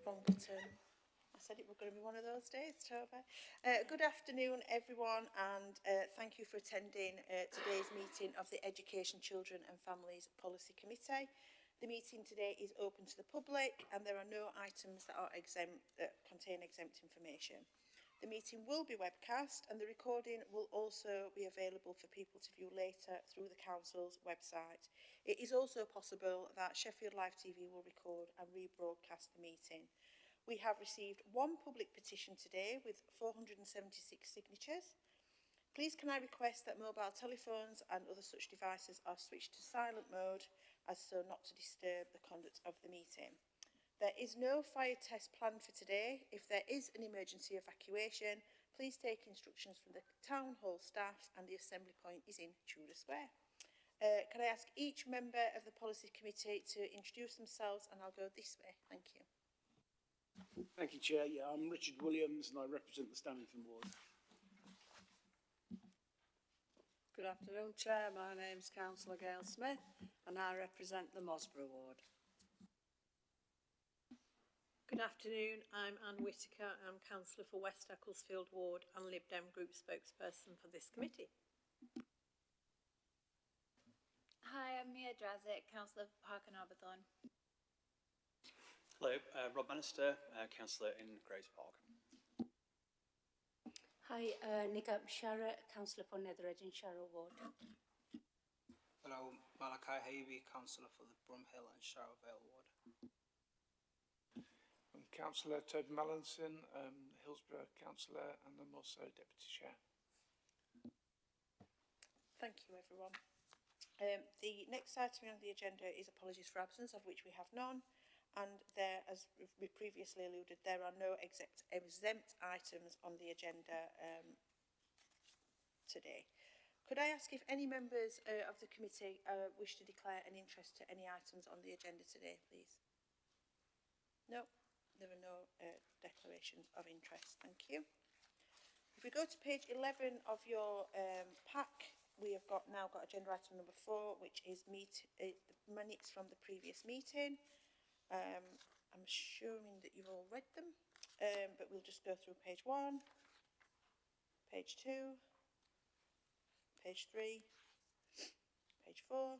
Wrong button. I said it was going to be one of those days, Tova. Good afternoon, everyone, and thank you for attending today's meeting of the Education, Children and Families Policy Committee. The meeting today is open to the public and there are no items that are exempt, that contain exempt information. The meeting will be webcast and the recording will also be available for people to view later through the Council's website. It is also possible that Sheffield Live TV will record and rebroadcast the meeting. We have received one public petition today with 476 signatures. Please can I request that mobile telephones and other such devices are switched to silent mode as so not to disturb the conduct of the meeting. There is no fire test planned for today. If there is an emergency evacuation, please take instructions from the Town Hall staff and the assembly point is in Tudor Square. Can I ask each member of the Policy Committee to introduce themselves and I'll go this way. Thank you. Thank you, Chair. Yeah, I'm Richard Williams and I represent the Stamington ward. Good afternoon, Chair. My name's Councillor Gail Smith and I represent the Mosborough ward. Good afternoon, I'm Anne Whittaker. I'm Councillor for West Ecclesfield ward and Lib Dem Group spokesperson for this committee. Hi, I'm Mia Drazic, Councillor for Park and Arbourthorne. Hello, Rob Bannister, Councillor in Grays Park. Hi, Niga Shara, Councillor for Netheridge and Sharrow Ward. Hello, Malachi Havey, Councillor for the Brumhill and Sharrow Vale Ward. I'm Councillor Toby Mallinson, Hillsborough Councillor, and I'm also Deputy Chair. Thank you, everyone. The next item on the agenda is apologies for absence, of which we have none. And there, as we previously alluded, there are no exempt items on the agenda today. Could I ask if any members of the committee wish to declare an interest to any items on the agenda today, please? No, there are no declarations of interest. Thank you. If we go to page 11 of your pack, we have now got agenda item number 4, which is minutes from the previous meeting. I'm assuming that you've all read them, but we'll just go through page 1, page 2, page 3, page 4,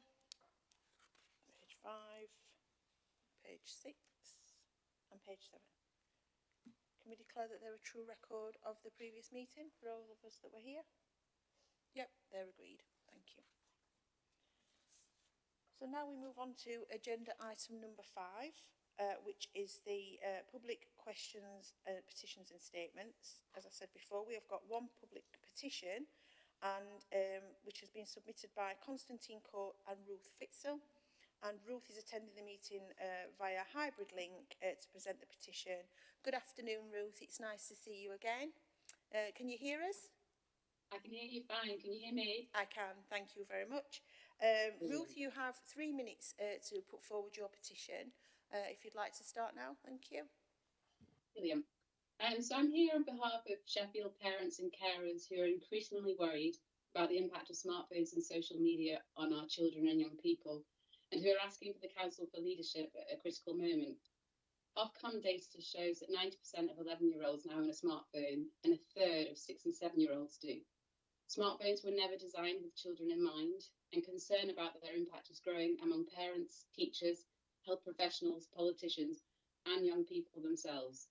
page 5, page 6 and page 7. Can we declare that they're a true record of the previous meeting for all of us that were here? Yep, they're agreed. Thank you. So now we move on to agenda item number 5, which is the public questions, petitions and statements. As I said before, we have got one public petition and which has been submitted by Constantine Court and Ruth Fitzel. And Ruth is attending the meeting via hybrid link to present the petition. Good afternoon, Ruth. It's nice to see you again. Can you hear us? I can hear you fine. Can you hear me? I can. Thank you very much. Ruth, you have 3 minutes to put forward your petition. If you'd like to start now, thank you. Brilliant. So I'm here on behalf of Sheffield parents and carers who are increasingly worried about the impact of smartphones and social media on our children and young people, and who are asking for the Council for leadership at a critical moment. Ofcom data shows that 90% of 11-year-olds now own a smartphone, and a third of 6 and 7-year-olds do. Smartphones were never designed with children in mind, and concern about their impact is growing among parents, teachers, health professionals, politicians, and young people themselves.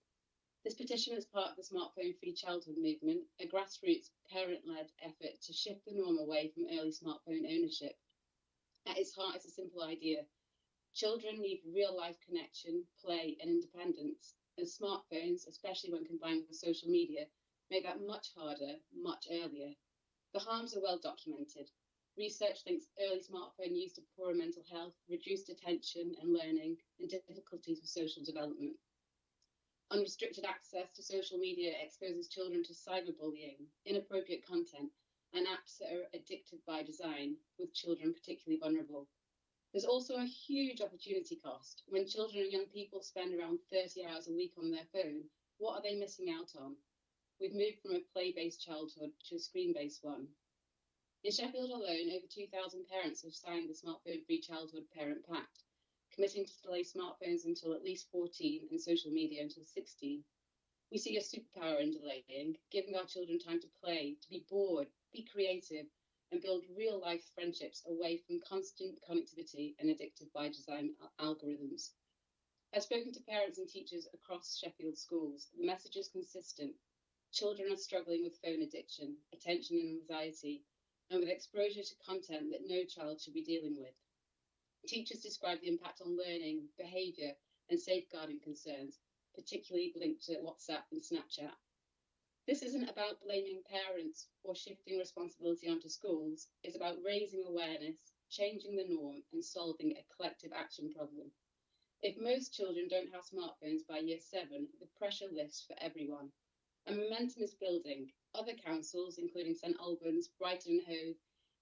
This petition is part of the Smartphone-Free Childhood movement, a grassroots, parent-led effort to shift the norm away from early smartphone ownership. At its heart, it's a simple idea. Children need real-life connection, play, and independence, and smartphones, especially when combined with social media, make that much harder, much earlier. The harms are well documented. Research links early smartphone use to poorer mental health, reduced attention and learning, and difficulties with social development. Unrestricted access to social media exposes children to cyberbullying, inappropriate content, and apps that are addictive by design, with children particularly vulnerable. There's also a huge opportunity cost. When children and young people spend around 30 hours a week on their phone, what are they missing out on? We've moved from a play-based childhood to a screen-based one. In Sheffield alone, over 2,000 parents have signed the Smartphone Free Childhood Parent Pact, committing to delay smartphones until at least 14 and social media until 16. We see a superpower in delaying, giving our children time to play, to be bored, be creative, and build real life friendships away from constant connectivity and addictive by design algorithms. I've spoken to parents and teachers across Sheffield schools. The message is consistent. Children are struggling with phone addiction, attention and anxiety, and with exposure to content that no child should be dealing with. Teachers describe the impact on learning, behaviour, and safeguarding concerns, particularly linked to WhatsApp and Snapchat. This isn't about blaming parents or shifting responsibility onto schools. It's about raising awareness, changing the norm, and solving a collective action problem. If most children don't have smartphones by year 7, the pressure lifts for everyone. And momentum is building. Other councils, including St Albans, Brighton and Hove,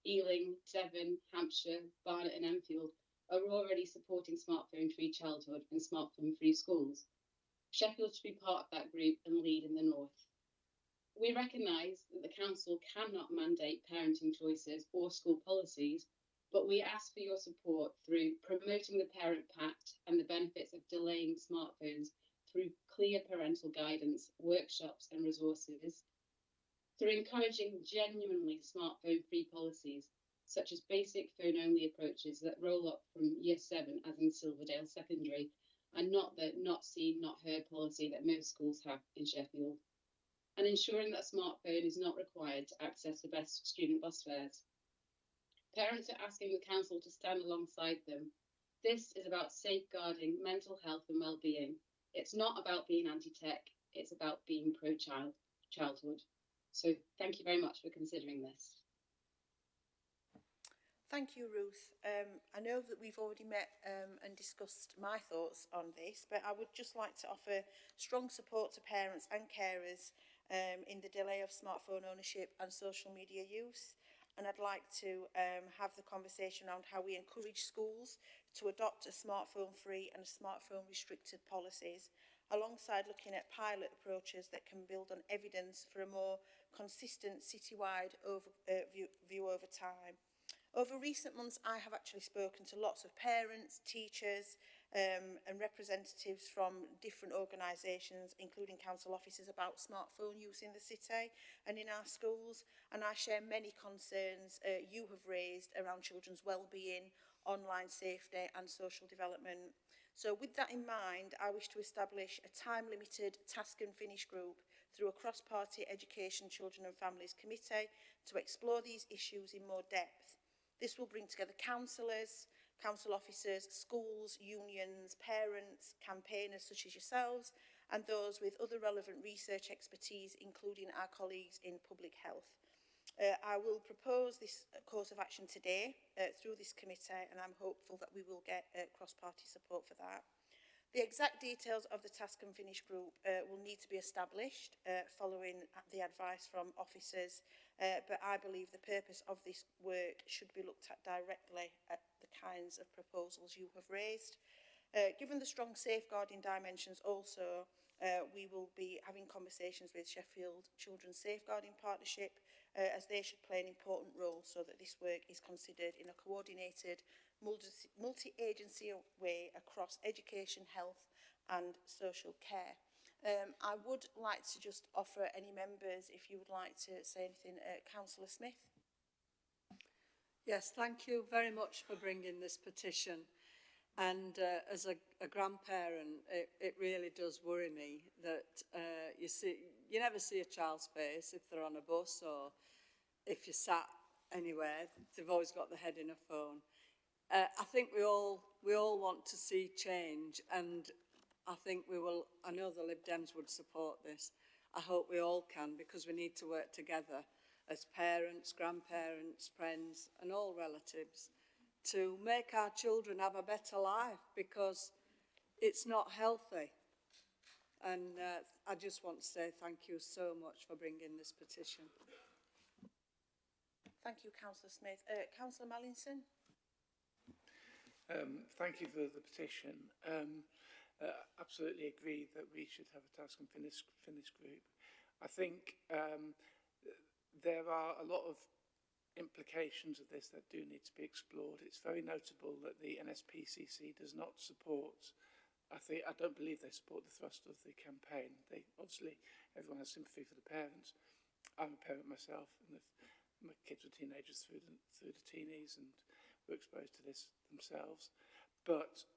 Ealing, Devon, Hampshire, Barnet and Enfield, are already supporting smartphone-free childhood and smartphone-free schools. Sheffield should be part of that group and lead in the north. We recognise that the council cannot mandate parenting choices or school policies, but we ask for your support through promoting the Parent Pact and the benefits of delaying smartphones through clear parental guidance, workshops and resources, through encouraging genuinely smartphone-free policies, such as basic phone-only approaches that roll up from year 7, as in Silverdale Secondary, and not the not seen, not heard policy that most schools have in Sheffield, and ensuring that a smartphone is not required to access the best student bus fares. Parents are asking the council to stand alongside them. This is about safeguarding mental health and well-being. It's not about being anti-tech, it's about being pro-childhood. So thank you very much for considering this. Thank you, Ruth. I know that we've already met and discussed my thoughts on this, but I would just like to offer strong support to parents and carers in the delay of smartphone ownership and social media use. And I'd like to have the conversation around how we encourage schools to adopt a smartphone-free and smartphone-restricted policies, alongside looking at pilot approaches that can build on evidence for a more consistent citywide view over time. Over recent months, I have actually spoken to lots of parents, teachers and representatives from different organisations, including council officers, about smartphone use in the city and in our schools. And I share many concerns you have raised around children's well-being, online safety and social development. So with that in mind, I wish to establish a time-limited task and finish group through a cross-party Education, Children and Families Committee to explore these issues in more depth. This will bring together councillors, council officers, schools, unions, parents, campaigners such as yourselves, and those with other relevant research expertise, including our colleagues in public health. I will propose this course of action today through this committee, and I'm hopeful that we will get cross-party support for that. The exact details of the task and finish group will need to be established following the advice from officers, but I believe the purpose of this work should be looked at directly at the kinds of proposals you have raised. Given the strong safeguarding dimensions also, we will be having conversations with Sheffield Children's Safeguarding Partnership as they should play an important role so that this work is considered in a coordinated, multi-agency way across education, health and social care. I would like to just offer any members, if you would like to say anything, Councillor Smith. Yes, thank you very much for bringing this petition. And as a grandparent, it really does worry me that you never see a child's face if they're on a bus or if you're sat anywhere. They've always got their head in a phone. I think we all want to see change, and I think we will. I know the Lib Dems would support this. I hope we all can, because we need to work together as parents, grandparents, friends, and all relatives to make our children have a better life, because it's not healthy. And I just want to say thank you so much for bringing this petition. Thank you, Councillor Smith. Councillor Mallinson. Thank you for the petition. Absolutely agree that we should have a task and finish group. I think there are a lot of implications of this that do need to be explored. It's very notable that the NSPCC does not support, I don't believe they support the thrust of the campaign. They obviously, everyone has sympathy for the parents. I'm a parent myself, and my kids were teenagers through the teenies and were exposed to this themselves. But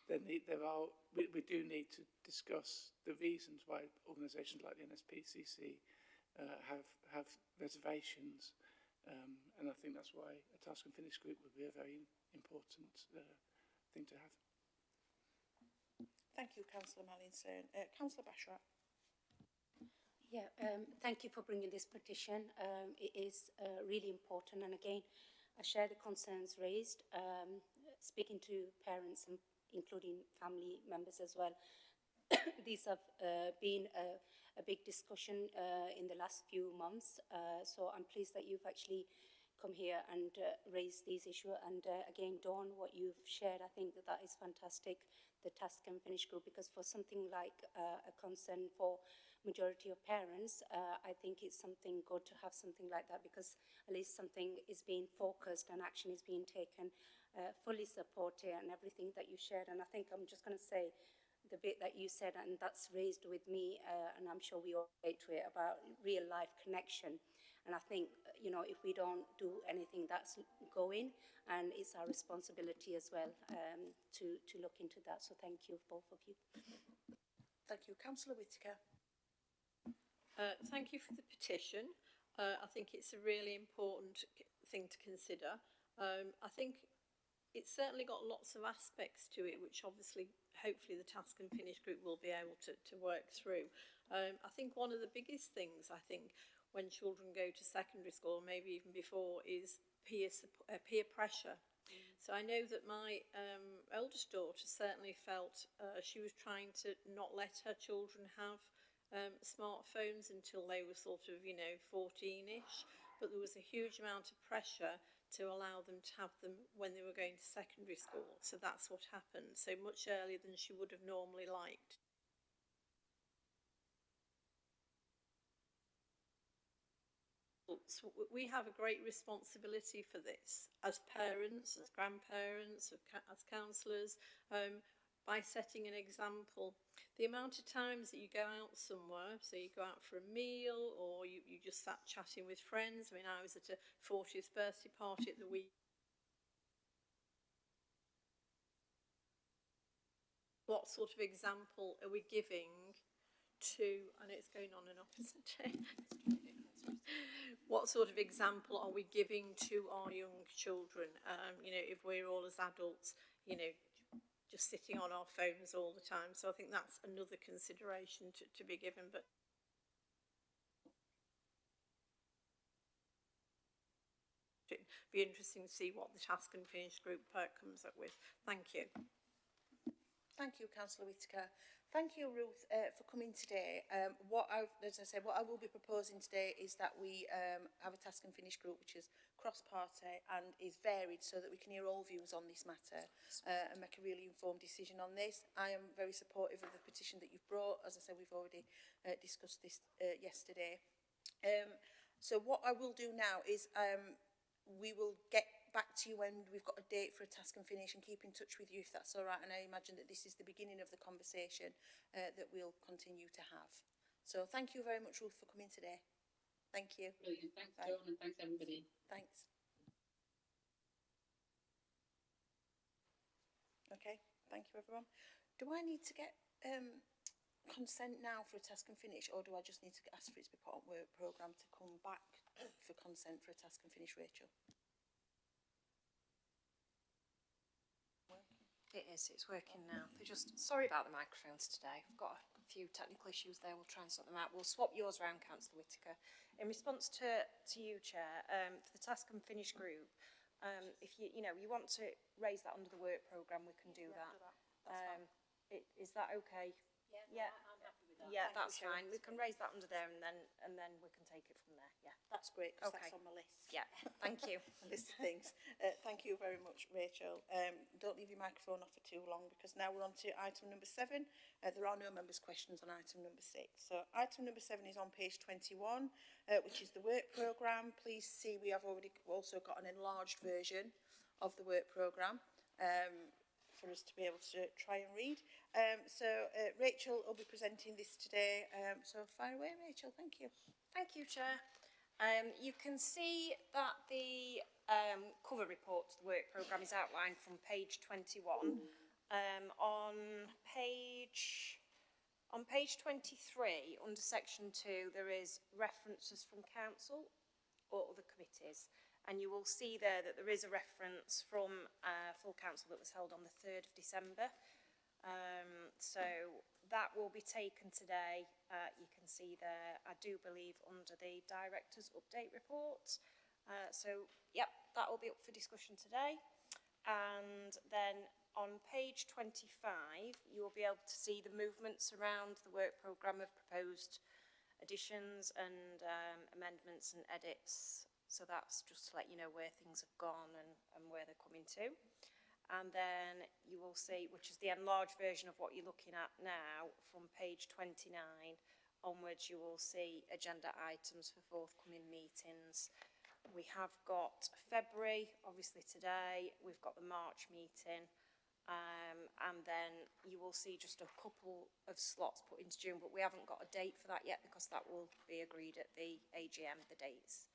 then we do need to discuss the reasons why organisations like the NSPCC have reservations, and I think that's why a task and finish group would be a very important thing to have. Thank you, Councillor Mallinson. Councillor Bashrat. Yeah, thank you for bringing this petition. It is really important, and again, I share the concerns raised, speaking to parents and including family members as well. These have been a big discussion in the last few months, so I'm pleased that you've actually come here and raised these issues. And again, Dawn, what you've shared, I think that is fantastic, the task and finish group, because for something like a concern for majority of parents, I think it's something good to have something like that, because at least something is being focused and action is being taken. Fully support it and everything that you shared. And I think I'm just going to say the bit that you said, and that's raised with me, and I'm sure we all relate to it, about real life connection. And I think, you know, if we don't do anything, that's going, and it's our responsibility as well to look into that. So thank you, both of you. Thank you. Councillor Whittaker. Thank you for the petition. I think it's a really important thing to consider. I think it's certainly got lots of aspects to it, which obviously, hopefully the task and finish group will be able to work through. I think one of the biggest things, I think, when children go to secondary school, maybe even before, is peer pressure. So I know that my eldest daughter certainly felt she was trying to not let her children have smartphones until they were sort of, 14-ish, but there was a huge amount of pressure to allow them to have them when they were going to secondary school. So that's what happened, so much earlier than she would have normally liked. So we have a great responsibility for this as parents, as grandparents, as counsellors, by setting an example. The amount of times that you go out somewhere, so you go out for a meal or you just sat chatting with friends. I mean, I was at a 40th birthday party at the week. What sort of example are we giving to, and it's going on and off, isn't it? What sort of example are we giving to our young children? If we're all as adults, just sitting on our phones all the time. So I think that's another consideration to be given. But it'd be interesting to see what the task and finish group comes up with. Thank you. Thank you, Councillor Whittaker. Thank you, Ruth, for coming today. As I said, what I will be proposing today is that we have a task and finish group which is cross-party and is varied, so that we can hear all views on this matter and make a really informed decision on this. I am very supportive of the petition that you've brought. As I said, we've already discussed this yesterday. So what I will do now is we will get back to you when we've got a date for a task and finish, and keep in touch with you if that's all right. And I imagine that this is the beginning of the conversation that we'll continue to have. So thank you very much, Ruth, for coming today. Thank you. Brilliant. Thanks, Dawn, and thanks, everybody. Thanks. Okay, thank you, everyone. Do I need to get consent now for a task and finish, or do I just need to ask for it to be put on work programme to come back for consent for a task and finish, Rachel? It is, it's working now. They're just, sorry about the microphones today. I've got a few technical issues there. We'll try and sort them out. We'll swap yours around, Councillor Whittaker. In response to you, Chair, for the task and finish group, if you want to raise that under the work programme, we can do that. Is that okay? Yeah. I'm happy with that. Yeah, Thank you, that's Sharon. fine. We can raise that under there and then we can take it from there. Yeah. That's great, because Okay. that's on my list. Yeah. Thank you. A list of things. Thank you very much, Rachel. Don't leave your microphone off for too long, because now we're on to item number 7. There are no members' questions on item number 6. So item number 7 is on page 21, which is the work programme. Please see we have already also got an enlarged version of the work programme for us to be able to try and read. Rachel will be presenting this today. So fire away, Rachel. Thank you. Thank you, Chair. You can see that the cover report to the work programme is outlined from page 21. On page 23, under section 2, there is references from council or other committees. And you will see there that there is a reference from full council that was held on the 3rd of December. So that will be taken today. You can see there, I do believe, under the director's update report. Yep, that will be up for discussion today. And then on page 25, you will be able to see the movements around the work programme of proposed additions and amendments and edits. So that's just to let you know where things have gone and where they're coming to. And then you will see, which is the enlarged version of what you're looking at now, from page 29 onwards, you will see agenda items for forthcoming meetings. We have got February, obviously today, we've got the March meeting, and then you will see just a couple of slots put into June, but we haven't got a date for that yet because that will be agreed at the AGM, the dates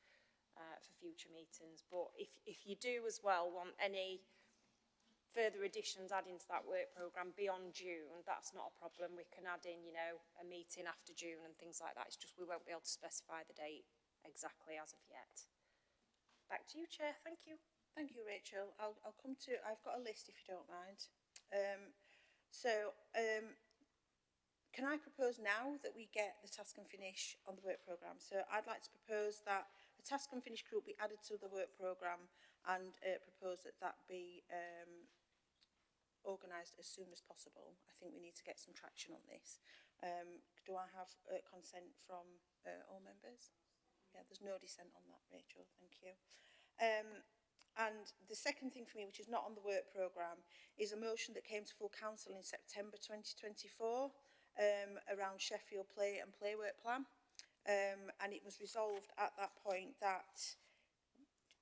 for future meetings. But if you do as well want any further additions adding to that work programme beyond June, that's not a problem. We can add in, you know, a meeting after June and things like that. It's just we won't be able to specify the date exactly as of yet. Back to you, Chair. Thank you. Thank you, Rachel. I'll come to, I've got a list if you don't mind. Can I propose now that we get the task and finish on the work programme? So I'd like to propose that the task and finish group be added to the work programme and propose that that be organised as soon as possible. I think we need to get some traction on this. Do I have consent from all members? Yeah, there's no dissent on that, Rachel. Thank you. And the second thing for me, which is not on the work programme, is a motion that came to full council in September 2024 around Sheffield Play and Play Work Plan. And it was resolved at that point that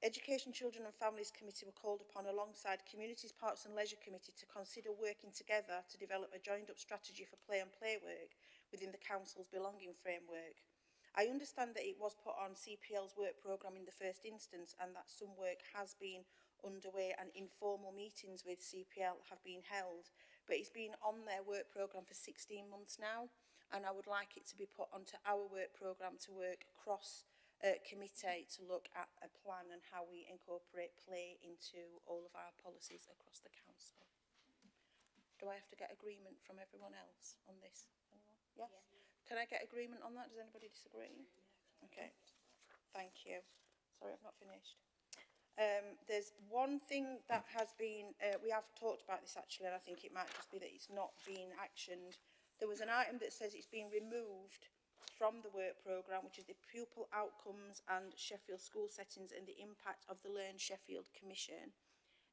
Education, Children and Families Committee were called upon alongside Communities, Parks and Leisure Committee to consider working together to develop a joined up strategy for play and play work within the council's belonging framework. I understand that it was put on CPL's work programme in the first instance and that some work has been underway and informal meetings with CPL have been held, but it's been on their work programme for 16 months now, and I would like it to be put onto our work programme to work across committee to look at a plan and how we incorporate play into all of our policies across the council. Do I have to get agreement from everyone else on this? Anyone? Yes? Yeah. Can I get agreement on that? Does anybody disagree? Okay. Thank you. Sorry, I've not finished. There's one thing that has been, we have talked about this actually, and I think it might just be that it's not been actioned. There was an item that says it's been removed from the work programme, which is the pupil outcomes and Sheffield school settings and the impact of the Learn Sheffield Commission.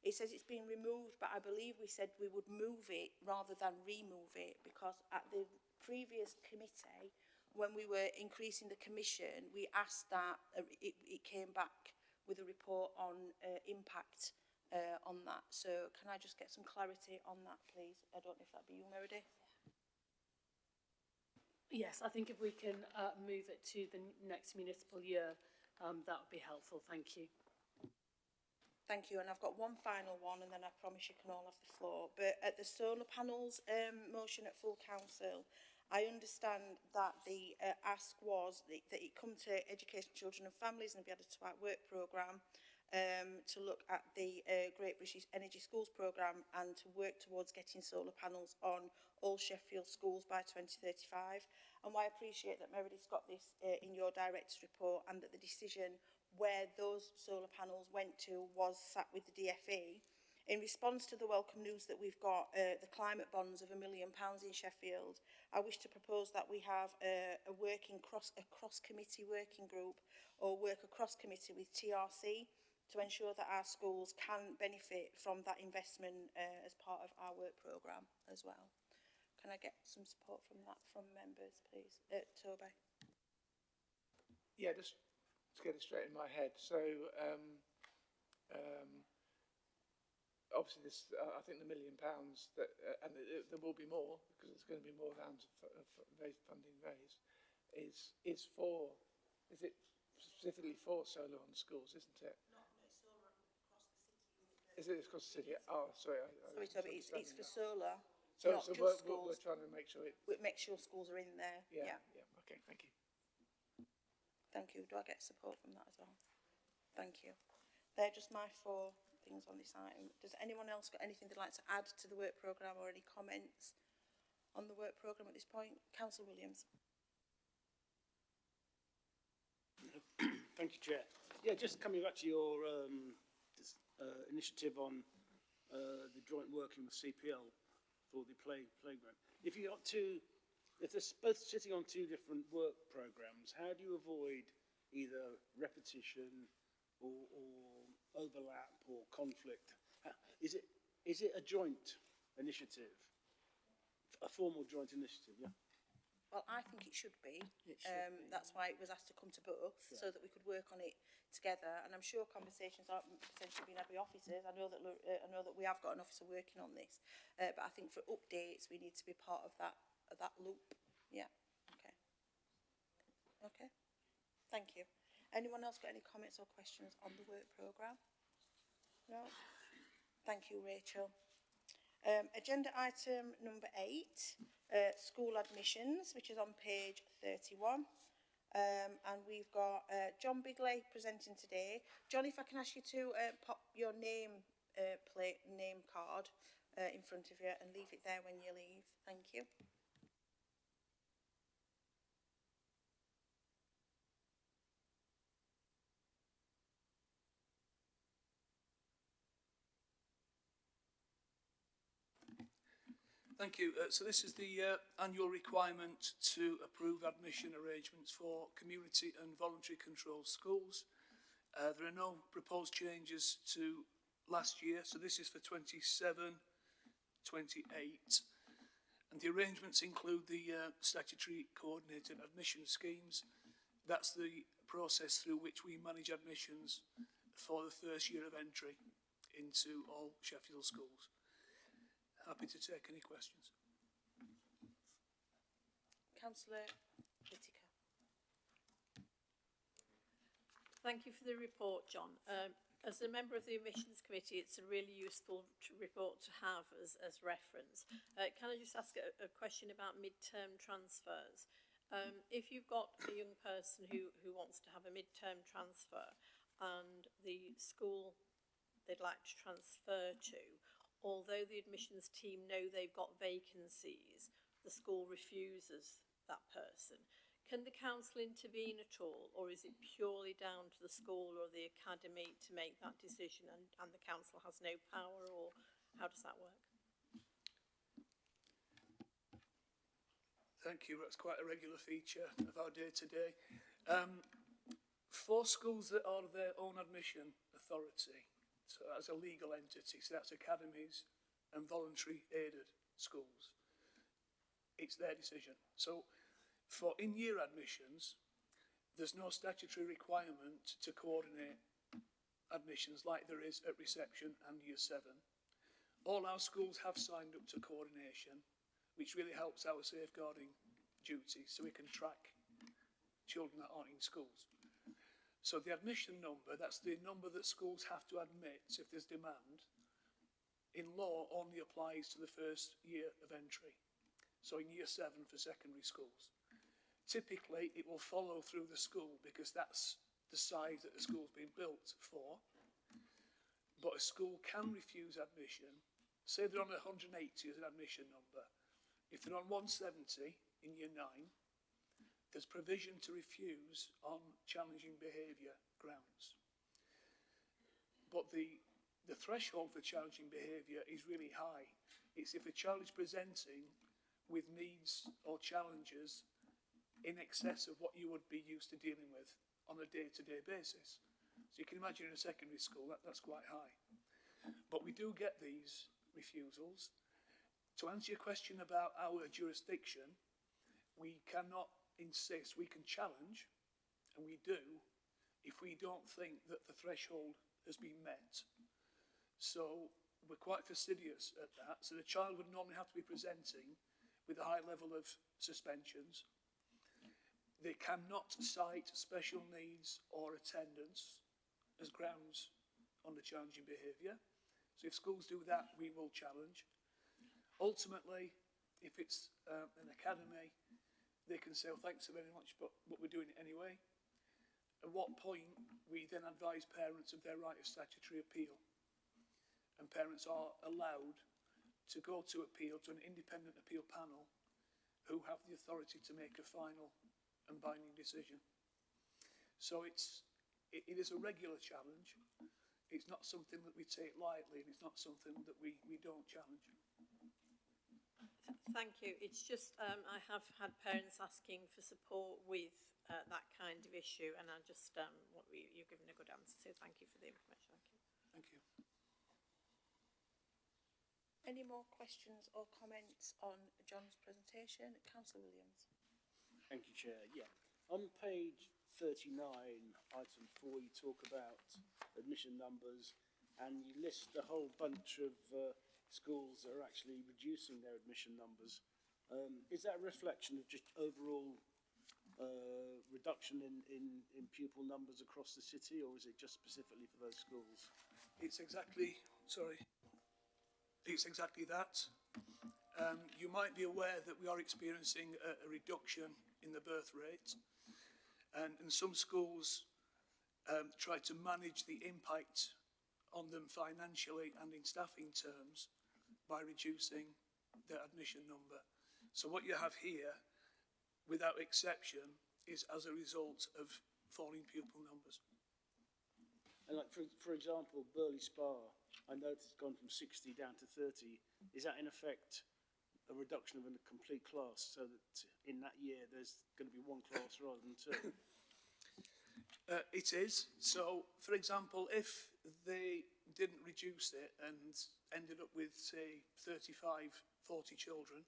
It says it's been removed, but I believe we said we would move it rather than remove it, because at the previous committee, when we were increasing the commission, we asked that it came back with a report on impact on that. So can I just get some clarity on that, please? I don't know if that'd be you, Meredith. Yes, I think if we can move it to the next municipal year, that would be helpful. Thank you. Thank you. And I've got one final one, and then I promise you can all have the floor. But at the solar panels motion at full council, I understand that the ask was that it come to Education, Children and Families and be added to our work programme to look at the Great British Energy Schools programme and to work towards getting solar panels on all Sheffield schools by 2035. And I appreciate that Meredith's got this in your director's report, and that the decision where those solar panels went to was sat with the DFE. In response to the welcome news that we've got the climate bonds of £1 million in Sheffield, I wish to propose that we have a cross-committee working group or work across committee with TRC to ensure that our schools can benefit from that investment as part of our work programme as well. Can I get some support from that from members, please? Toby? Yeah, just to get it straight in my head. So, obviously, this I think the £1 million that, and there will be more because there's going to be more rounds of funding raised. Is it specifically for solar on schools? Isn't it? Is it across the city? Oh, sorry. Sorry, Toby, it's for solar, So, not so just we're schools. trying to make sure it. Make sure schools are in there. Yeah. Okay, thank you. Thank you. Do I get support from that as well? Thank you. They're just my 4 things on this item. Does anyone else got anything they'd like to add to the work programme or any comments on the work programme at this point? Councillor Williams. Thank you, Chair. Yeah, just coming back to your initiative on the joint working with CPL for the playground. If they're both sitting on 2 different work programmes, how do you avoid either repetition or overlap or conflict? Is it a joint initiative, a formal joint initiative? Yeah. Well, I think it should be. That's why it was asked to come to both, so that we could work on it together. And I'm sure conversations are potentially being had with officers. I know that we have got an officer working on this, but I think for updates we need to be part of that loop. Yeah. Okay. Okay. Thank you. Anyone else got any comments or questions on the work programme? No. Thank you, Rachel. Agenda item number 8, school admissions, which is on page 31. And we've got John Bigley presenting today. John, if I can ask you to pop your name card in front of you and leave it there when you leave. Thank you. Thank you. So this is the annual requirement to approve admission arrangements for community and voluntary controlled schools. There are no proposed changes to last year, so this is for 27, 28. And the arrangements include the statutory coordinated admission schemes. That's the process through which we manage admissions for the first year of entry into all Sheffield schools. Happy to take any questions. Councillor Whittaker. Thank you for the report, John. As a member of the Admissions Committee, it's a really useful report to have as reference. Can I just ask a question about mid-term transfers? If you've got a young person who wants to have a mid-term transfer and the school they'd like to transfer to, although the admissions team know they've got vacancies, the school refuses that person. Can the council intervene at all, or is it purely down to the school or the academy to make that decision and the council has no power, or how does that work? Thank you. That's quite a regular feature of our day-to-day. For schools that are their own admission authority, so that's a legal entity, so that's academies and voluntary aided schools, it's their decision. So for in-year admissions, there's no statutory requirement to coordinate admissions like there is at reception and year 7. All our schools have signed up to coordination, which really helps our safeguarding duties, so we can track children that aren't in schools. So the admission number, that's the number that schools have to admit if there's demand, in law only applies to the first year of entry. So in year 7 for secondary schools. Typically, it will follow through the school because that's the size that the school's been built for. But a school can refuse admission. Say they're on 180 as an admission number. If they're on 170 in year 9, there's provision to refuse on challenging behaviour grounds. But the the threshold for challenging behaviour is really high. It's if a child is presenting with needs or challenges in excess of what you would be used to dealing with on a day-to-day basis. So you can imagine in a secondary school that's quite high. But we do get these refusals. To answer your question about our jurisdiction, we cannot insist, we can challenge, and we do, if we don't think that the threshold has been met. So we're quite fastidious at that. So the child would normally have to be presenting with a high level of suspensions. They cannot cite special needs or attendance as grounds on the challenging behaviour. So if schools do that, we will challenge. Ultimately, if it's an academy, they can say, oh, thanks very much, but we're doing it anyway. At what point we then advise parents of their right of statutory appeal. And parents are allowed to go to appeal to an independent appeal panel who have the authority to make a final and binding decision. So it is a regular challenge. It's not something that we take lightly, and it's not something that we don't challenge. Thank you. It's just I have had parents asking for support with that kind of issue, and I just you're giving a good answer, so thank you for the information. Thank you. Any more questions or comments on John's presentation? Councillor Williams. Thank you, Chair. Yeah. On page 39, item 4, you talk about admission numbers, and you list a whole bunch of schools that are actually reducing their admission numbers. Is that a reflection of just overall reduction in pupil numbers across the city, or is it just specifically for those schools? It's exactly that. You might be aware that we are experiencing a reduction in the birth rate, and some schools try to manage the impact on them financially and in staffing terms by reducing their admission number. So what you have here, without exception, is as a result of falling pupil numbers. And like for example, Burley Spa, I noticed it's gone from 60 down to 30. Is that in effect a reduction of a complete class, so that in that year there's going to be one class rather than two? It is. So, for example, if they didn't reduce it and ended up with, say, 35, 40 children,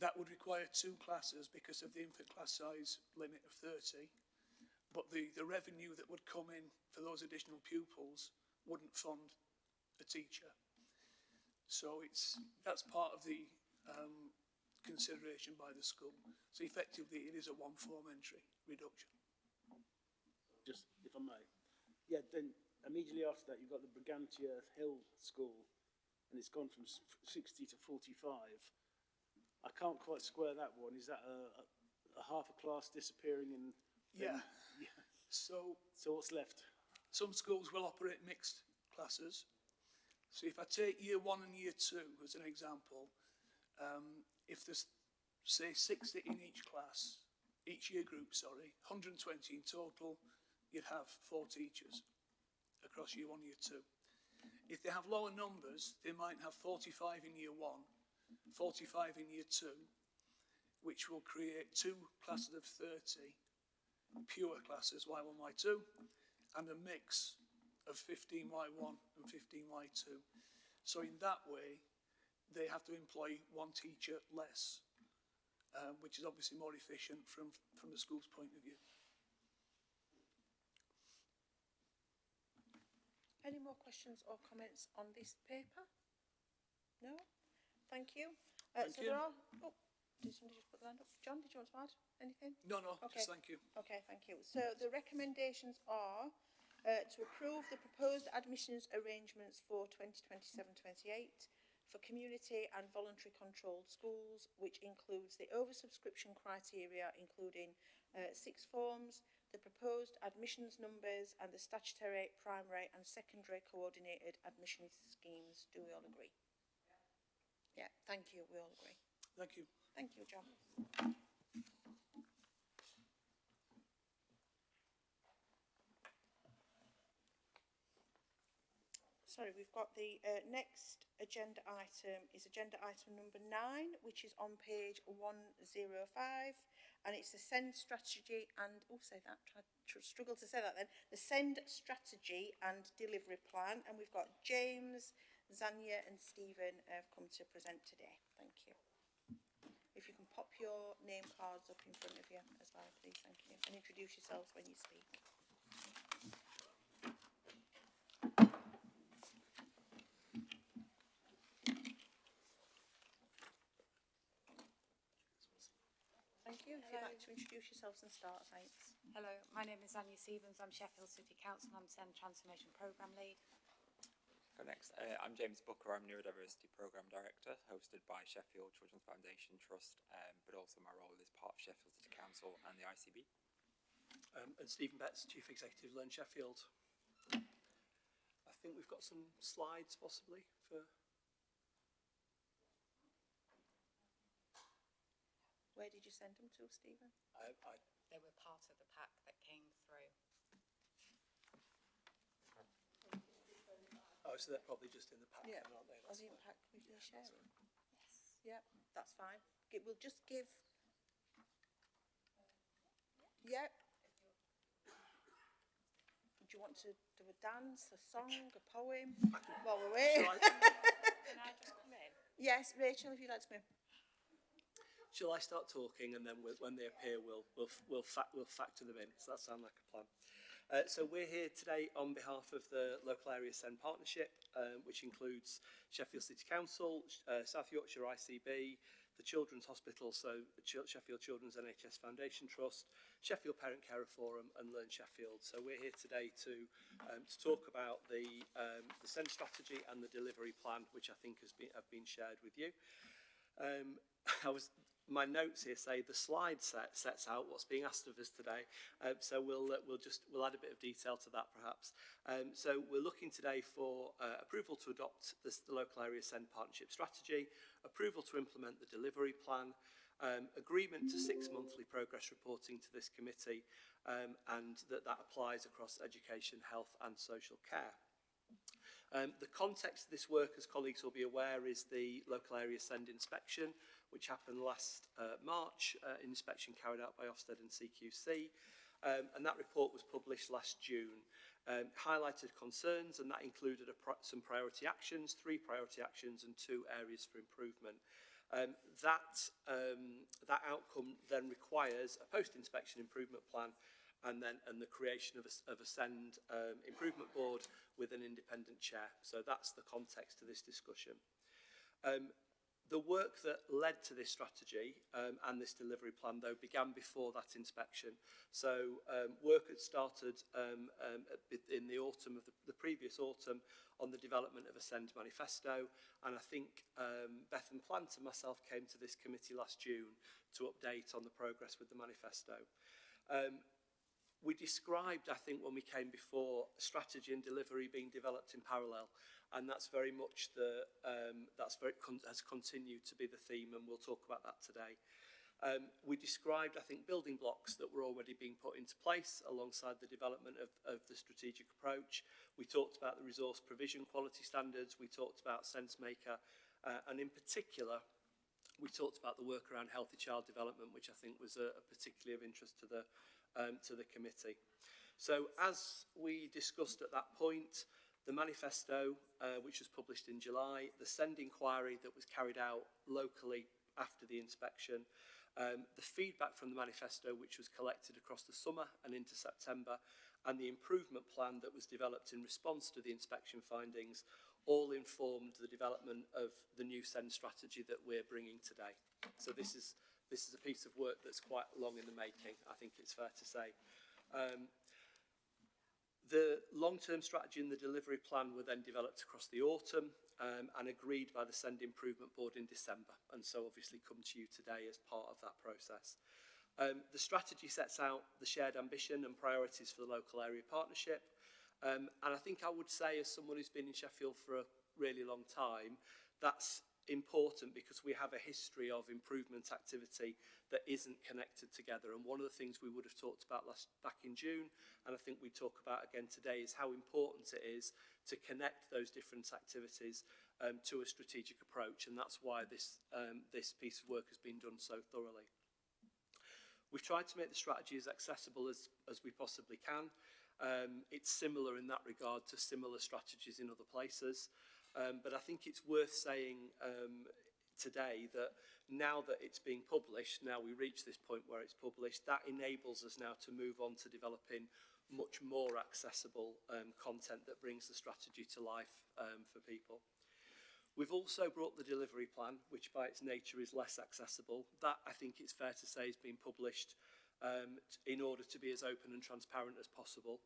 that would require two classes because of the infant class size limit of 30. But the revenue that would come in for those additional pupils wouldn't fund a teacher. So that's part of the consideration by the school. So effectively, it is a one-form entry reduction. Just, if I may. Yeah, then immediately after that, you've got the Brigantia Hill School, and it's gone from 60 to 45. I can't quite square that one. Is that a half a class disappearing? And yeah. So what's left? Some schools will operate mixed classes. So if I take year 1 and year 2 as an example, if there's, say, 60 in each class, each year group, 120 in total, you'd have 4 teachers across year 1, year 2. If they have lower numbers, they might have 45 in year 1, 45 in year 2, which will create 2 classes of 30 pure classes, Y1, Y2, and a mix of 15 Y1 and 15 Y2. So in that way, they have to employ 1 teacher less, which is obviously more efficient from the school's point of view. Any more questions or comments on this paper? No? Thank you. Thank you. There are... Oh, did somebody just put their hand up? John, did you want to add anything? No, Okay. just thank you. Okay, thank you. So the recommendations are to approve the proposed admissions arrangements for 2027-28 for community and voluntary controlled schools, which includes the oversubscription criteria, including 6 forms, the proposed admissions numbers, and the statutory primary and secondary coordinated admissions schemes. Do we all agree? Yeah, thank you. We all agree. Thank you. Thank you, John. Sorry, we've got the next agenda item is agenda item number 9, which is on page 105, and it's the SEND strategy and, struggle to say that then, the SEND strategy and delivery plan, and we've got James, Zanya and Stephen have come to present today. Thank you. If you can pop your name cards up in front of you as well, please, thank you, and introduce yourselves when you speak. Thank you. If you'd like to introduce yourselves and start, thanks. Hello, my name is Anya Stevens. I'm Sheffield City Council. I'm SEND Transformation Programme Lead. Go next. I'm James Booker. I'm Neurodiversity Programme Director, hosted by Sheffield Children's Foundation Trust, but also my role is part of Sheffield City Council and the ICB. And Stephen Betts, Chief Executive, Learn Sheffield. I think we've got some slides possibly for... Where did you send them to, Stephen? They were part of the pack that came through. Oh, so they're probably just in the pack, Yeah. aren't they? Are they in pack? We can share them. Yes. Yep, that's fine. We'll just give... Yep. Do you want to do a dance, a song, a poem? While we're waiting. Can I just come in? Yes, Rachel, if you'd like to come in. Shall I start talking, and then when they appear, we'll factor them in? Does that sound like a plan? So we're here today on behalf of the Local Area SEND Partnership, which includes Sheffield City Council, South Yorkshire ICB, the Children's Hospital, so Sheffield Children's NHS Foundation Trust, Sheffield Parent Carer Forum, and Learn Sheffield. So we're here today to talk about the SEND strategy and the delivery plan, which I think have been shared with you. My notes here say the slide sets out what's being asked of us today, so we'll add a bit of detail to that perhaps. So we're looking today for approval to adopt the Local Area SEND Partnership Strategy, approval to implement the delivery plan, agreement to 6 monthly progress reporting to this committee, and that applies across education, health and social care. The context of this work, as colleagues will be aware, is the Local Area SEND inspection, which happened last March, an inspection carried out by Ofsted and CQC, and that report was published last June. Highlighted concerns, and that included some priority actions, 3 priority actions and 2 areas for improvement. That outcome then requires a post-inspection improvement plan and the creation of a SEND improvement board with an independent chair. So that's the context to this discussion. The work that led to this strategy and this delivery plan, though, began before that inspection. So work had started in the autumn of the previous autumn on the development of a SEND manifesto, and I think Beth and Plant and myself came to this committee last June to update on the progress with the manifesto. We described, I think, when we came before, strategy and delivery being developed in parallel, and that's very much has continued to be the theme, and we'll talk about that today. We described, I think, building blocks that were already being put into place alongside the development of the strategic approach. We talked about the resource provision quality standards. We talked about SenseMaker, and in particular, we talked about the work around healthy child development, which I think was particularly of interest to the committee. So as we discussed at that point, the manifesto, which was published in July, the SEND inquiry that was carried out locally after the inspection, the feedback from the manifesto, which was collected across the summer and into September, and the improvement plan that was developed in response to the inspection findings, all informed the development of the new SEND strategy that we're bringing today. So this is a piece of work that's quite long in the making, I think it's fair to say. The long-term strategy and the delivery plan were then developed across the autumn and agreed by the SEND Improvement Board in December, and so obviously come to you today as part of that process. The strategy sets out the shared ambition and priorities for the local area partnership, and I think I would say, as someone who's been in Sheffield for a really long time, that's important because we have a history of improvement activity that isn't connected together, and one of the things we would have talked about back in June, and I think we talk about again today, is how important it is to connect those different activities to a strategic approach, and that's why this piece of work has been done so thoroughly. We've tried to make the strategy as accessible as we possibly can. It's similar in that regard to similar strategies in other places, but I think it's worth saying today that now that it's being published, now we reach this point where it's published, that enables us now to move on to developing much more accessible content that brings the strategy to life for people. We've also brought the delivery plan, which by its nature is less accessible. That, I think it's fair to say, has been published in order to be as open and transparent as possible.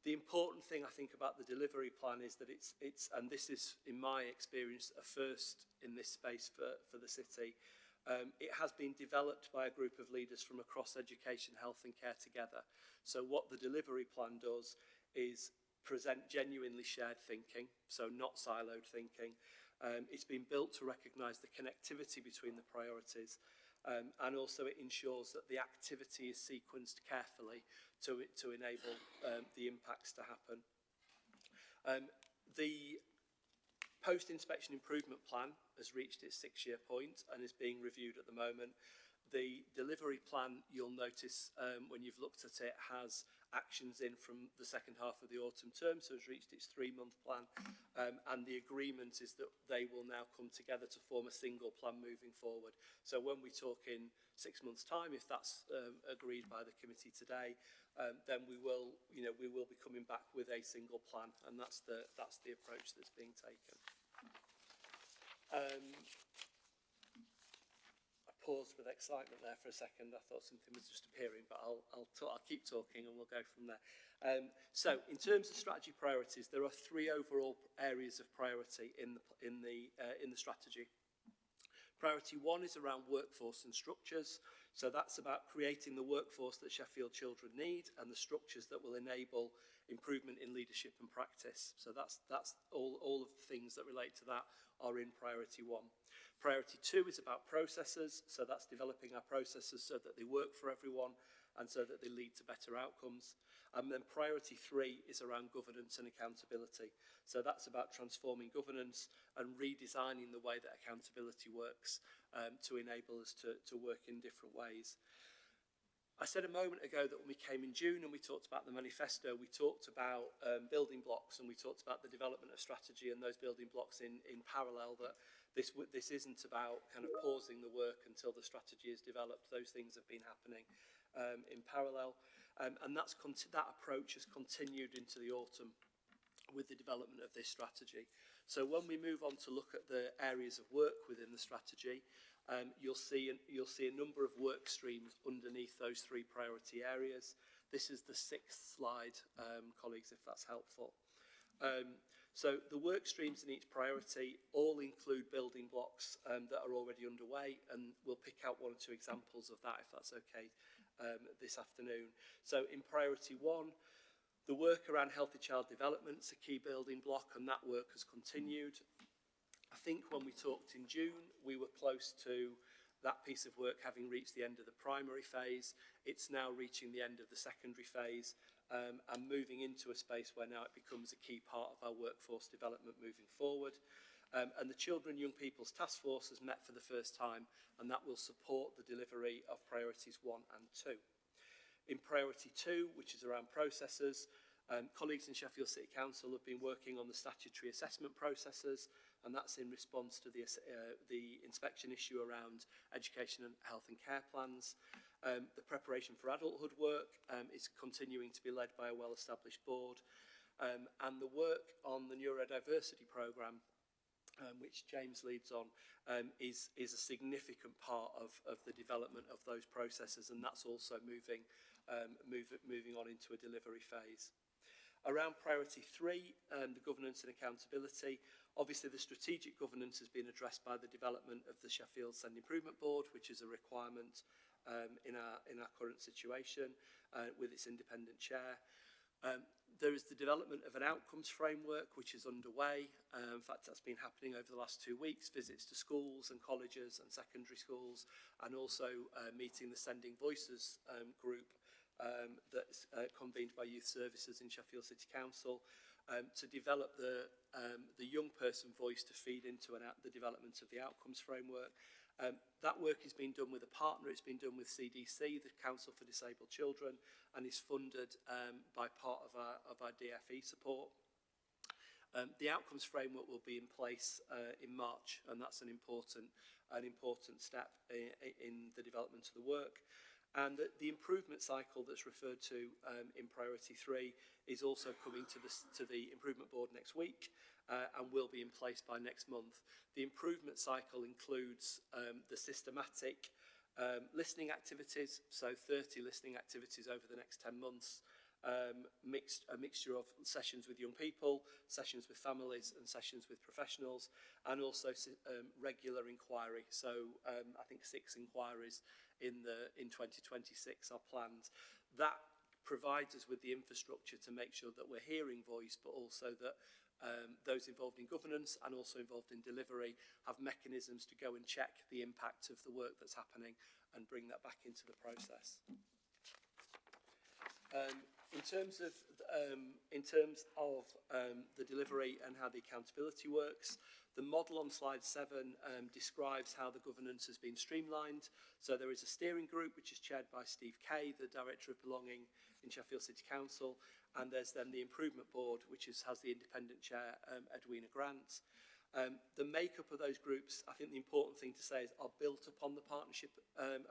The important thing I think about the delivery plan is that it's and this is in my experience a first in this space for the city. It has been developed by a group of leaders from across education, health and care together. So what the delivery plan does is present genuinely shared thinking, so not siloed thinking. It's been built to recognise the connectivity between the priorities, and also it ensures that the activity is sequenced carefully to enable the impacts to happen. The post-inspection improvement plan has reached its 6-year point and is being reviewed at the moment. The delivery plan, you'll notice when you've looked at it, has actions in from the second half of the autumn term, so it's reached its 3-month plan, and the agreement is that they will now come together to form a single plan moving forward. So when we talk in 6 months' time, if that's agreed by the committee today, then we will be coming back with a single plan, and that's the approach that's being taken. Paused with excitement there for a second. I thought something was just appearing, but I'll keep talking and we'll go from there. So, in terms of strategy priorities, there are 3 overall areas of priority in the strategy. Priority 1 is around workforce and structures. So that's about creating the workforce that Sheffield children need and the structures that will enable improvement in leadership and practice. So that's all of the things that relate to that are in priority 1. Priority 2 is about processes, so that's developing our processes so that they work for everyone and so that they lead to better outcomes. And then priority 3 is around governance and accountability. So that's about transforming governance and redesigning the way that accountability works to enable us to work in different ways. I said a moment ago that when we came in June and we talked about the manifesto, we talked about building blocks and we talked about the development of strategy and those building blocks in parallel, that this isn't about kind of pausing the work until the strategy is developed. Those things have been happening in parallel. And that approach has continued into the autumn with the development of this strategy. So when we move on to look at the areas of work within the strategy, you'll see a number of work streams underneath those 3 priority areas. This is the 6th slide, colleagues, if that's helpful. So the work streams in each priority all include building blocks that are already underway, and we'll pick out 1 or 2 examples of that, if that's okay, this afternoon. So in priority 1, the work around healthy child development is a key building block, and that work has continued. I think when we talked in June, we were close to that piece of work having reached the end of the primary phase. It's now reaching the end of the secondary phase and moving into a space where now it becomes a key part of our workforce development moving forward. And the Children and Young People's Task Force has met for the first time, and that will support the delivery of priorities 1 and 2. In priority 2, which is around processes, colleagues in Sheffield City Council have been working on the statutory assessment processes, and that's in response to the inspection issue around education and health and care plans. The preparation for adulthood work is continuing to be led by a well-established board, and the work on the neurodiversity programme, which James leads on, is a significant part of the development of those processes, and that's also moving on into a delivery phase. Around priority 3, the governance and accountability, obviously the strategic governance has been addressed by the development of the Sheffield Send Improvement Board, which is a requirement in our current situation with its independent chair. There is the development of an outcomes framework which is underway. In fact, that's been happening over the last 2 weeks, visits to schools and colleges and secondary schools, and also meeting the Sending Voices group that's convened by Youth Services in Sheffield City Council. to develop the young person voice to feed into the development of the outcomes framework. That work is being done with a partner. It's been done with CDC, the Council for Disabled Children, and is funded by part of our DFE support. The outcomes framework will be in place in March, and that's an important step in the development of the work. And the improvement cycle that's referred to in Priority 3 is also coming to the Improvement Board next week and will be in place by next month. The improvement cycle includes the systematic listening activities, so 30 listening activities over the next 10 months, a mixture of sessions with young people, sessions with families and sessions with professionals, and also regular inquiry. So I think 6 inquiries in 2026 are planned. That provides us with the infrastructure to make sure that we're hearing voice, but also that those involved in governance and also involved in delivery have mechanisms to go and check the impact of the work that's happening and bring that back into the process. In terms of the delivery and how the accountability works, the model on slide 7 describes how the governance has been streamlined. So there is a steering group which is chaired by Steve Kay, the Director of Belonging in Sheffield City Council, and there's then the Improvement Board which has the independent chair, Edwina Grant. The makeup of those groups, I think the important thing to say is, are built upon the partnership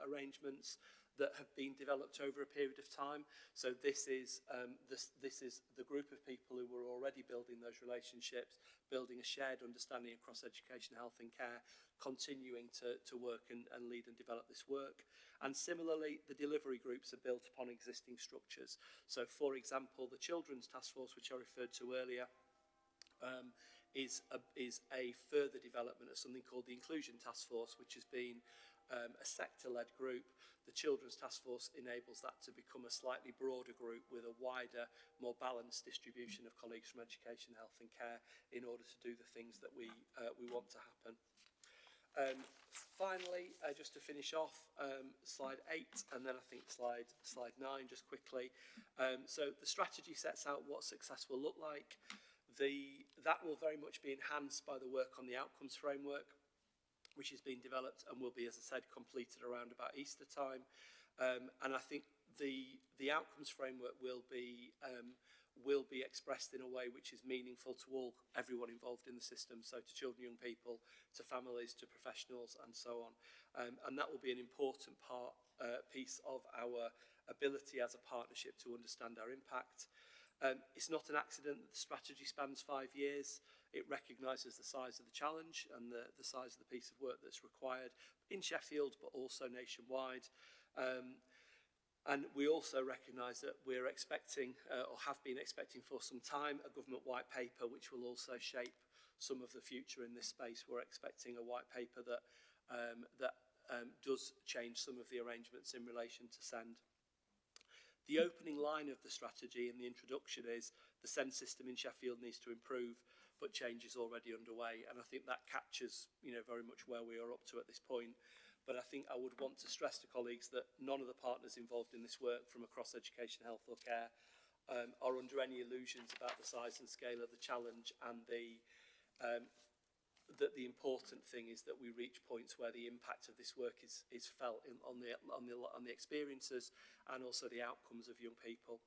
arrangements that have been developed over a period of time. So this is the group of people who were already building those relationships, building a shared understanding across education, health and care, continuing to work and lead and develop this work. And similarly, the delivery groups are built upon existing structures. So for example, the Children's Task Force, which I referred to earlier, is a further development of something called the Inclusion Task Force, which has been a sector-led group. The Children's Task Force enables that to become a slightly broader group with a wider, more balanced distribution of colleagues from education, health and care in order to do the things that we want to happen. Finally, just to finish off, slide 8 and then I think slide 9 just quickly. So the strategy sets out what success will look like. That will very much be enhanced by the work on the outcomes framework, which is being developed and will be, as I said, completed around about Easter time. And I think the outcomes framework will be expressed in a way which is meaningful to everyone involved in the system, so to children, young people, to families, to professionals, and so on. And that will be an important piece of our ability as a partnership to understand our impact. It's not an accident that the strategy spans 5 years. It recognises the size of the challenge and the size of the piece of work that's required in Sheffield, but also nationwide. And we also recognise that we're expecting, or have been expecting for some time, a government white paper which will also shape some of the future in this space. We're expecting a white paper that does change some of the arrangements in relation to SEND. The opening line of the strategy in the introduction is the SEND system in Sheffield needs to improve, but change is already underway. And I think that captures, very much where we are up to at this point. But I think I would want to stress to colleagues that none of the partners involved in this work from across education, health or care are under any illusions about the size and scale of the challenge, and that the important thing is that we reach points where the impact of this work is felt on the experiences and also the outcomes of young people.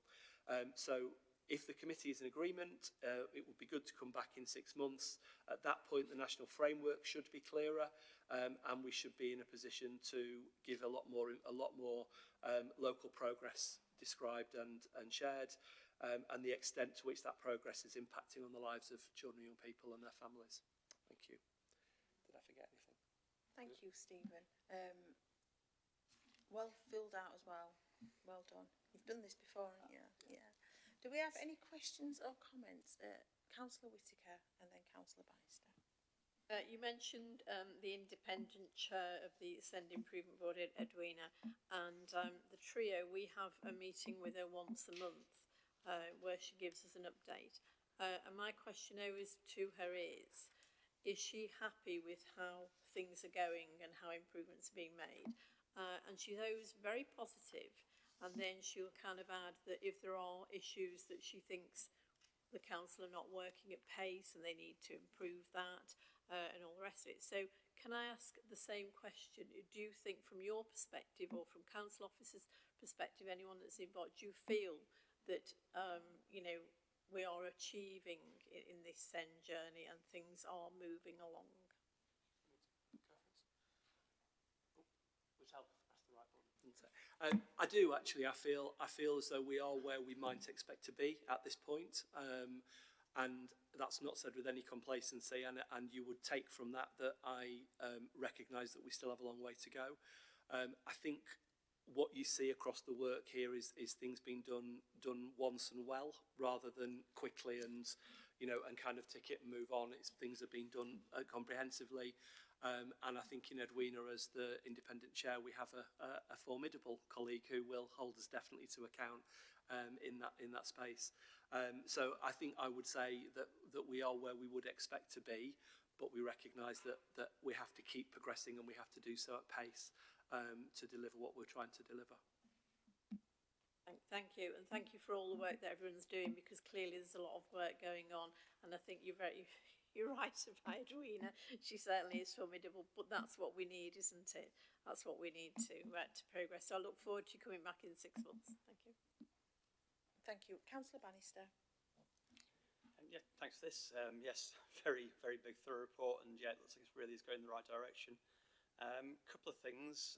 So if the committee is in agreement, it would be good to come back in 6 months. At that point, the national framework should be clearer, and we should be in a position to give a lot more local progress described and shared, and the extent to which that progress is impacting on the lives of children and young people and their families. Thank you. Did I forget anything? Thank you, Stephen. Well filled out as well. Well done. You've done this before, haven't you? Yeah. Do we have any questions or comments? Councillor Whittaker and then Councillor Bannister. You mentioned the independent chair of the SEND Improvement Board, Edwina, and the trio. We have a meeting with her once a month where she gives us an update. And my question to her is she happy with how things are going and how improvements are being made? And she's always very positive, and then she'll kind of add that if there are issues that she thinks the council are not working at pace and they need to improve that and all the rest of it. So can I ask the same question? Do you think from your perspective or from council officers' perspective, anyone that's involved, do you feel that, you know, we are achieving in this SEND journey and things are moving along? I do actually. I feel as though we are where we might expect to be at this point, and that's not said with any complacency. And you would take from that I recognise that we still have a long way to go. I think what you see across the work here is things being done once and well, rather than quickly and and kind of tick it and move on. It's things are being done comprehensively. And I think in Edwina, as the independent chair, we have a formidable colleague who will hold us definitely to account in that space. So I think I would say that we are where we would expect to be, but we recognise that we have to keep progressing and we have to do so at pace to deliver what we're trying to deliver. Thank you, and thank you for all the work that everyone's doing, because clearly there's a lot of work going on, and I think you're right about Edwina. She certainly is formidable, but that's what we need, isn't it? That's what we need to progress. So I look forward to you coming back in 6 months. Thank you. Thank you. Councillor Bannister. Yeah, thanks for this. Yes, very, very big, thorough report, and yeah, it looks like it really is going in the right direction. Couple of things.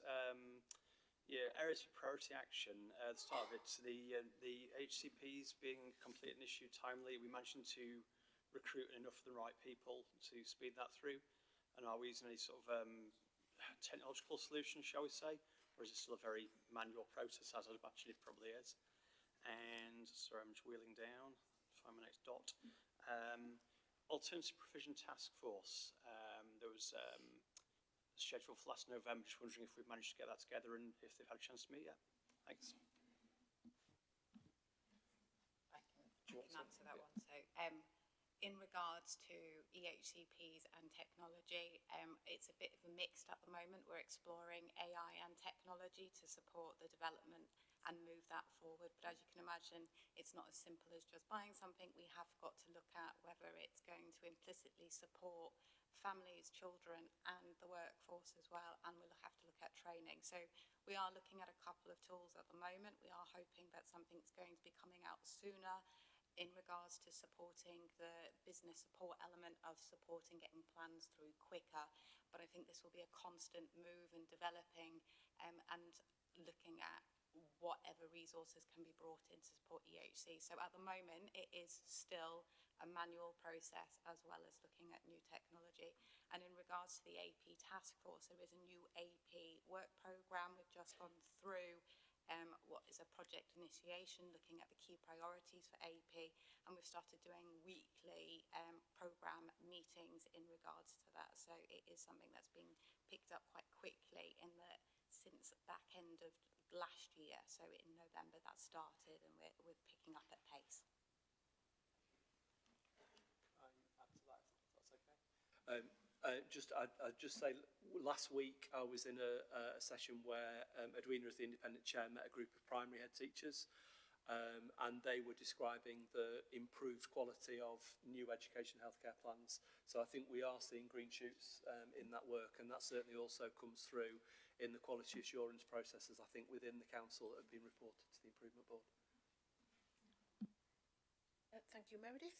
Yeah, areas for priority action. At the start of it, the HCPs being complete and issued timely. We mentioned to recruit enough of the right people to speed that through, and are we using any sort of technological solution, shall we say, or is it still a very manual process, as I imagine it probably is? And sorry, I'm just wheeling down, find my next dot. Alternative Provision Task Force. There was scheduled for last November. Just wondering if we've managed to get that together and if they've had a chance to meet yet. Thanks. I can answer that one. So, in regards to EHCPs and technology, it's a bit of a mixed at the moment. We're exploring AI and technology to support the development and move that forward. But as you can imagine, it's not as simple as just buying something. We have got to look at whether it's going to implicitly support families, children and the workforce as well, and we'll have to look at training. So we are looking at a couple of tools at the moment. We are hoping that something's going to be coming out sooner in regards to supporting the business support element of supporting getting plans through quicker. But I think this will be a constant move and developing and looking at whatever resources can be brought in to support EHC. So at the moment, it is still a manual process as well as looking at new technology. And in regards to the AP task force, there is a new AP work programme. We've just gone through what is a project initiation, looking at the key priorities for AP, and we've started doing weekly programme meetings in regards to that. So it is something that's been picked up quite quickly since back end of last year. So in November that started, and we're picking up at pace. I'd just say, last week I was in a session where Edwina, as the independent chair, met a group of primary head teachers, and they were describing the improved quality of new education healthcare plans. So I think we are seeing green shoots in that work, and that certainly also comes through in the quality assurance processes, I think, within the council that have been reported to the Improvement Board. Thank you. Meredith?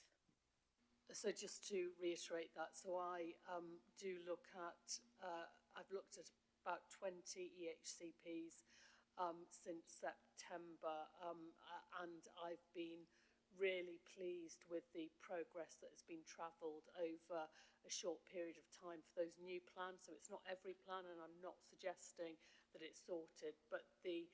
So just to reiterate that, so I do look at, I've looked at about 20 EHCPs since September, and I've been really pleased with the progress that has been travelled over a short period of time for those new plans. So it's not every plan, and I'm not suggesting that it's sorted, but the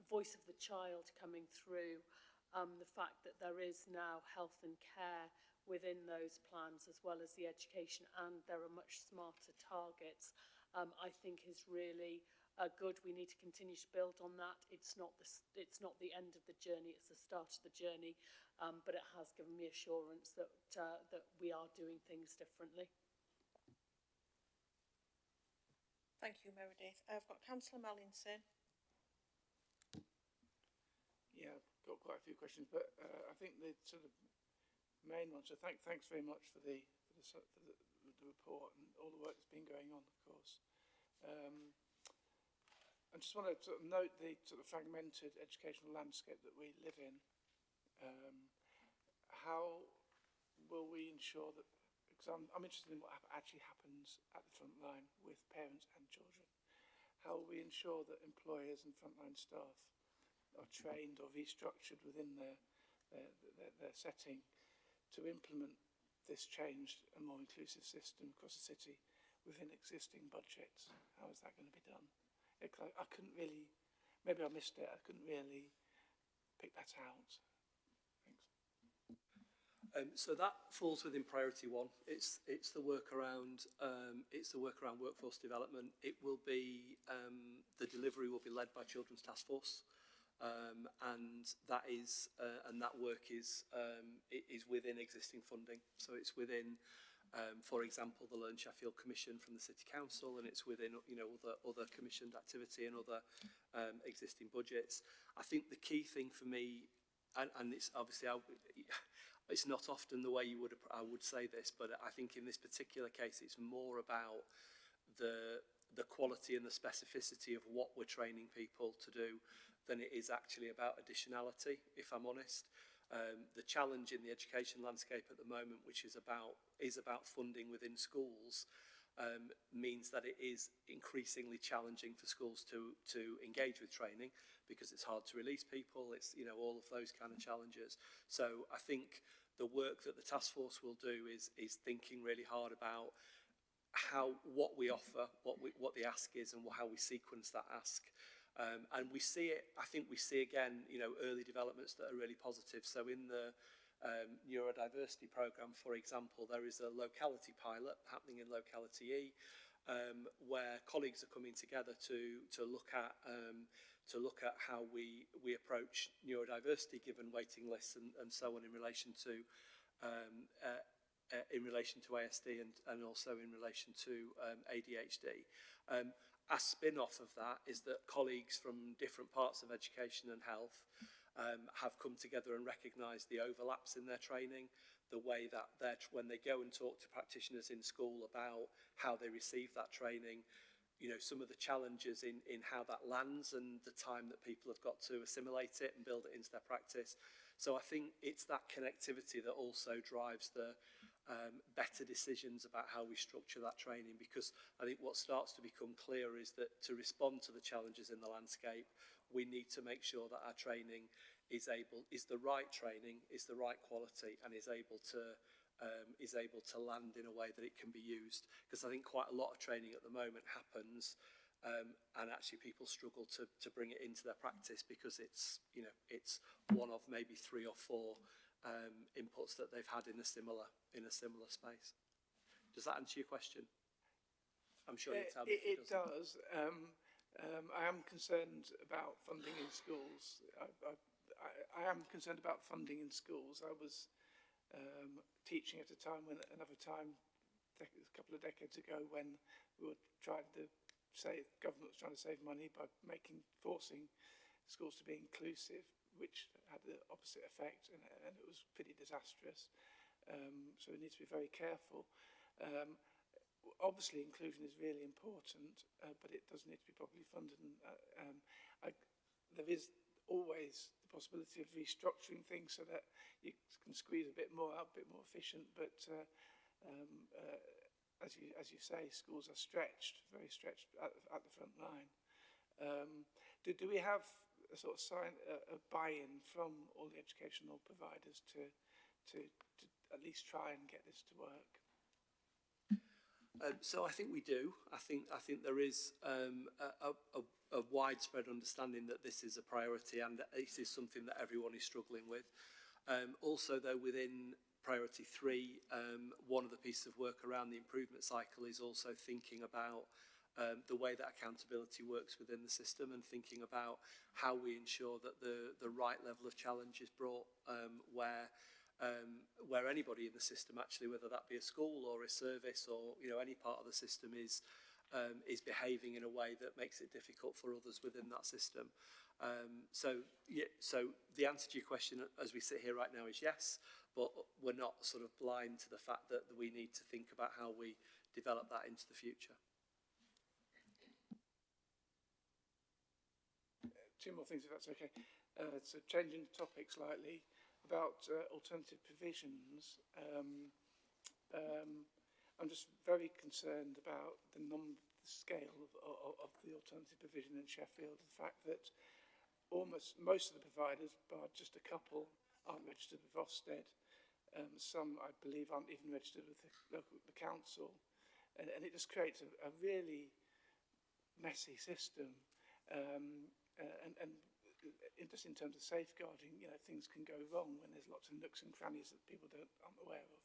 voice of the child coming through, the fact that there is now health and care within those plans, as well as the education, and there are much smarter targets, I think is really good. We need to continue to build on that. It's not the end of the journey, it's the start of the journey, but it has given me assurance that we are doing things differently. Thank you, Meredith. I've got Councillor Mallinson. Yeah, I've got quite a few questions, but I think the sort of main one. So thanks very much for the report and all the work that's been going on, of course. I just want to sort of note the sort of fragmented educational landscape that we live in. How will we ensure that, because I'm interested in what actually happens at the front line with parents and children. How will we ensure that employers and frontline staff are trained or restructured within their setting to implement this changed and more inclusive system across the city within existing budgets? How is that going to be done? I couldn't really, maybe I missed it, I couldn't really pick that out. Thanks. So that falls within priority one. It's the work around workforce development. It will be the delivery will be led by Children's Task Force, and that work is within existing funding. So it's within, for example, the Learn Sheffield Commission from the City Council, and it's within other commissioned activity and other existing budgets. I think the key thing for me, and it's obviously it's not often the way I would say this, but I think in this particular case it's more about the quality and the specificity of what we're training people to do than it is actually about additionality, if I'm honest. The challenge in the education landscape at the moment, which is about funding within schools, means that it is increasingly challenging for schools to engage with training because it's hard to release people. It's all of those kind of challenges. So I think the work that the task force will do is thinking really hard about what we offer, what the ask is, and how we sequence that ask. And we see it. I think we see again, early developments that are really positive. So in the neurodiversity programme, for example, there is a locality pilot happening in locality E, where colleagues are coming together to look at how we approach neurodiversity given waiting lists and so on in relation to ASD and also in relation to ADHD. A spin-off of that is that colleagues from different parts of education and health have come together and recognised the overlaps in their training, the way that when they go and talk to practitioners in school about how they receive that training, some of the challenges in how that lands and the time that people have got to assimilate it and build it into their practice. So I think it's that connectivity that also drives the better decisions about how we structure that training, because I think what starts to become clear is that to respond to the challenges in the landscape, we need to make sure that our training is the right training, is the right quality, and is able to land in a way that it can be used. Because I think quite a lot of training at the moment happens, and actually people struggle to bring it into their practice because it's one of maybe 3 or 4 inputs that they've had in a similar space. Does that answer your question? I'm sure you tell me if it doesn't. It does. I am concerned about funding in schools. I am concerned about funding in schools. I was teaching at a time a couple of decades ago, when we were trying to government was trying to save money by forcing schools to be inclusive, which had the opposite effect, and it was pretty disastrous. So we need to be very careful. Obviously, inclusion is really important, but it does need to be properly funded. And there is always the possibility of restructuring things so that you can squeeze a bit more out, a bit more efficient. But as you say, schools are very stretched at the front line. Do we have a sort of a buy-in from all the educational providers to at least try and get this to work? So I think we do. I think there is a widespread understanding that this is a priority and that this is something that everyone is struggling with. Also, though, within priority 3, one of the pieces of work around the improvement cycle is also thinking about the way that accountability works within the system, and thinking about how we ensure that the right level of challenge is brought where anybody in the system, actually, whether that be a school or a service or any part of the system, is is behaving in a way that makes it difficult for others within that system. So the answer to your question as we sit here right now is yes, but we're not sort of blind to the fact that we need to think about how we develop that into the future. Two more things, if that's okay. So changing the topic slightly about alternative provisions. I'm just very concerned about the scale of the alternative provision in Sheffield. The fact that most of the providers, bar just a couple, aren't registered with Ofsted. Some, I believe, aren't even registered with the council. And it just creates a really messy system. And just in terms of safeguarding, you know, things can go wrong when there's lots of nooks and crannies that people aren't aware of.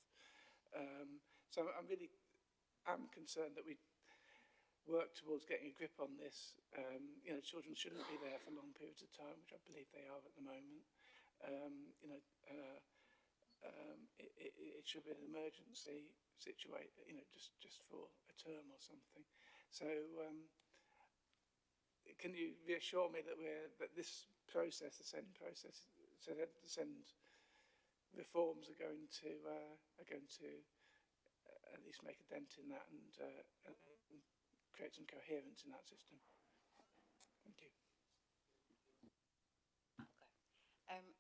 So I'm really concerned that we work towards getting a grip on this. You know, children shouldn't be there for long periods of time, which I believe they are at the moment. It should be an emergency situation, you know, just for a term or something. So can you reassure me that this process, the SEND process, so that the SEND reforms are going to at least make a dent in that and create some coherence in that system? Thank you.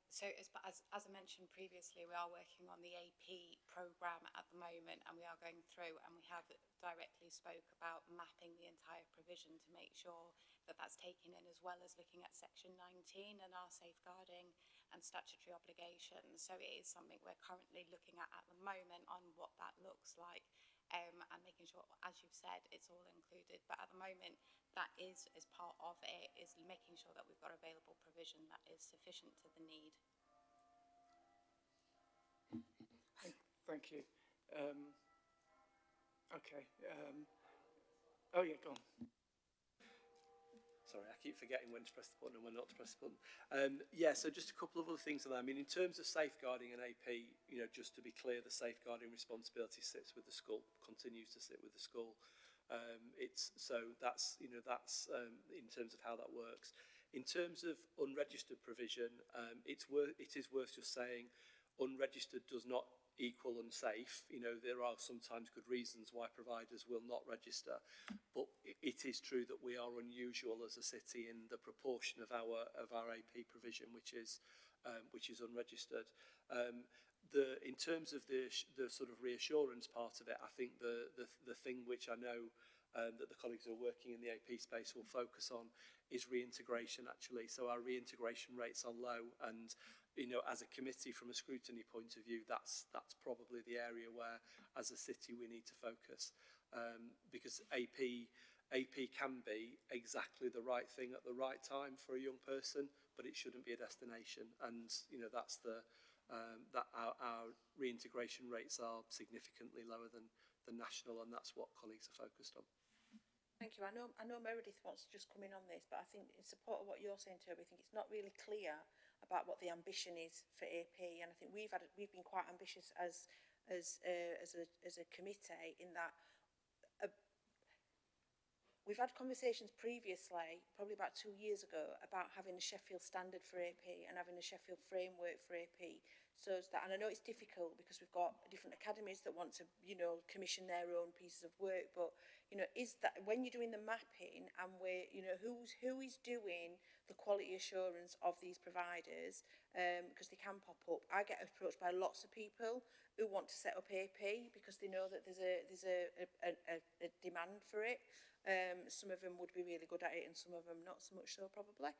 So as I mentioned previously, we are working on the AP programme at the moment, and we are going through, and we have directly spoke about mapping the entire provision to make sure that that's taken in, as well as looking at section 19 and our safeguarding and statutory obligations. So it is something we're currently looking at the moment on what that looks like, and making sure, as you've said, it's all included. But at the moment, that is, as part of it, is making sure that we've got available provision that is sufficient to the need. Thank you. Okay. Oh yeah, go on. Sorry, I keep forgetting when to press the button and when not to press the button. Yeah, so just a couple of other things on that. I mean, in terms of safeguarding and AP, you know, just to be clear, the safeguarding responsibility sits with the school, continues to sit with the school. That's in terms of how that works. In terms of unregistered provision, it is worth just saying unregistered does not equal unsafe. You know, there are sometimes good reasons why providers will not register, but it is true that we are unusual as a city in the proportion of our AP provision which is unregistered. In terms of the sort of reassurance part of it, I think the thing which I know that the colleagues who are working in the AP space will focus on is reintegration, actually. So our reintegration rates are low, and you know, as a committee, from a scrutiny point of view, that's probably the area where, as a city, we need to focus, because AP can be exactly the right thing at the right time for a young person, but it shouldn't be a destination. And you know, that's that our reintegration rates are significantly lower than national, and that's what colleagues are focused on. Thank you. I know Meredith wants to just come in on this, but I think in support of what you're saying, Toby, I think it's not really clear about what the ambition is for AP, and I think we've been quite ambitious as a committee in that. We've had conversations previously, probably about 2 years ago, about having a Sheffield standard for AP and having a Sheffield framework for AP. So that, and I know it's difficult because we've got different academies that want to, you know, commission their own pieces of work. But, you know, is that when you're doing the mapping and where, you know, who is doing the quality assurance of these providers, because they can pop up. I get approached by lots of people who want to set up AP because they know that there's a demand for it. Some of them would be really good at it and some of them not so much so, probably.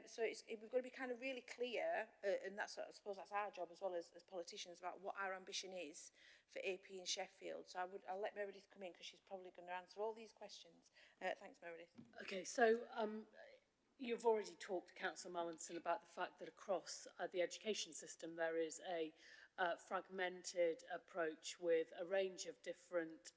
So we've got to be kind of really clear, and I suppose that's our job as well as politicians, about what our ambition is for AP in Sheffield. So I'll let Meredith come in because she's probably going to answer all these questions. Thanks, Meredith. Okay, so you've already talked to Councillor Mallinson about the fact that across the education system there is a fragmented approach with a range of different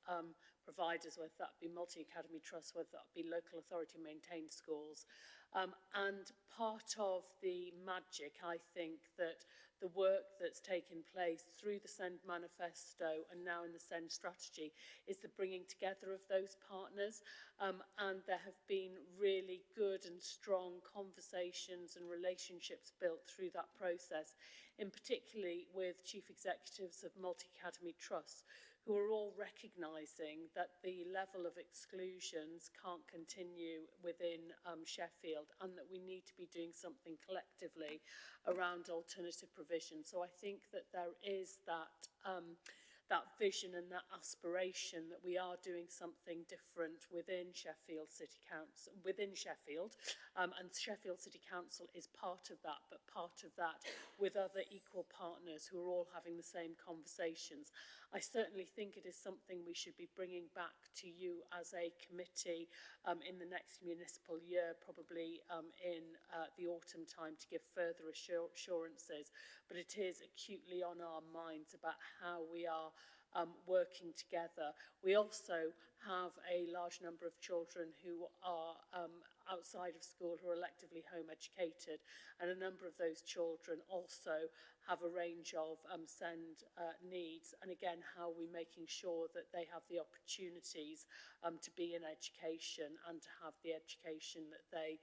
providers, whether that be multi-academy trusts, whether that be local authority maintained schools. And part of the magic, I think, that the work that's taken place through the SEND manifesto and now in the SEND strategy is the bringing together of those partners. And there have been really good and strong conversations and relationships built through that process, in particularly with chief executives of multi-academy trusts, who are all recognising that the level of exclusions can't continue within Sheffield, and that we need to be doing something collectively around alternative provision. So I think that there is that that vision and that aspiration that we are doing something different within Sheffield City Council, and Sheffield City Council is part of that, but part of that with other equal partners who are all having the same conversations. I certainly think it is something we should be bringing back to you as a committee in the next municipal year, probably in the autumn time, to give further assurances. But it is acutely on our minds about how we are working together. We also have a large number of children who are outside of school, who are electively home educated, and a number of those children also have a range of SEND needs. And again, how are we making sure that they have the opportunities to be in education and to have the education that they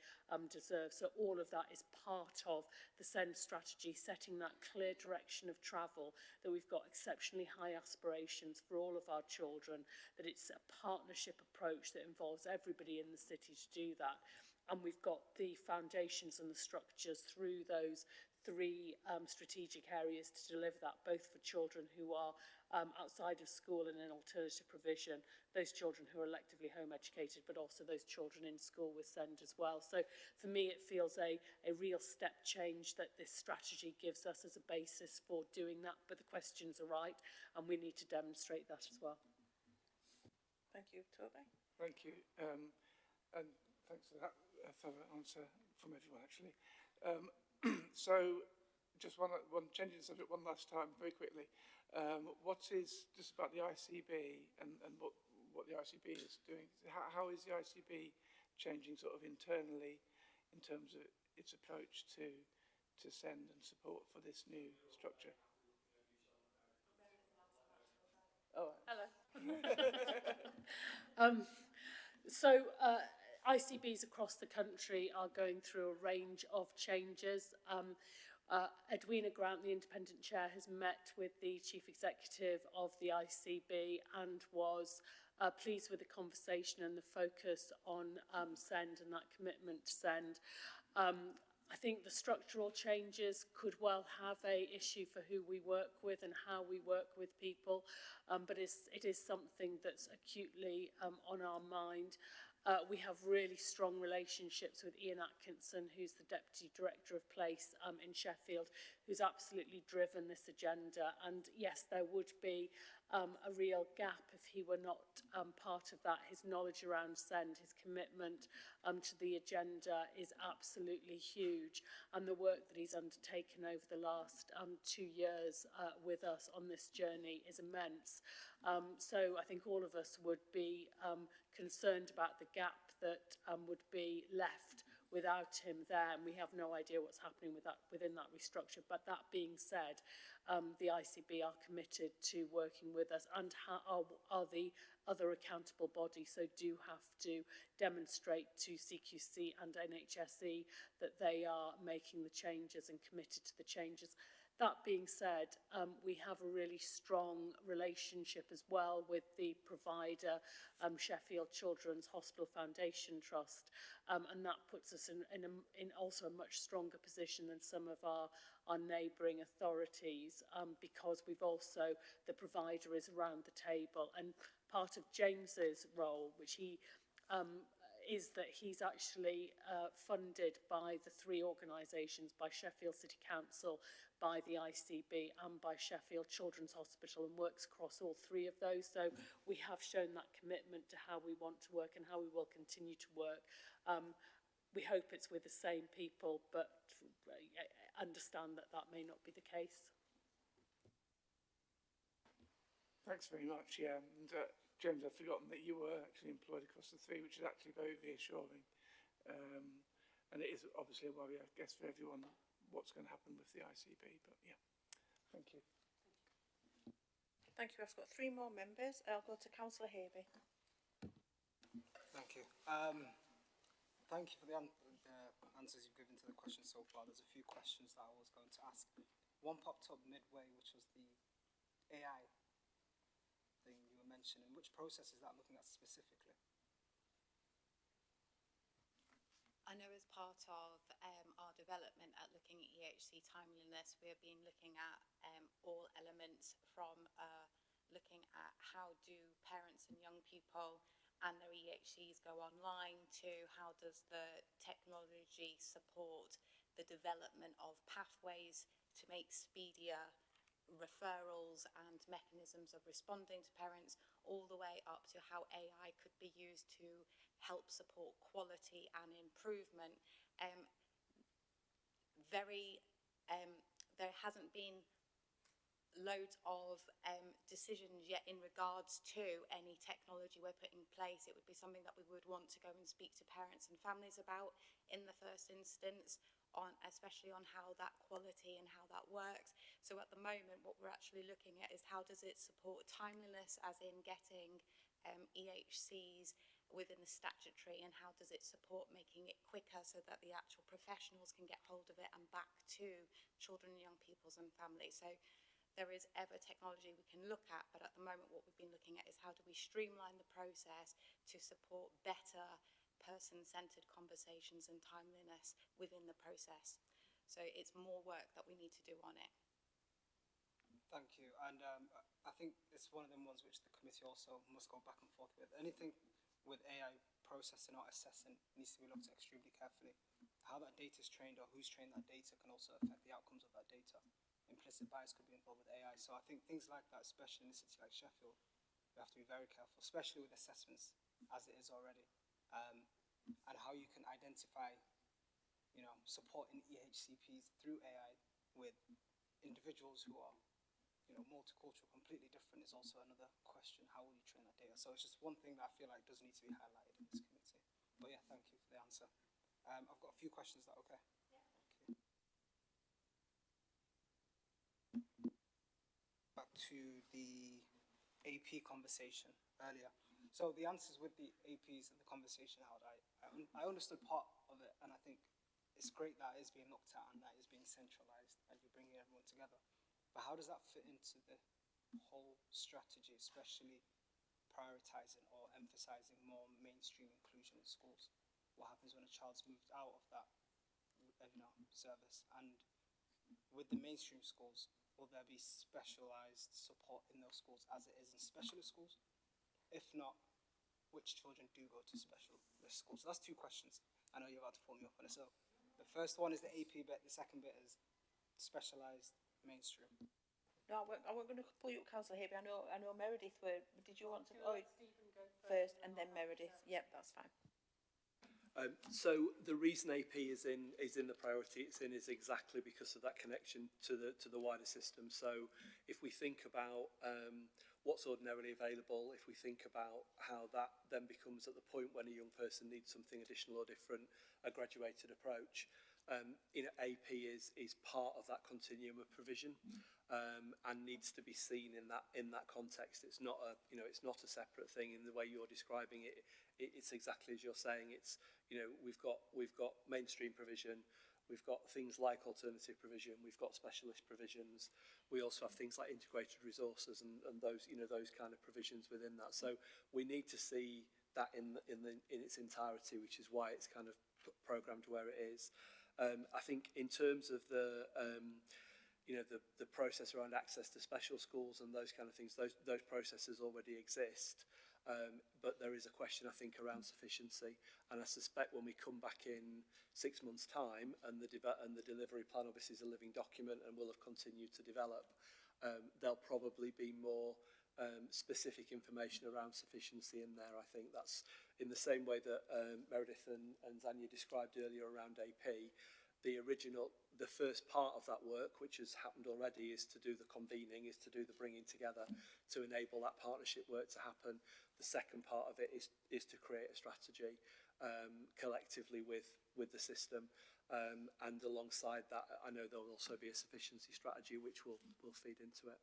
deserve? So all of that is part of the SEND strategy, setting that clear direction of travel, that we've got exceptionally high aspirations for all of our children, that it's a partnership approach that involves everybody in the city to do that. And we've got the foundations and the structures through those three strategic areas to deliver that, both for children who are outside of school and in alternative provision, those children who are electively home educated, but also those children in school with SEND as well. So for me, it feels a real step change that this strategy gives us as a basis for doing that. But the questions are right, and we need to demonstrate that as well. Thank you. Toby? Thank you. And thanks for that thorough answer from everyone, actually. So just one changing the subject one last time, very quickly. What is, just about the ICB and what the ICB is doing, how is the ICB changing sort of internally in terms of its approach to SEND and support for this new structure? Oh. Hello. So ICBs across the country are going through a range of changes. Edwina Grant, the independent chair, has met with the chief executive of the ICB and was pleased with the conversation and the focus on SEND and that commitment to SEND. I think the structural changes could well have a issue for who we work with and how we work with people, but it is something that's acutely on our mind. We have really strong relationships with Ian Atkinson, who's the Deputy Director of Place in Sheffield, who's absolutely driven this agenda. And yes, there would be a real gap if he were not part of that. His knowledge around SEND, his commitment to the agenda is absolutely huge. And the work that he's undertaken over the last 2 years with us on this journey is immense. So I think all of us would be concerned about the gap that would be left without him there, and we have no idea what's happening with that within that restructure. But that being said, the ICB are committed to working with us, and are the other accountable bodies, so do have to demonstrate to CQC and NHSE that they are making the changes and committed to the changes. That being said, we have a really strong relationship as well with the provider, Sheffield Children's Hospital Foundation Trust, and that puts us in also a much stronger position than some of our neighbouring authorities, because we've also, the provider is around the table. And part of James's role, which he is that he's actually funded by the three organisations, by Sheffield City Council, by the ICB and by Sheffield Children's Hospital, and works across all three of those. So we have shown that commitment to how we want to work and how we will continue to work. We hope it's with the same people, but understand that that may not be the case. Thanks very much. Yeah, and James, I've forgotten that you were actually employed across the three, which is actually very reassuring. And it is obviously a worry, I guess, for everyone, what's going to happen with the ICB. But yeah, thank you. Thank you. I've got 3 more members. I'll go to Councillor Havey. Thank you. Thank you for the answers you've given to the questions so far. There's a few questions that I was going to ask. One popped up midway, which was the AI thing you were mentioning. Which process is that looking at specifically? I know as part of our development at looking at EHC timeliness, we have been looking at all elements from looking at how do parents and young people and their EHCs go online to how does the technology support the development of pathways to make speedier referrals and mechanisms of responding to parents, all the way up to how AI could be used to help support quality and improvement. There hasn't been loads of decisions yet in regards to any technology we're putting in place. It would be something that we would want to go and speak to parents and families about in the first instance, especially on how that quality and how that works. So at the moment, what we're actually looking at is how does it support timeliness, as in getting EHCs within the statutory, and how does it support making it quicker so that the actual professionals can get hold of it and back to children and young peoples and families. So there is ever technology we can look at, but at the moment what we've been looking at is how do we streamline the process to support better person-centred conversations and timeliness within the process. So it's more work that we need to do on it. Thank you. And I think it's one of them ones which the committee also must go back and forth with. Anything with AI processing or assessing needs to be looked at extremely carefully. How that data is trained or who's trained that data can also affect the outcomes of that data. Implicit bias could be involved with AI. So I think things like that, especially in a city like Sheffield, we have to be very careful, especially with assessments as it is already. And how you can identify, supporting EHCPs through AI with individuals who are, multicultural, completely different is also another question. How will you train that data? So it's just one thing that I feel like does need to be highlighted in this committee. But yeah, thank you for the answer. I've got a few questions. Is that okay? Yeah. Back to the AP conversation earlier. So the answers with the APs and the conversation held, I understood part of it, and I think it's great that it is being looked at and that it is being centralised and you're bringing everyone together. But how does that fit into the whole strategy, especially prioritising or emphasising more mainstream inclusion in schools? What happens when a child's moved out of that, service? And with the mainstream schools, will there be specialised support in those schools as it is in specialist schools? If not, which children do go to specialist schools? So that's 2 questions. I know you're about to pull me up on it. So the first one is the AP bit. The second bit is specialised mainstream. No, I wasn't going to pull you up, Councillor Havey. I know Meredith were. Did you want to? Oh, Stephen go first, and then Meredith. Yep, that's fine. So the reason AP is in the priority it's in is exactly because of that connection to the wider system. So if we think about what's ordinarily available, if we think about how that then becomes at the point when a young person needs something additional or different, a graduated approach, AP is part of that continuum of provision, and needs to be seen in that context. It's not a it's not a separate thing in the way you're describing it. It's exactly as you're saying. It's we've got mainstream provision, we've got things like alternative provision, we've got specialist provisions. We also have things like integrated resources and those those kind of provisions within that. So we need to see that in its entirety, which is why it's kind of programmed where it is. I think in terms of the process around access to special schools and those kind of things, those processes already exist. But there is a question, I think, around sufficiency, and I suspect when we come back in 6 months' time, and the delivery plan obviously is a living document and will have continued to develop, there'll probably be more specific information around sufficiency in there. I think that's in the same way that Meredith and Zanya described earlier around AP. the first part of that work, which has happened already, is to do the convening, is to do the bringing together to enable that partnership work to happen. The second part of it is to create a strategy collectively with the system. And alongside that, I know there will also be a sufficiency strategy which will feed into it.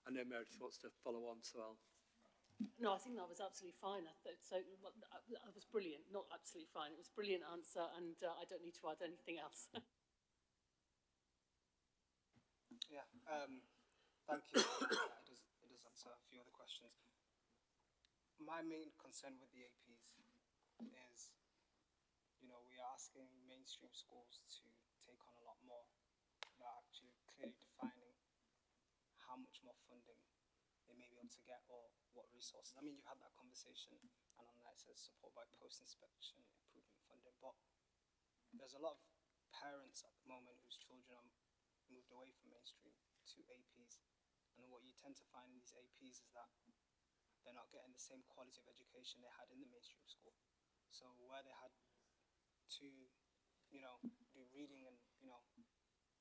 I know Meredith wants to follow on, so I'll... No, I think that was absolutely fine. That was brilliant. Not absolutely fine. It was a brilliant answer, and I don't need to add anything else. Yeah, thank you. It does answer a few other questions. My main concern with the APs is, we are asking mainstream schools to take on a lot more without actually clearly defining how much more funding they may be able to get or what resources. I mean, you had that conversation, and on there it says support by post-inspection improvement funding, but there's a lot of parents at the moment whose children are moved away from mainstream to APs, and what you tend to find in these APs is that they're not getting the same quality of education they had in the mainstream school. So where they had to, do reading and,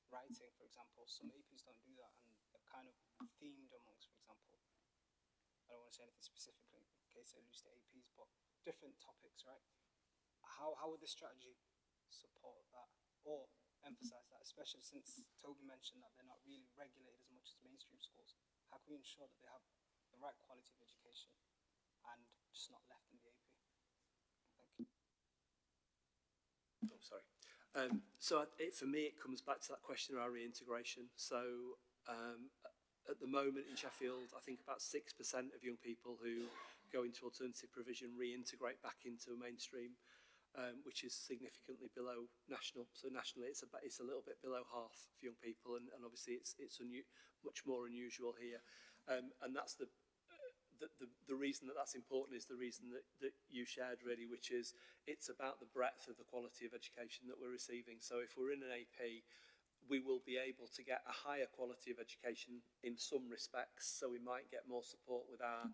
writing, for example, some APs don't do that, and they're kind of themed amongst, for example, I don't want to say anything specifically in case they lose to APs, but different topics, right? How would this strategy support that or emphasize that, especially since Toby mentioned that they're not really regulated as much as mainstream schools? How can we ensure that they have the right quality of education and just not left in the AP? Thank you. Oh, sorry. For me, it comes back to that question around reintegration. So at the moment in Sheffield, I think about 6% of young people who go into alternative provision reintegrate back into mainstream, which is significantly below national. So nationally, it's a little bit below half of young people, and obviously it's much more unusual here. And that's the reason that that's important is the reason that you shared, really, which is it's about the breadth of the quality of education that we're receiving. So if we're in an AP, we will be able to get a higher quality of education in some respects. So we might get more support with our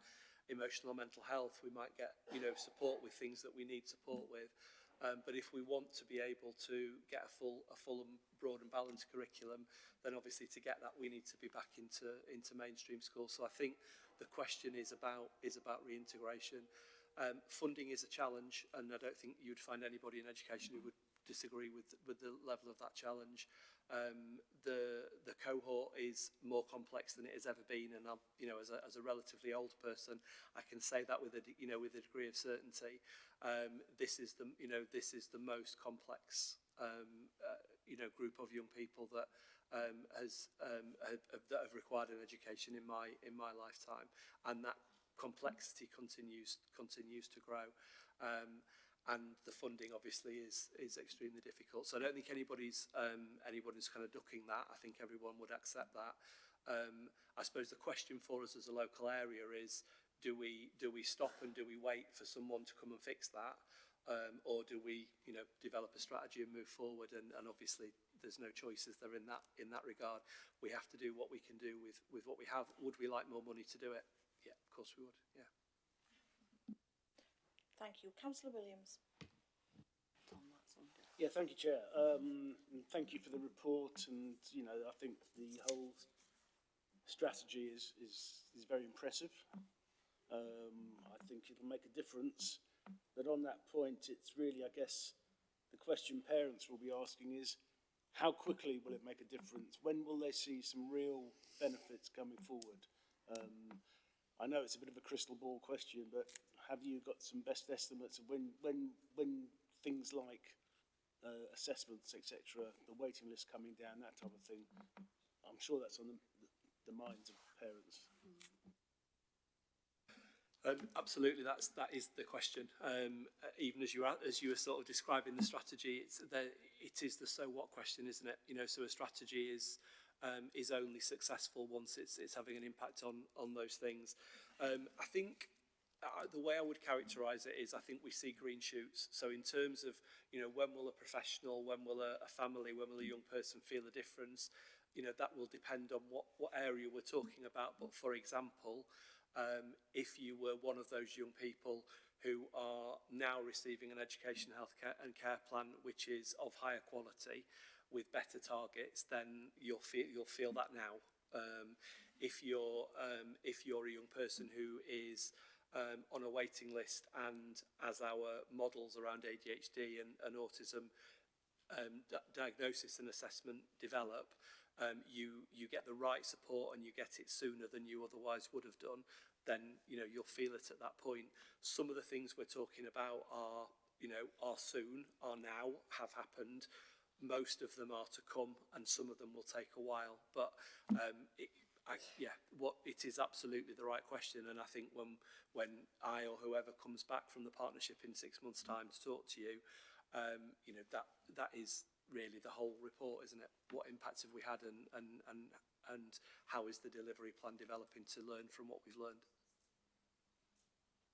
emotional and mental health. We might get, support with things that we need support with. But if we want to be able to get a full and broad and balanced curriculum, then obviously to get that we need to be back into mainstream schools. So I think the question is about reintegration. Funding is a challenge, and I don't think you'd find anybody in education who would disagree with the level of that challenge. The cohort is more complex than it has ever been, and as a relatively old person, I can say that with a degree of certainty. This is the most complex group of young people that have required an education in my lifetime, and that complexity continues to grow. And the funding obviously is extremely difficult. So I don't think anybody's kind of ducking that. I think everyone would accept that. I suppose the question for us as a local area is, do we stop and do we wait for someone to come and fix that, or do we develop a strategy and move forward? And obviously there's no choices there in that regard. We have to do what we can do with what we have. Would we like more money to do it? Yeah, of course we would. Yeah. Thank you. Councillor Williams. Yeah, thank you, Chair. And thank you for the report. And I think the whole strategy is very impressive. I think it'll make a difference. But on that point, it's really, I guess, the question parents will be asking is, how quickly will it make a difference? When will they see some real benefits coming forward? I know it's a bit of a crystal ball question, but have you got some best estimates of when things like assessments, etc., the waiting list coming down, that type of thing? I'm sure that's on the minds of parents. Absolutely, that is the question. Even as you were sort of describing the strategy, it is the so what question, isn't it? So a strategy is only successful once it's having an impact on those things. I think the way I would characterise it is I think we see green shoots. So in terms of, when will a professional, when will a family, when will a young person feel a difference, that will depend on what area we're talking about. But for example, if you were one of those young people who are now receiving an education, healthcare and care plan which is of higher quality with better targets, then you'll feel that now. If you're a young person who is on a waiting list, and as our models around ADHD and autism diagnosis and assessment develop, you get the right support and you get it sooner than you otherwise would have done, then you'll feel it at that point. Some of the things we're talking about are soon, are now, have happened. Most of them are to come, and some of them will take a while. But it is absolutely the right question, and I think when I or whoever comes back from the partnership in 6 months' time to talk to you, that is really the whole report, isn't it? What impacts have we had, and how is the delivery plan developing to learn from what we've learned?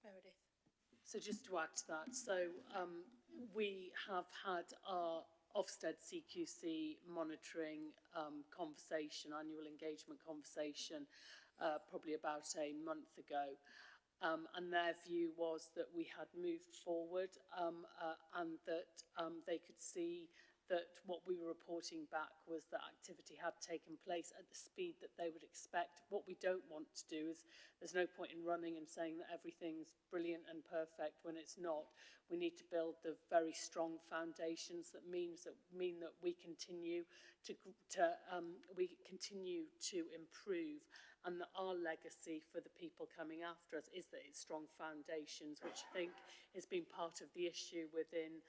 Meredith. So just to add to that, so we have had our Ofsted CQC monitoring conversation, annual engagement conversation, probably about a month ago. And their view was that we had moved forward and that they could see that what we were reporting back was that activity had taken place at the speed that they would expect. What we don't want to do is, there's no point in running and saying that everything's brilliant and perfect when it's not. We need to build the very strong foundations that mean that we continue to improve, and that our legacy for the people coming after us is that it's strong foundations, which I think has been part of the issue within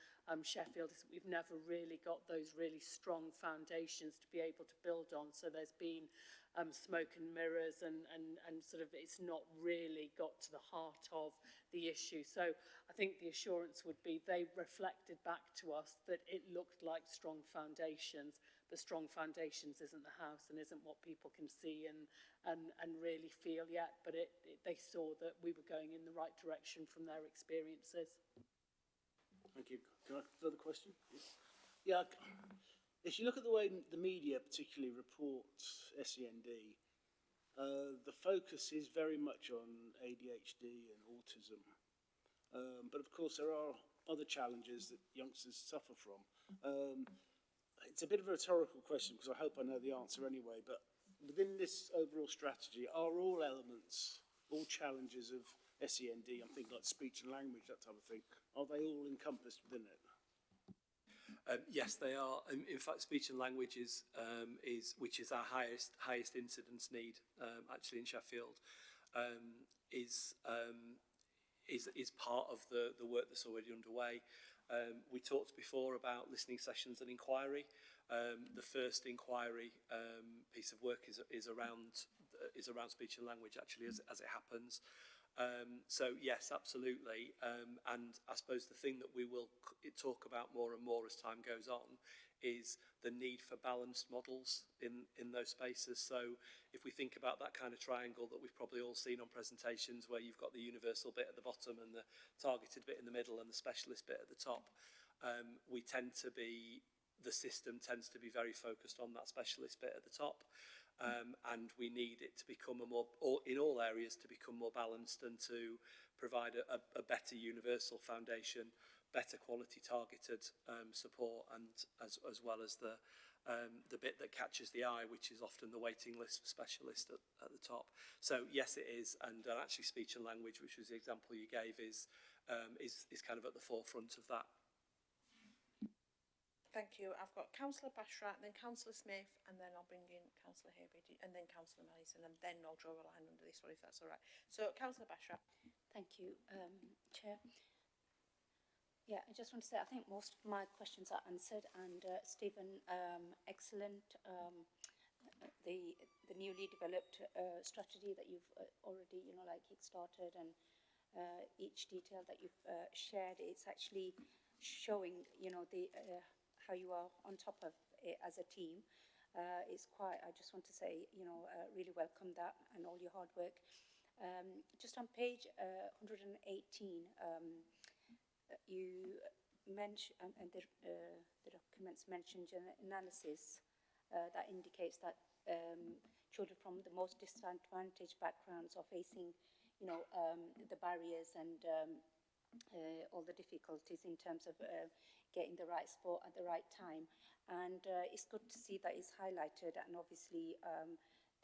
Sheffield, is that we've never really got those really strong foundations to be able to build on. So there's been smoke and mirrors, and sort of it's not really got to the heart of the issue. So I think the assurance would be they reflected back to us that it looked like strong foundations, but strong foundations isn't the house and isn't what people can see and really feel yet. But they saw that we were going in the right direction from their experiences. Thank you. Can I further question? Yeah. If you look at the way the media particularly reports SEND, the focus is very much on ADHD and autism. But of course there are other challenges that youngsters suffer from. It's a bit of a rhetorical question, because I hope I know the answer anyway, but within this overall strategy, are all elements, all challenges of SEND, I'm thinking like speech and language, that type of thing, are they all encompassed within it? Yes, they are. In fact, speech and language is which is our highest incidence need actually in Sheffield, is part of the work that's already underway. We talked before about listening sessions and inquiry. The first inquiry piece of work is around speech and language, actually, as it happens. So yes, absolutely. And I suppose the thing that we will talk about more and more as time goes on is the need for balanced models in those spaces. So if we think about that kind of triangle that we've probably all seen on presentations, where you've got the universal bit at the bottom and the targeted bit in the middle and the specialist bit at the top, the system tends to be very focused on that specialist bit at the top. And we need it to become in all areas, to become more balanced and to provide a better universal foundation, better quality targeted support, and as well as the bit that catches the eye, which is often the waiting list for specialists at the top. So yes, it is, and actually speech and language, which was the example you gave, is kind of at the forefront of that. Thank you. I've got Councillor Bashra, then Councillor Smith, and then I'll bring in Councillor Haybay, and then Councillor Madison, and then I'll draw a line under this one, if that's all right. So, Councillor Bashra. Thank you, Chair. Yeah, I just want to say I think most of my questions are answered, and Stephen, excellent. The newly developed strategy that you've already, kick-started, and each detail that you've shared, it's actually showing, how you are on top of it as a team. It's quite, I just want to say, really welcome that and all your hard work. Just on page 118, you mentioned, and the documents mentioned an analysis that indicates that children from the most disadvantaged backgrounds are facing, the barriers and all the difficulties in terms of getting the right sport at the right time. And it's good to see that it's highlighted, and obviously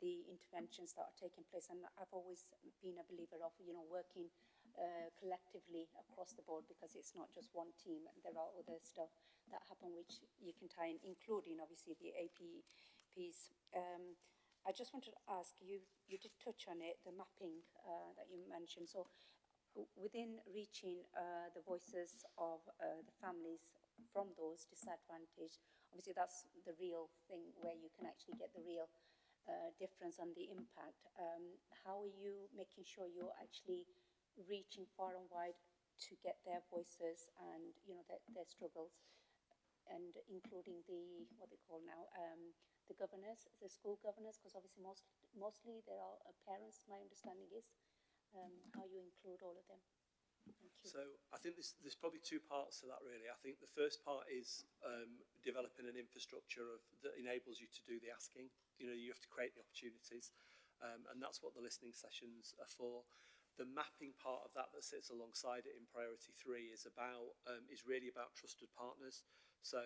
the interventions that are taking place. And I've always been a believer of, you know, working collectively across the board, because it's not just one team. There are other stuff that happen which you can tie in, including obviously the AP piece. I just wanted to ask you, you did touch on it, the mapping that you mentioned. So within reaching the voices of the families from those disadvantaged, obviously that's the real thing where you can actually get the real difference and the impact. How are you making sure you're actually reaching far and wide to get their voices and, you know, their struggles, and including the, what they call now, the governors, the school governors, because obviously mostly there are parents, my understanding is, how you include all of them. Thank you. So I think there's probably two parts to that, really. I think the first part is developing an infrastructure that enables you to do the asking. You know, you have to create the opportunities, and that's what the listening sessions are for. The mapping part of that sits alongside it in priority 3 is really about trusted partners. So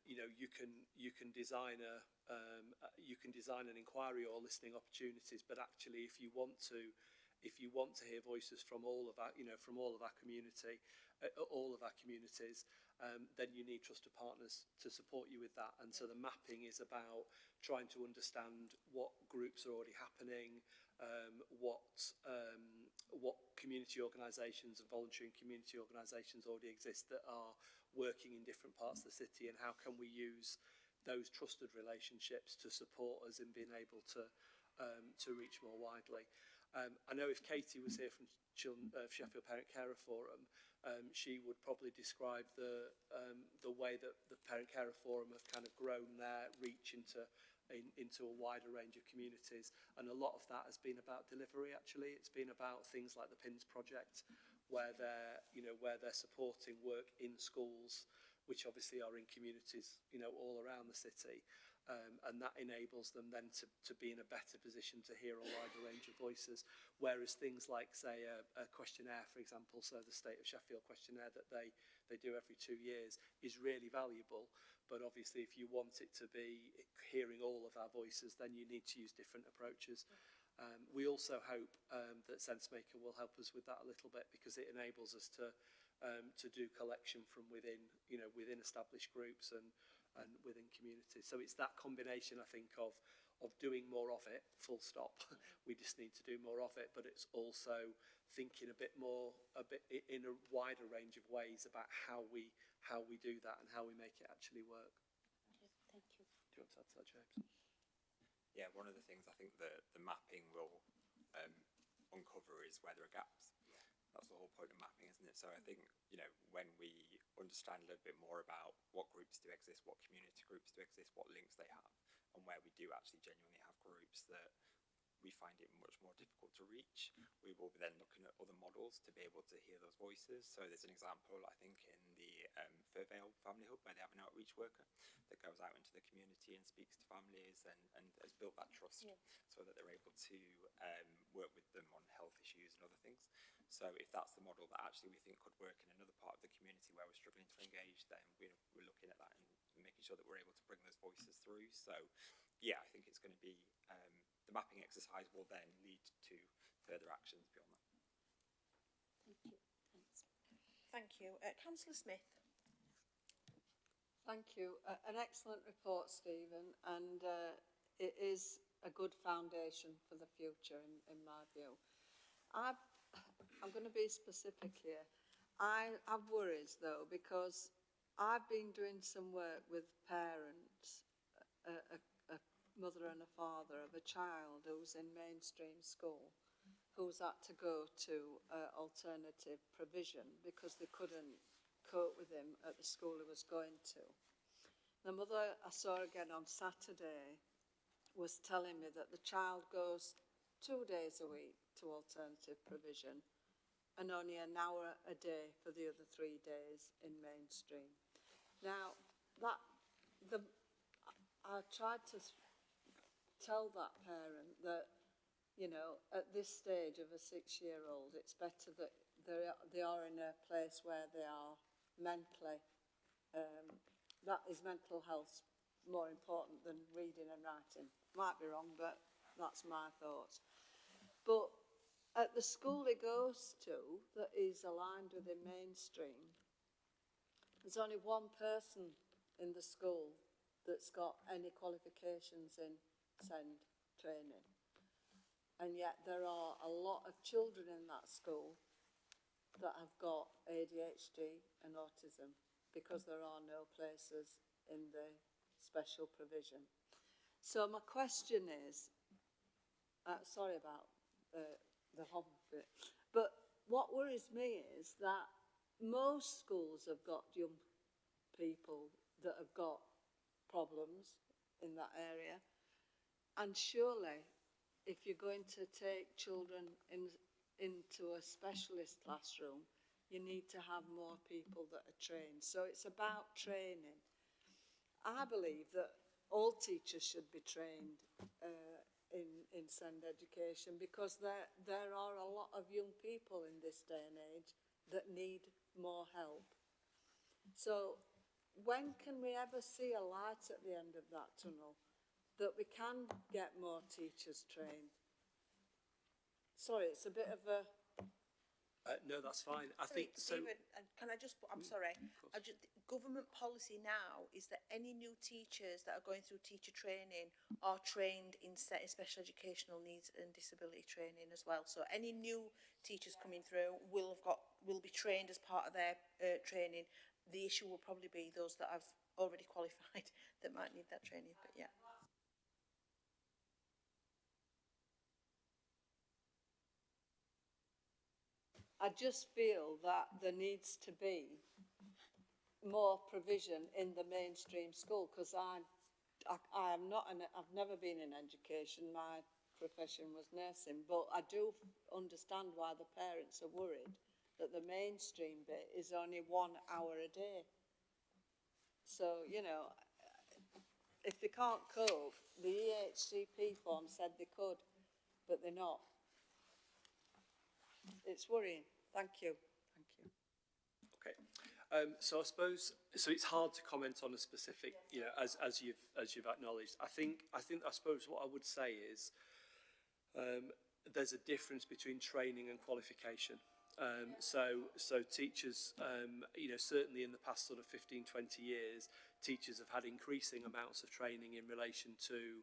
you know, you can design an inquiry or listening opportunities, but actually if you want to hear voices from all of our community, all of our communities, then you need trusted partners to support you with that. And so the mapping is about trying to understand what groups are already happening, what community organisations and voluntary and community organisations already exist that are working in different parts of the city, and how can we use those trusted relationships to support us in being able to reach more widely. I know if Katie was here from Sheffield Parent Carer Forum, she would probably describe the way that the Parent Carer Forum have kind of grown their reach into a wider range of communities, and a lot of that has been about delivery. Actually, it's been about things like the PINS project, where they're supporting work in schools, which obviously are in communities, you know, all around the city. And that enables them then to be in a better position to hear a wider range of voices. Whereas things like, say, a questionnaire, for example, so the State of Sheffield questionnaire that they do every 2 years is really valuable. But obviously, if you want it to be hearing all of our voices, then you need to use different approaches. We also hope that SenseMaker will help us with that a little bit, because it enables us to do collection from within established groups and within communities. So it's that combination, I think, of doing more of it, full stop. We just need to do more of it, but it's also thinking a bit in a wider range of ways about how we do that and how we make it actually work. Thank you. Do you want to add to that, James? Yeah, one of the things I think that the mapping will uncover is where there are gaps. That's the whole point of mapping, isn't it? So I think, you know, when we understand a little bit more about what groups do exist, what community groups do exist, what links they have, and where we do actually genuinely have groups that we find it much more difficult to reach, we will be then looking at other models to be able to hear those voices. So there's an example, I think, in the Fairvale Family Hub, where they have an outreach worker that goes out into the community and speaks to families and has built that trust, so that they're able to work with them on health issues and other things. So if that's the model that actually we think could work in another part of the community where we're struggling to engage, then we're looking at that and making sure that we're able to bring those voices through. So yeah, I think it's going to be, the mapping exercise will then lead to further actions beyond that. Thank you. Thanks. Thank you. Councillor Smith. Thank you. An excellent report, Stephen, and it is a good foundation for the future, in my view. I'm going to be specific here. I have worries, though, because I've been doing some work with parents, a mother and a father of a child who's in mainstream school, who's had to go to alternative provision because they couldn't cope with him at the school he was going to. The mother I saw again on Saturday was telling me that the child goes 2 days a week to alternative provision and only an hour a day for the other 3 days in mainstream. Now, I tried to tell that parent that, you know, at this stage of a 6-year-old, it's better that they are in a place where they are mentally, that is mental health more important than reading and writing. Might be wrong, but that's my thoughts. But at the school he goes to that is aligned with the mainstream, there's only one person in the school that's got any qualifications in SEND training. And yet there are a lot of children in that school that have got ADHD and autism because there are no places in the special provision. So my question is, sorry about the hum bit, but what worries me is that most schools have got young people that have got problems in that area, and surely if you're going to take children into a specialist classroom, you need to have more people that are trained. So it's about training. I believe that all teachers should be trained in SEND education, because there are a lot of young people in this day and age that need more help. So when can we ever see a light at the end of that tunnel, that we can get more teachers trained? Sorry, it's a bit of a... No, that's fine. I Sorry, think so. Stephen, can I just, I'm sorry, government policy now is that any new teachers that are going through teacher training are trained in special educational needs and disability training as well. So any new teachers coming through will be trained as part of their training. The issue will probably be those that have already qualified that might need that training, but yeah. I just feel that there needs to be more provision in the mainstream school, because I've never been in education. My profession was nursing, but I do understand why the parents are worried that the mainstream bit is only 1 hour a day. So, you know, if they can't cope, the EHCP form said they could, but they're not. It's worrying. Thank you. Thank you. Okay. So I suppose it's hard to comment on a specific, you know, as you've acknowledged. I suppose what I would say is there's a difference between training and qualification. So teachers, you know, certainly in the past sort of 15, 20 years, teachers have had increasing amounts of training in relation to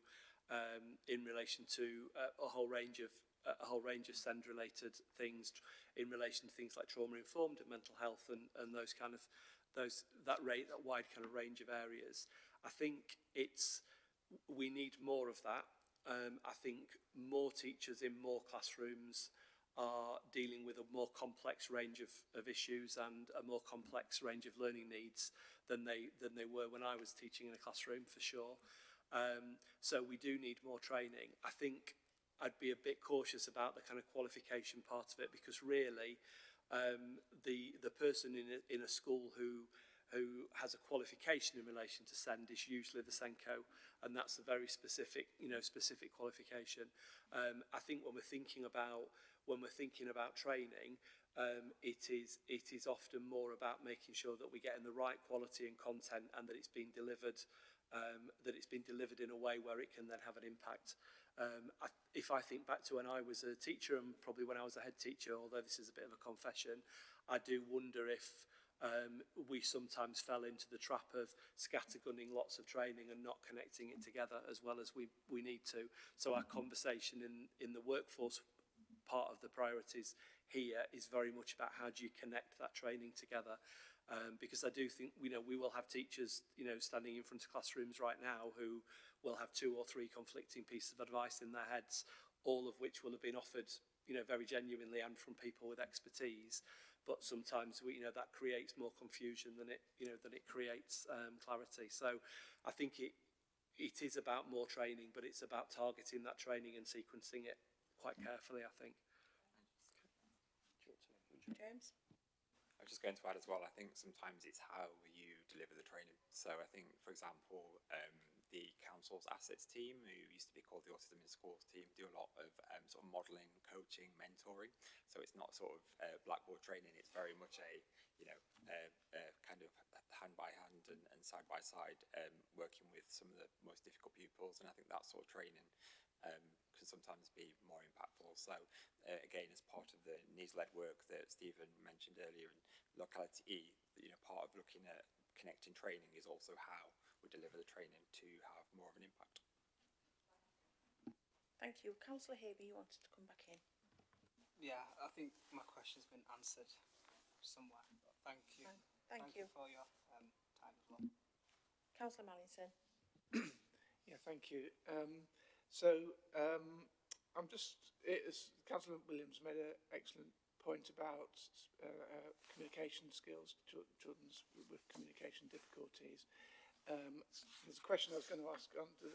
a whole range of SEND related things, in relation to things like trauma informed and mental health and those kind of that wide kind of range of areas. I think we need more of that. I think more teachers in more classrooms are dealing with a more complex range of issues and a more complex range of learning needs than they were when I was teaching in a classroom, for sure. So we do need more training. I think I'd be a bit cautious about the kind of qualification part of it, because really the person in a school who has a qualification in relation to SEND is usually the SENCO, and that's a very specific qualification. I think when we're thinking about training, it is often more about making sure that we're getting the right quality and content, and that it's being delivered in a way where it can then have an impact. If I think back to when I was a teacher, and probably when I was a head teacher, although this is a bit of a confession, I do wonder if we sometimes fell into the trap of scattergunning lots of training and not connecting it together as well as we need to. So our conversation in the workforce part of the priorities here is very much about how do you connect that training together. Because I do think, you know, we will have teachers, you know, standing in front of classrooms right now who will have 2 or 3 conflicting pieces of advice in their heads, all of which will have been offered, you know, very genuinely and from people with expertise. But sometimes that creates more confusion than it creates clarity. So I think it is about more training, but it's about targeting that training and sequencing it quite carefully, I think. James? I was just going to add as well, I think sometimes it's how you deliver the training. So I think, for example, the council's assets team, who used to be called the Autism in Schools team, do a lot of sort of modelling, coaching, mentoring. So it's not sort of blackboard training. It's very much a, you know, kind of hand by hand and side by side, working with some of the most difficult pupils. And I think that sort of training can sometimes be more impactful. So again, as part of the needs-led work that Stephen mentioned earlier in locality E, you know, part of looking at connecting training is also how we deliver the training to have more of an impact. Thank you. Councillor Haber, you wanted to come back in. Yeah, I think my question's been answered somewhere. But thank you. Thank you for your time as well. Councillor Mallinson. Yeah, thank you. I'm just, Councillor Williams made an excellent point about communication skills, children with communication difficulties. There's a question I was going to ask on the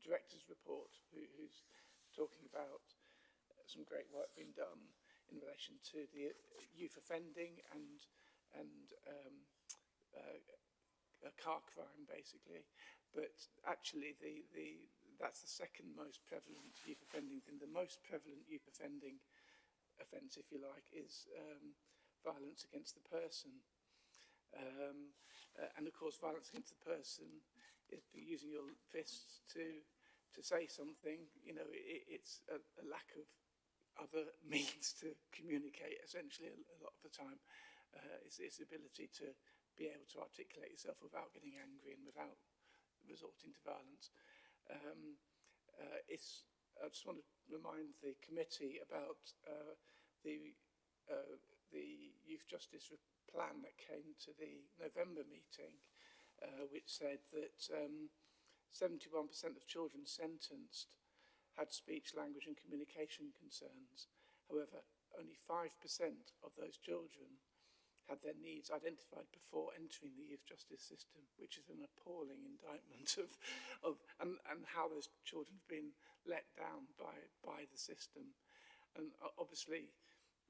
director's report, who's talking about some great work being done in relation to the youth offending and car crime, basically. But actually, that's the second most prevalent youth offending thing. The most prevalent youth offending offence, if you like, is violence against the person. And of course, violence against the person, if you're using your fists to say something, you know, it's a lack of other means to communicate, essentially, a lot of the time. It's the ability to be able to articulate yourself without getting angry and without resorting to violence. I just want to remind the committee about the Youth Justice Plan that came to the November meeting, which said that 71% of children sentenced had speech, language and communication concerns. However, only 5% of those children had their needs identified before entering the youth justice system, which is an appalling indictment and how those children have been let down by the system. And obviously,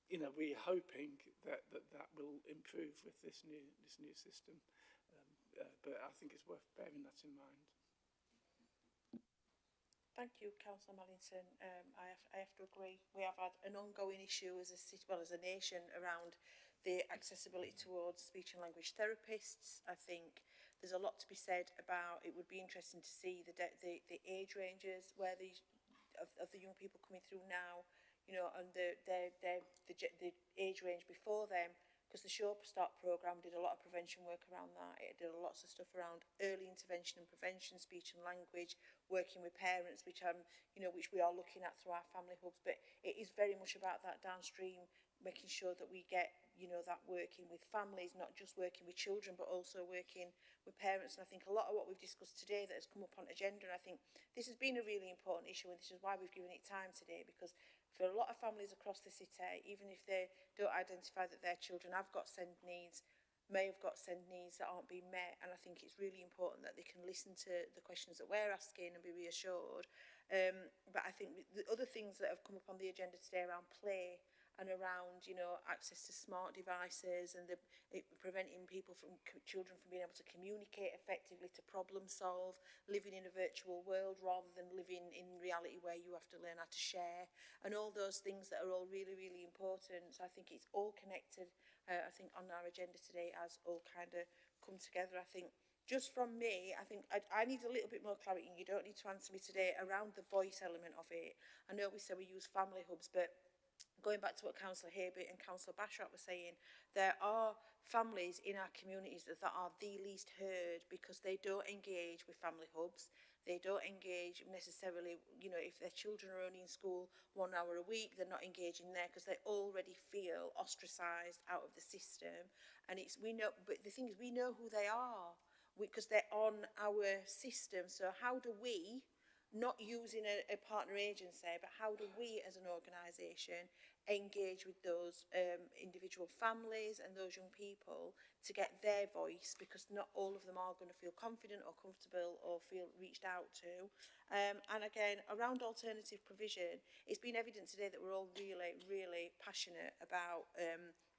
you know, we're hoping that will improve with this new system, but I think it's worth bearing that in mind. Thank you, Councillor Mallinson. I have to agree. We have had an ongoing issue as a city, well, as a nation, around the accessibility towards speech and language therapists. I think there's a lot to be said about. It would be interesting to see the age ranges where of the young people coming through now, you know, and the age range before them. Because the Show Start programme did a lot of prevention work around that. It did lots of stuff around early intervention and prevention, speech and language, working with parents, which we are looking at through our family hubs. But it is very much about that downstream, making sure that we get, you know, that working with families, not just working with children, but also working with parents. And I think a lot of what we've discussed today that has come up on agenda, and I think this has been a really important issue, and this is why we've given it time today, because for a lot of families across the city, even if they don't identify that their children have got SEND needs, may have got SEND needs that aren't being met, and I think it's really important that they can listen to the questions that we're asking and be reassured. But I think the other things that have come up on the agenda today around play and around, you know, access to smart devices and preventing children from being able to communicate effectively, to problem solve, living in a virtual world rather than living in reality where you have to learn how to share, and all those things that are all really, really important. So I think it's all connected. I think on our agenda today has all kind of come together. I think just from me, I think I need a little bit more clarity, and you don't need to answer me today, around the voice element of it. I know we say we use family hubs, but going back to what Councillor Haber and Councillor Bashrat were saying, there are families in our communities that are the least heard because they don't engage with family hubs. They don't engage necessarily, you know, if their children are only in school 1 hour a week, they're not engaging there because they already feel ostracised out of the system. And we know, but the thing is, we know who they are because they're on our system. So how do we, not using a partner agency, but how do we as an organisation engage with those individual families and those young people to get their voice, because not all of them are going to feel confident or comfortable or feel reached out to. And again, around alternative provision, it's been evident today that we're all really, really passionate about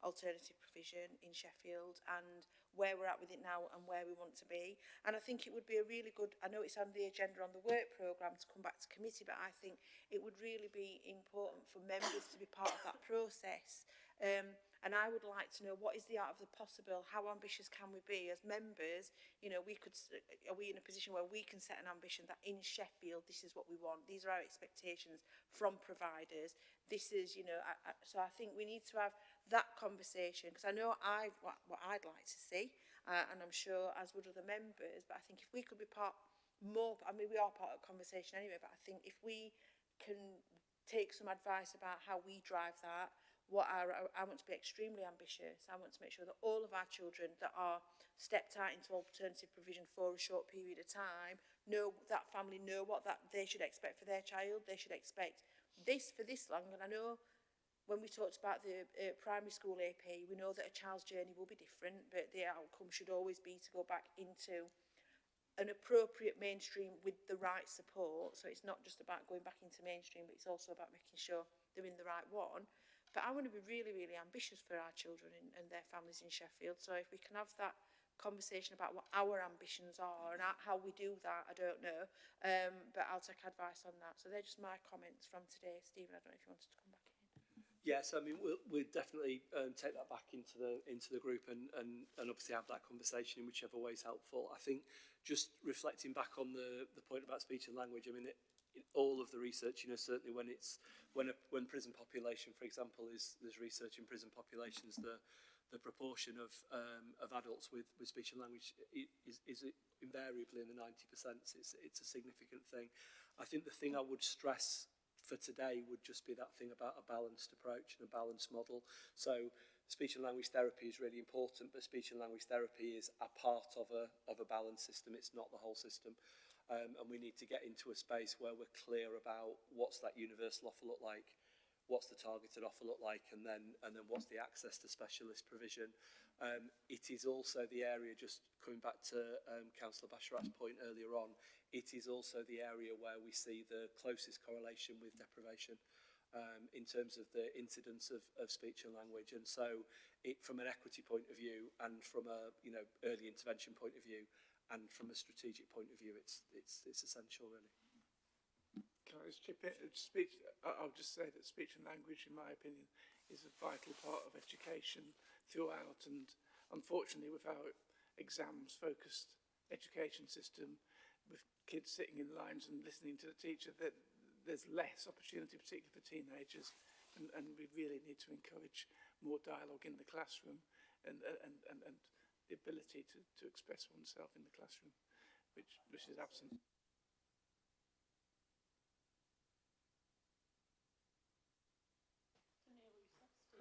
alternative provision in Sheffield, and where we're at with it now and where we want to be. And I think it would be a really good, I know it's on the agenda on the work programme to come back to committee, but I think it would really be important for members to be part of that process. And I would like to know, what is the art of the possible? How ambitious can we be as members? You know, are we in a position where we can set an ambition that in Sheffield, this is what we want. These are our expectations from providers. This is, you know, so I think we need to have that conversation, because I know what I'd like to see, and I'm sure as would other members, but I think if we could be part more, I mean, we are part of the conversation anyway, but I think if we can take some advice about how we drive that, I want to be extremely ambitious. I want to make sure that all of our children that are stepped out into alternative provision for a short period of time know, that family know what that they should expect for their child. They should expect this for this long. And I know when we talked about the primary school AP, we know that a child's journey will be different, but the outcome should always be to go back into an appropriate mainstream with the right support. So it's not just about going back into mainstream, but it's also about making sure they're in the right one. But I want to be really, really ambitious for our children and their families in Sheffield. So if we can have that conversation about what our ambitions are and how we do that, I don't know. But I'll take advice on that. So they're just my comments from today. Stephen, I don't know if you wanted to come back in. Yes, I mean we'll definitely take that back into the group and obviously have that conversation in whichever way is helpful. I think just reflecting back on the point about speech and language, I mean all of the research, you know, certainly when prison population, for example, there's research in prison populations, the proportion of adults with speech and language is invariably in the 90%. It's a significant thing. I think the thing I would stress for today would just be that thing about a balanced approach and a balanced model. So speech and language therapy is really important, but speech and language therapy is a part of a balanced system. It's not the whole system. And we need to get into a space where we're clear about what's that universal offer look like, what's the targeted offer look like, and then what's the access to specialist provision. It is also the area, just coming back to Councillor Basharat's point earlier on, it is also the area where we see the closest correlation with deprivation in terms of the incidence of speech and language. And so from an equity point of view and from a early intervention point of view and from a strategic point of view, it's essential, really. Can I just chip in? I'll just say that speech and language, in my opinion, is a vital part of education throughout. And unfortunately, with our exams-focused education system, with kids sitting in lines and listening to the teacher, that there's less opportunity, particularly for teenagers. And we really need to encourage more dialogue in the classroom and the ability to express oneself in the classroom, which is absent.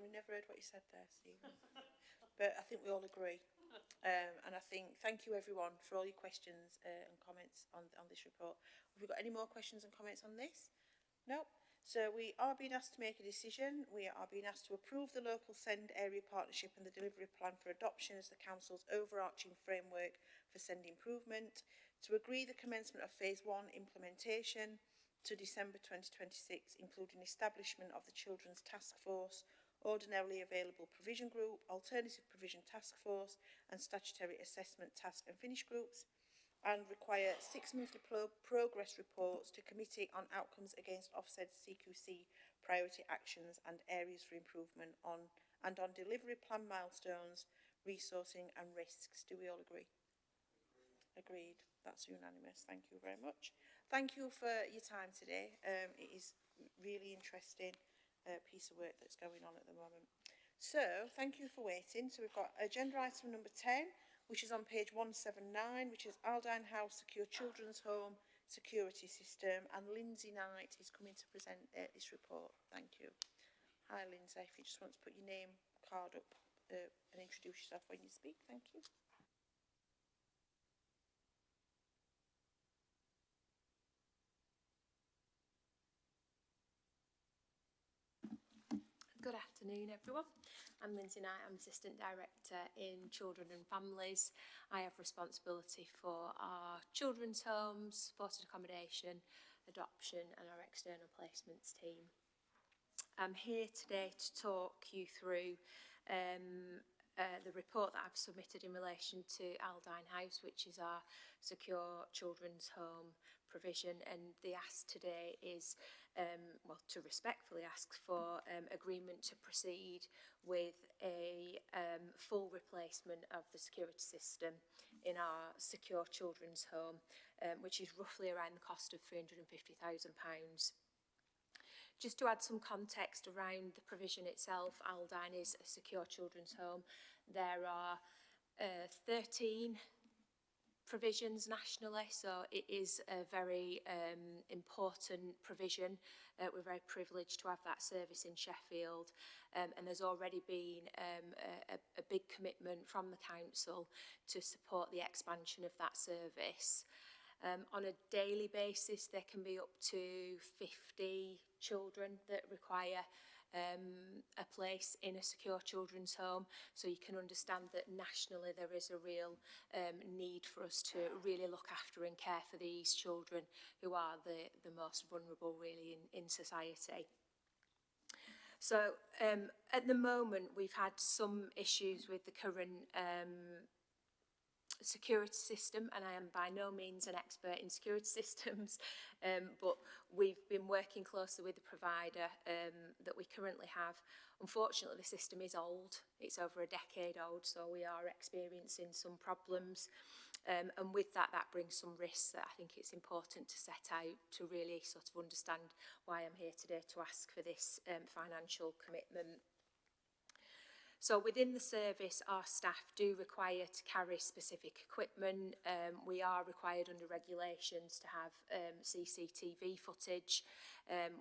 We never heard what you said there, Stephen. But I think we all agree. And I think, thank you everyone for all your questions and comments on this report. Have we got any more questions and comments on this? No. So we are being asked to make a decision. We are being asked to approve the local SEND area partnership and the delivery plan for adoption as the council's overarching framework for SEND improvement, to agree the commencement of phase 1 implementation to December 2026, including establishment of the Children's Task Force, ordinarily available provision group, alternative provision task force and statutory assessment task and finish groups, and require 6 monthly progress reports to committee on outcomes against Ofsted CQC priority actions and areas for improvement on delivery plan milestones, resourcing and risks. Do we all agree? Agreed. That's unanimous. Thank you very much. Thank you for your time today. It is really interesting piece of work that's going on at the moment. So thank you for waiting. So we've got agenda item number 10, which is on page 179, which is Aldine House Secure Children's Home Security System, and Lindsay Knight is coming to present this report. Thank you. Hi Lindsay, if you just want to put your name card up and introduce yourself when you speak. Thank you. Good afternoon, everyone. I'm Lindsay Knight. I'm Assistant Director in Children and Families. I have responsibility for our children's homes, supported accommodation, adoption and our external placements team. I'm here today to talk you through the report that I've submitted in relation to Aldine House, which is our secure children's home provision, and the ask today is, well, to respectfully ask for agreement to proceed with a full replacement of the security system in our secure children's home, which is roughly around the cost of £350,000. Just to add some context around the provision itself, Aldine is a secure children's home. There are 13 provisions nationally, so it is a very important provision. We're very privileged to have that service in Sheffield, and there's already been a big commitment from the council to support the expansion of that service. On a daily basis, there can be up to 50 children that require a place in a secure children's home. So you can understand that nationally there is a real need for us to really look after and care for these children who are the most vulnerable really in society. So at the moment we've had some issues with the current security system, and I am by no means an expert in security systems, but we've been working closely with the provider that we currently have. Unfortunately, the system is old. It's over a decade old, so we are experiencing some problems. And with that brings some risks that I think it's important to set out to really sort of understand why I'm here today to ask for this financial commitment. So within the service, our staff do require to carry specific equipment. We are required under regulations to have CCTV footage.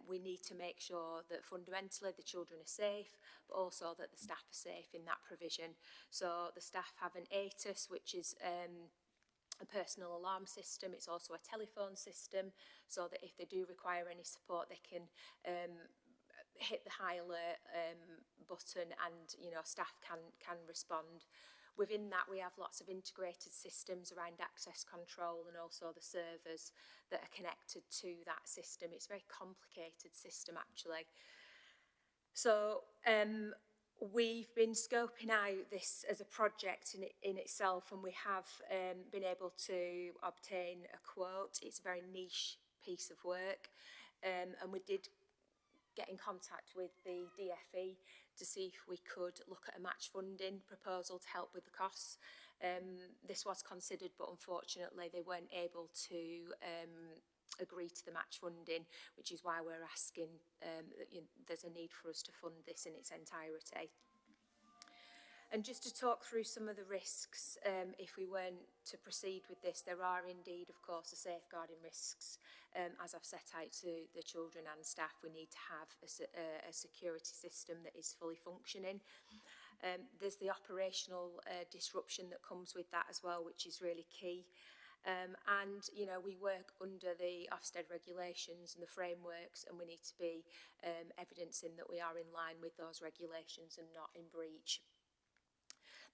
We need to make sure that fundamentally the children are safe, but also that the staff are safe in that provision. So the staff have an ATIS, which is a personal alarm system. It's also a telephone system, so that if they do require any support, they can hit the high alert button, and staff can respond. Within that, we have lots of integrated systems around access control and also the servers that are connected to that system. It's a very complicated system actually. So we've been scoping out this as a project in itself, and we have been able to obtain a quote. It's a very niche piece of work, and we did get in contact with the DFE to see if we could look at a match funding proposal to help with the costs. This was considered, but unfortunately they weren't able to agree to the match funding, which is why we're asking that there's a need for us to fund this in its entirety. And just to talk through some of the risks, if we weren't to proceed with this, there are indeed, of course, the safeguarding risks. As I've set out to the children and staff, we need to have a security system that is fully functioning. There's the operational disruption that comes with that as well, which is really key. And, we work under the Ofsted regulations and the frameworks, and we need to be evidencing that we are in line with those regulations and not in breach.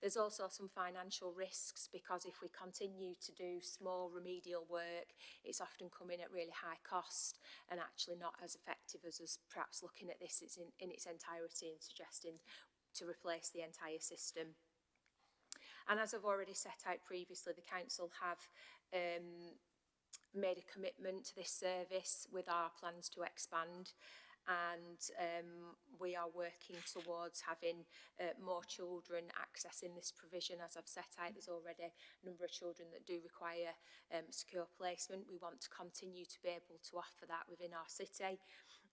There's also some financial risks, because if we continue to do small remedial work, it's often coming at really high cost and actually not as effective as us perhaps looking at this in its entirety and suggesting to replace the entire system. And as I've already set out previously, the council have made a commitment to this service with our plans to expand, and we are working towards having more children accessing this provision. As I've set out, there's already a number of children that do require secure placement. We want to continue to be able to offer that within our city,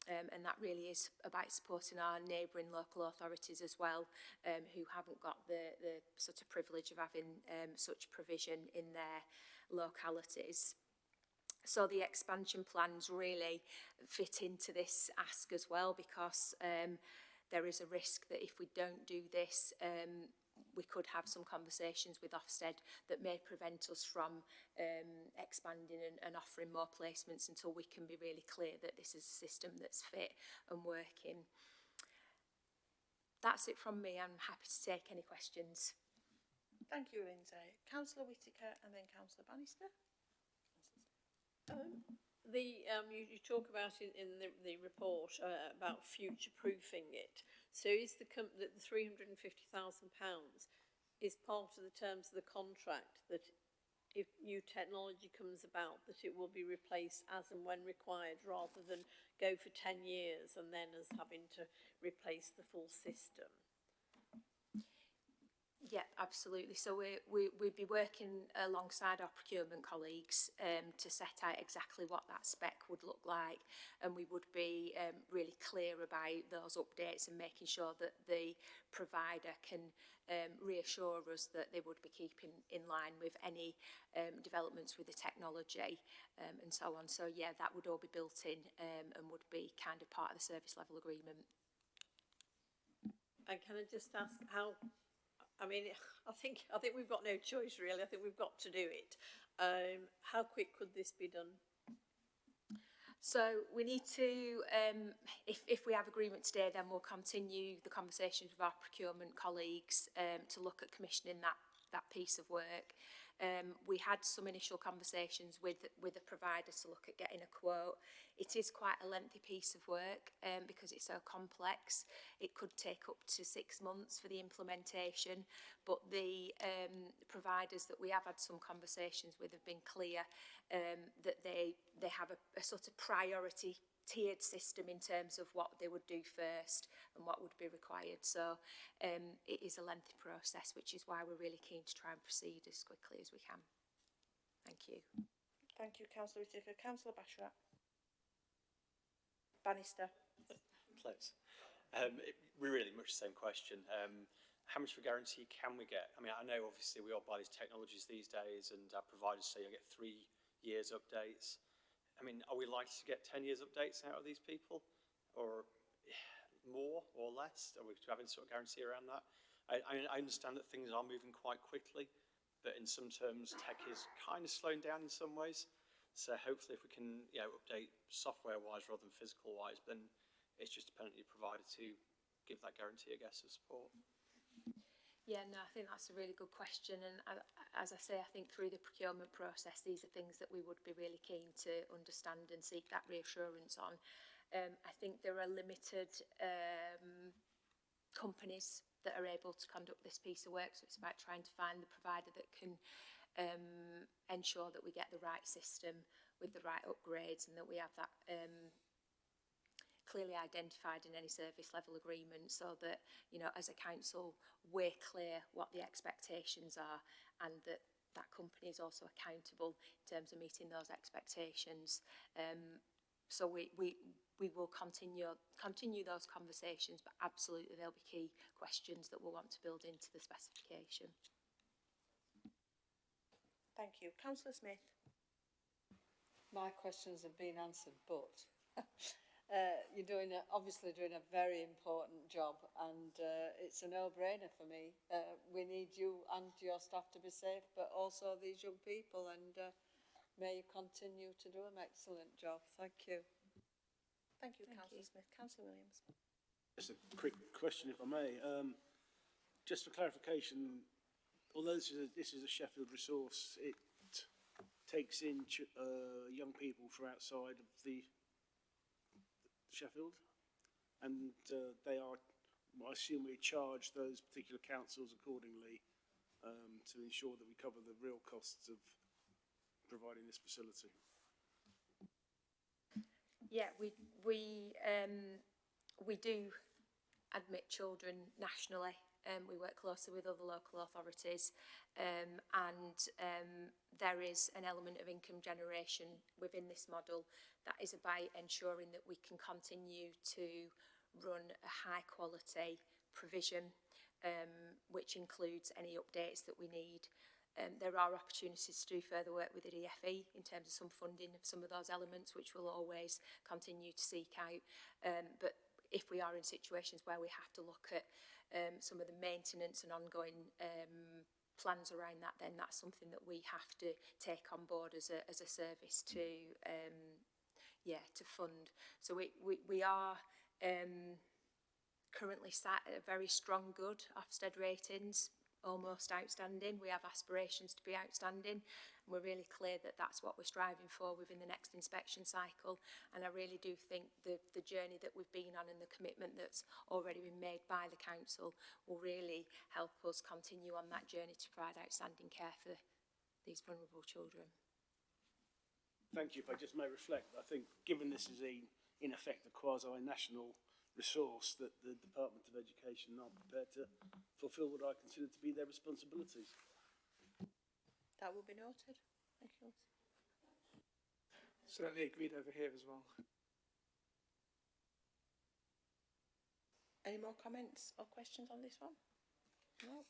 and that really is about supporting our neighbouring local authorities as well, who haven't got the sort of privilege of having such provision in their localities. So the expansion plans really fit into this ask as well, because there is a risk that if we don't do this, we could have some conversations with Ofsted that may prevent us from expanding and offering more placements until we can be really clear that this is a system that's fit and working. That's it from me. I'm happy to take any questions. Thank you, Lindsay. Councillor Whittaker and then Councillor Bannister. You talk about in the report about future-proofing it. So is the £350,000 is part of the terms of the contract that if new technology comes about, that it will be replaced as and when required, rather than go for 10 years and then us having to replace the full system? Yeah, absolutely. So we'd be working alongside our procurement colleagues to set out exactly what that spec would look like, and we would be really clear about those updates and making sure that the provider can reassure us that they would be keeping in line with any developments with the technology and so on. So yeah, that would all be built in and would be kind of part of the service level agreement. And can I just ask how? I mean, I think we've got no choice really. I think we've got to do it. How quick could this be done? So we need to, if we have agreement today, then we'll continue the conversations with our procurement colleagues to look at commissioning that piece of work. We had some initial conversations with a provider to look at getting a quote. It is quite a lengthy piece of work because it's so complex. It could take up to 6 months for the implementation, but the providers that we have had some conversations with have been clear that they have a sort of priority tiered system in terms of what they would do first and what would be required. So it is a lengthy process, which is why we're really keen to try and proceed as quickly as we can. Thank you. Thank you, Councillor Whittaker. Councillor Basharat. Bannister. Close. Really much the same question. How much of a guarantee can we get? I mean, I know obviously we all buy these technologies these days and our providers say you'll get 3 years updates. I mean, are we likely to get 10 years updates out of these people, or more or less? Are we having sort of guarantee around that? I understand that things are moving quite quickly, but in some terms, tech is kind of slowing down in some ways. So hopefully, if we can, update software-wise rather than physical-wise, then it's just dependent on your provider to give that guarantee, I guess, of support. Yeah, no, I think that's a really good question, and as I say, I think through the procurement process, these are things that we would be really keen to understand and seek that reassurance on. I think there are limited companies that are able to conduct this piece of work, so it's about trying to find the provider that can ensure that we get the right system with the right upgrades and that we have that clearly identified in any service level agreement, so that, as a council, we're clear what the expectations are and that company is also accountable in terms of meeting those expectations. So we will continue those conversations, but absolutely there'll be key questions that we'll want to build into the specification. Thank you. Councillor Smith. My questions have been answered, but you're obviously doing a very important job, and it's a no-brainer for me. We need you and your staff to be safe, but also these young people, and may you continue to do an excellent job. Thank you. Thank you, Councillor Smith. Councillor Williams. Just a quick question, if I may. Just for clarification, although this is a Sheffield resource, it takes in young people from outside of the Sheffield, and they are, I assume we charge those particular councils accordingly to ensure that we cover the real costs of providing this facility. Yeah, we do admit children nationally. We work closely with other local authorities, and there is an element of income generation within this model that is about ensuring that we can continue to run a high quality provision, which includes any updates that we need. There are opportunities to do further work with the DFE in terms of some funding of some of those elements, which we'll always continue to seek out. But if we are in situations where we have to look at some of the maintenance and ongoing plans around that, then that's something that we have to take on board as a service to fund. So we are currently sat at a very strong good Ofsted ratings, almost outstanding. We have aspirations to be outstanding, And we're really clear that that's what we're striving for within the next inspection cycle. And I really do think the journey that we've been on and the commitment that's already been made by the council will really help us continue on that journey to provide outstanding care for these vulnerable children. Thank you. If I just may reflect, I think given this is in effect a quasi-national resource, that the Department of Education are prepared to fulfil what I consider to be their responsibilities. That will be noted. Thank you. Certainly agreed over here as well. Any more comments or questions on this one? No?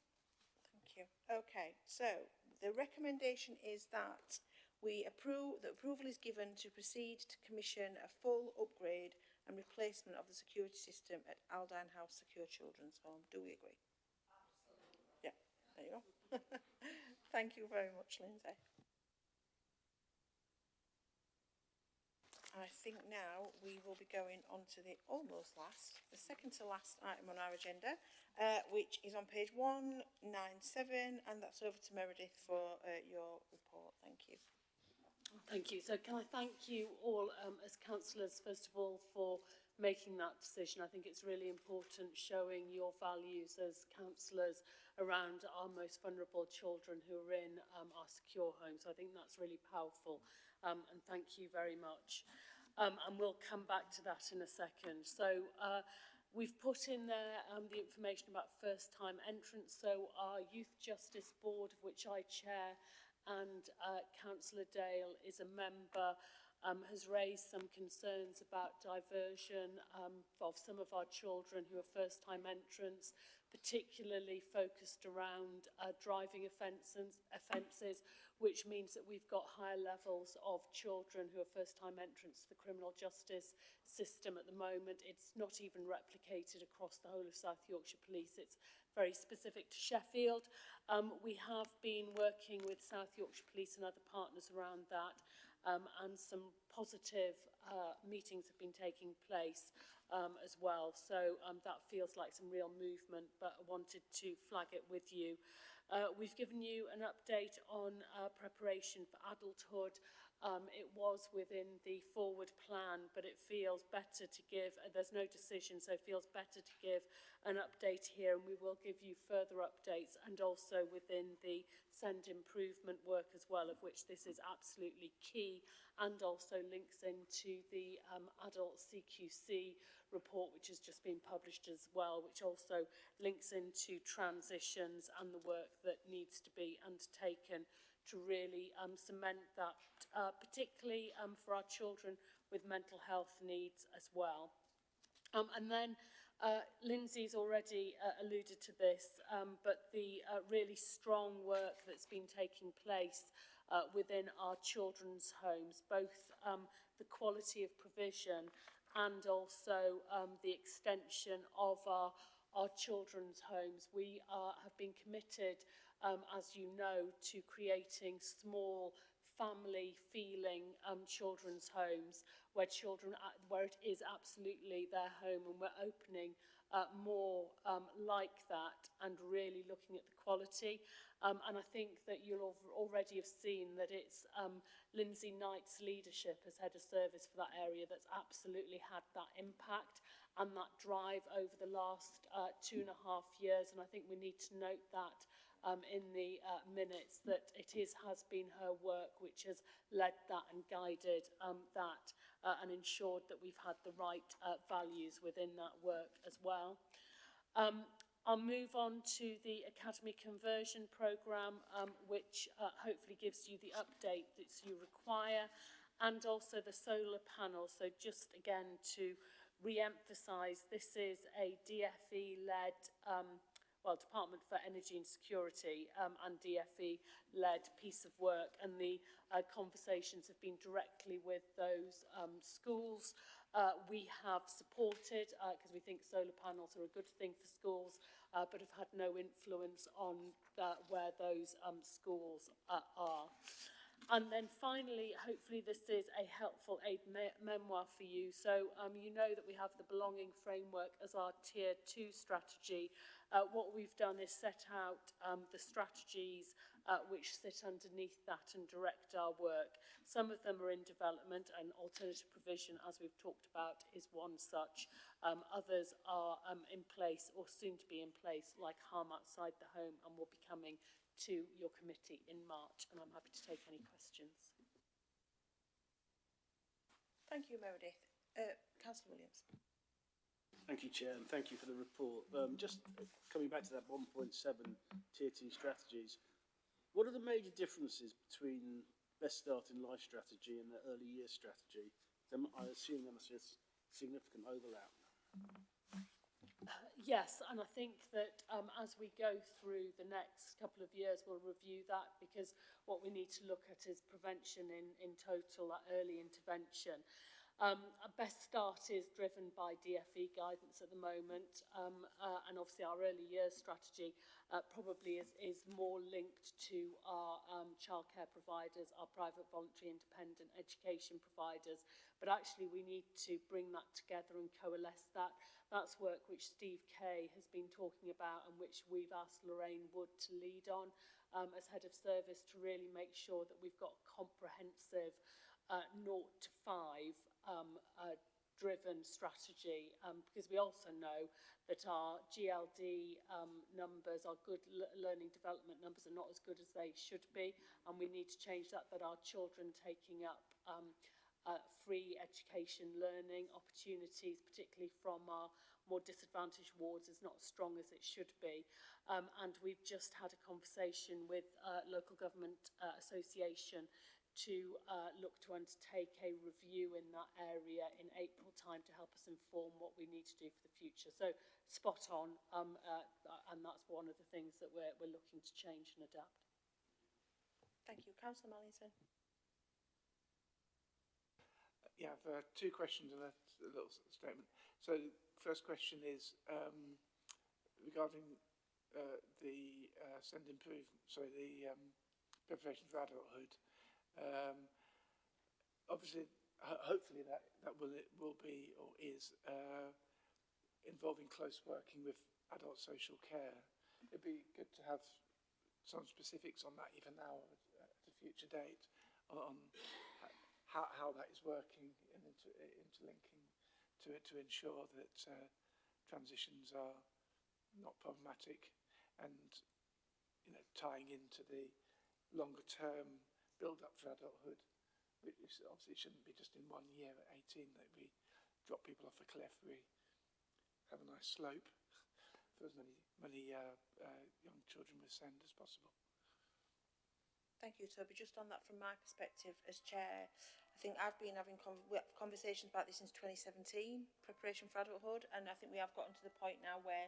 Thank you. Okay, so the recommendation is that the approval is given to proceed to commission a full upgrade and replacement of the security system at Aldine House Secure Children's Home. Do we agree? Absolutely. Yeah, there you go. Thank you very much, Lindsay. I think now we will be going on to the second to last item on our agenda, which is on page 197, and that's over to Meredith for your report. Thank you. Thank you. So can I thank you all as councillors, first of all, for making that decision. I think it's really important showing your values as councillors around our most vulnerable children who are in our secure homes. So I think that's really powerful, and thank you very much. And we'll come back to that in a second. So we've put in there the information about first-time entrants. So our Youth Justice Board, of which I chair, and Councillor Dale is a member, has raised some concerns about diversion of some of our children who are first-time entrants, particularly focused around driving offences, which means that we've got higher levels of children who are first-time entrants to the criminal justice system at the moment. It's not even replicated across the whole of South Yorkshire Police. It's very specific to Sheffield. We have been working with South Yorkshire Police and other partners around that, and some positive meetings have been taking place as well. So that feels like some real movement, but I wanted to flag it with you. We've given you an update on preparation for adulthood. It was within the forward plan, but it feels better to give, there's no decision, so it feels better to give an update here, and we will give you further updates, and also within the SEND improvement work as well, of which this is absolutely key, and also links into the adult CQC report, which has just been published as well, which also links into transitions and the work that needs to be undertaken to really cement that, particularly for our children with mental health needs as well. And then Lindsay's already alluded to this, but the really strong work that's been taking place within our children's homes, both the quality of provision and also the extension of our children's homes. We have been committed, as you know, to creating small family feeling children's homes where it is absolutely their home, and we're opening more like that and really looking at the quality. And I think that you'll already have seen that it's Lindsay Knight's leadership as head of service for that area that's absolutely had that impact and that drive over the last 2.5 years. And I think we need to note that in the minutes, that it has been her work which has led that and guided that and ensured that we've had the right values within that work as well. I'll move on to the Academy Conversion Programme, which hopefully gives you the update that you require, and also the solar panel. So just again to re-emphasise, this is a DFE-led, Department for Energy and Security and DFE-led piece of work, and the conversations have been directly with those schools. We have supported, because we think solar panels are a good thing for schools, but have had no influence on where those schools are. And then finally, hopefully this is a helpful aid memoir for you. So you know that we have the Belonging Framework as our Tier 2 strategy. What we've done is set out the strategies which sit underneath that and direct our work. Some of them are in development, and alternative provision, as we've talked about, is one such. Others are in place or soon to be in place, like harm outside the home, and will be coming to your committee in March, and I'm happy to take any questions. Thank you, Meredith. Councillor Williams. Thank you, Chair, and thank you for the report. Just coming back to that 1.7 Tier 2 strategies, what are the major differences between Best Start in Life strategy and the early years strategy? I assume there must be a significant overlap. Yes, and I think that as we go through the next couple of years, we'll review that, because what we need to look at is prevention in total, that early intervention. Best Start is driven by DFE guidance at the moment, and obviously our early years strategy probably is more linked to our childcare providers, our private voluntary independent education providers, but actually we need to bring that together and coalesce that. That's work which Steve Kay has been talking about, and which we've asked Lorraine Wood to lead on as head of service, to really make sure that we've got comprehensive 0 to 5 driven strategy, because we also know that our GLD numbers, our good learning development numbers, are not as good as they should be, and we need to change that our children taking up free education learning opportunities, particularly from our more disadvantaged wards, is not as strong as it should be. And we've just had a conversation with Local Government Association to look to undertake a review in that area in April time to help us inform what we need to do for the future. So spot on, and that's one of the things that we're looking to change and adapt. Thank you. Councillor Mallington. Yeah, I have 2 questions and a little statement. So first question is regarding the preparation for adulthood. Obviously, hopefully that will be or is involving close working with adult social care. It'd be good to have some specifics on that even now at a future date on how that is working and interlinking to it, to ensure that transitions are not problematic, and tying into the longer term build up for adulthood, which obviously shouldn't be just in 1 year at 18 that we drop people off a cliff. We have a nice slope for as many young children with SEND as possible. Thank you, Toby. Just on that, from my perspective as chair, I think I've been having conversations about this since 2017, preparation for adulthood, and I think we have gotten to the point now where,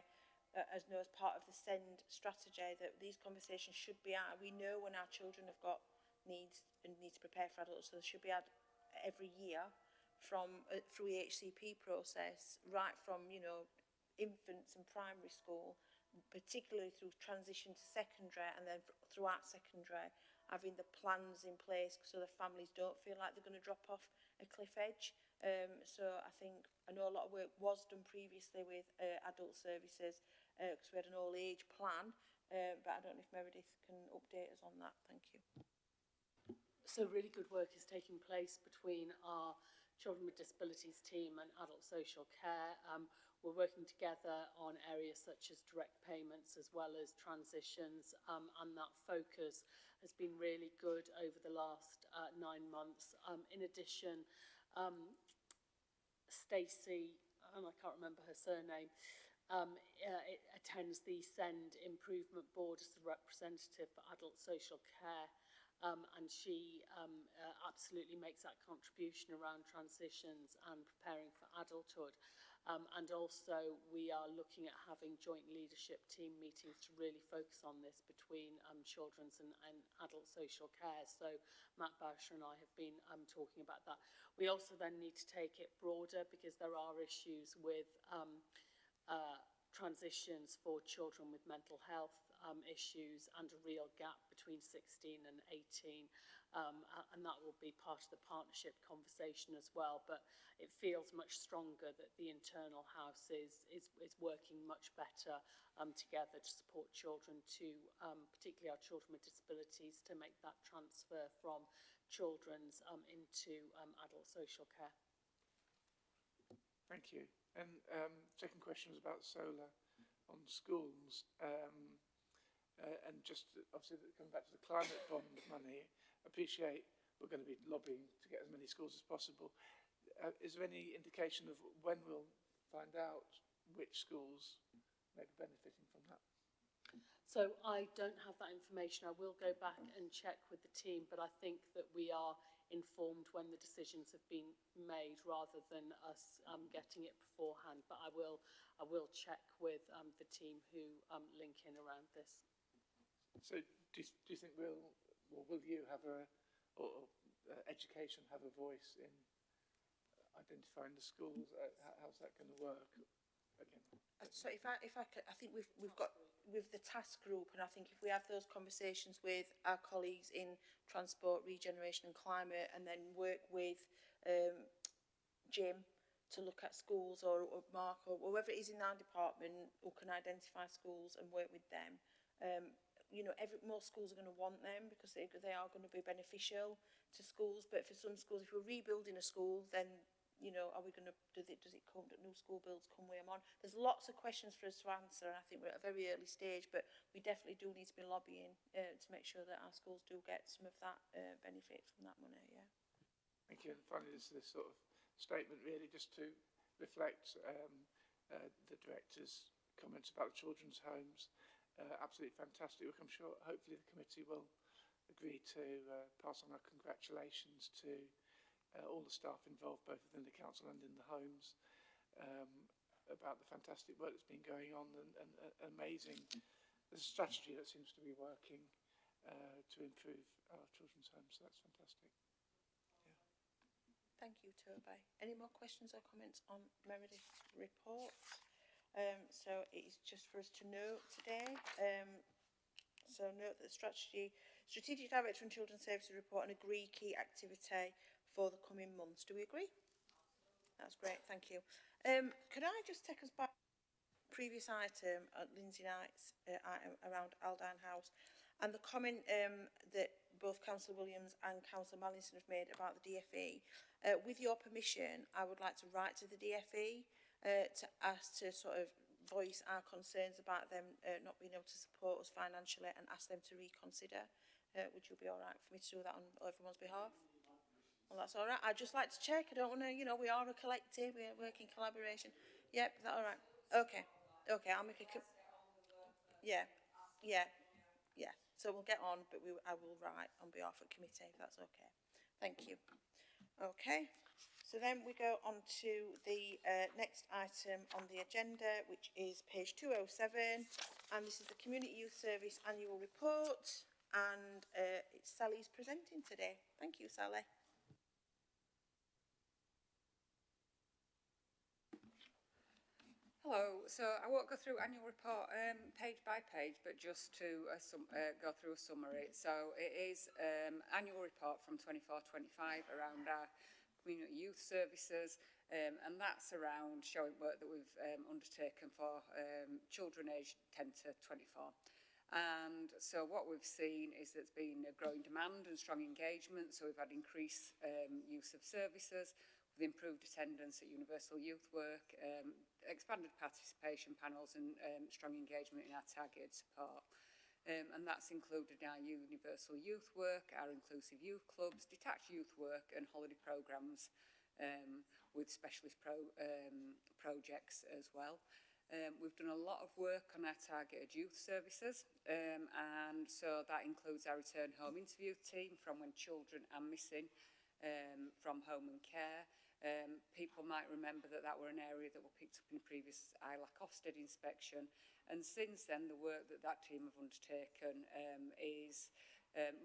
as part of the SEND strategy, that these conversations should be at. We know when our children have got needs and need to prepare for adults, so they should be had every year from through the HCP process, right from infants and primary school, particularly through transition to secondary, and then throughout secondary, having the plans in place so the families don't feel like they're going to drop off a cliff edge. So I know a lot of work was done previously with adult services, because we had an all age plan, but I don't know if Meredith can update us on that. Thank you. So really good work is taking place between our Children with Disabilities team and adult social care. We're working together on areas such as direct payments as well as transitions, and that focus has been really good over the last 9 months. In addition, Stacey, and I can't remember her surname, attends the SEND Improvement Board as the representative for adult social care, and she absolutely makes that contribution around transitions and preparing for adulthood. And also we are looking at having joint leadership team meetings to really focus on this between children's and adult social care. So Matt Boucher and I have been talking about that. We also then need to take it broader, because there are issues with transitions for children with mental health issues and a real gap between 16 and 18. And that will be part of the partnership conversation as well. But it feels much stronger that the internal house is working much better together to support children, particularly our children with disabilities, to make that transfer from children's into adult social care. Thank you. And second question was about solar on schools. And just obviously coming back to the climate bond money, appreciate we're going to be lobbying to get as many schools as possible. Is there any indication of when we'll find out which schools may be benefiting from that? So I don't have that information. I will go back and check with the team, but I think that we are informed when the decisions have been made rather than us getting it beforehand. But I will check with the team who link in around this. So do you think will you have education have a voice in identifying the schools? How's that going to work? Again. So if I could, I think we've got with the task group, and I think if we have those conversations with our colleagues in transport, regeneration and climate, and then work with Jim to look at schools or Mark or whoever it is in our department who can identify schools and work with them, you know, most schools are going to want them because they are going to be beneficial to schools. But for some schools, if we're rebuilding a school, then you know, are we going to, does it come, do new school builds come way on? There's lots of questions for us to answer, and I think we're at a very early stage, but we definitely do need to be lobbying to make sure that our schools do get some of that benefit from that money, yeah. Thank you. And finally, this sort of statement really just to reflect the director's comments about the children's homes. Absolutely fantastic work. I'm sure hopefully the committee will agree to pass on our congratulations to all the staff involved, both within the council and in the homes, about the fantastic work that's been going on and amazing. There's a strategy that seems to be working to improve our children's homes, so that's fantastic. Yeah. Thank you, Toby. Any more questions or comments on Meredith's report? So it is just for us to note today. So note that the Strategic Director and Children's Services report and agree key activity for the coming months. Do we agree? That's great, thank you. Could I just take us back to the previous item at Lindsay Knight's item around Aldine House and the comment that both Councillor Williams and Councillor Mallinson have made about the DFE. With your permission, I would like to write to the DFE to ask to sort of voice our concerns about them not being able to support us financially and ask them to reconsider. Would you be all right for me to do that on everyone's behalf? Well, that's all right. I'd just like to check. I don't want to, you know, we are a collective. We work in collaboration. Yep, is that all right? Okay. Okay, I'll make a... Yeah. So we'll get on, but I will write on behalf of the committee, if that's okay. Thank you. Okay. So then we go on to the next item on the agenda, which is page 207. And this is the Community Youth Service Annual Report. And it's Sally's presenting today. Thank you, Sally. Hello, so I won't go through annual report page by page, but just to go through a summary. So it is annual report from 24-25 around our community youth services, and that's around showing work that we've undertaken for children aged 10 to 24. And so what we've seen is there's been a growing demand and strong engagement, so we've had increased use of services, with improved attendance at universal youth work, expanded participation panels and strong engagement in our targeted support. And that's included our universal youth work, our inclusive youth clubs, detached youth work and holiday programmes with specialist projects as well. We've done a lot of work on our targeted youth services, and so that includes our return home interview team from when children are missing from home and care. People might remember that were an area that were picked up in the previous ILAC Ofsted inspection, and since then the work that team have undertaken is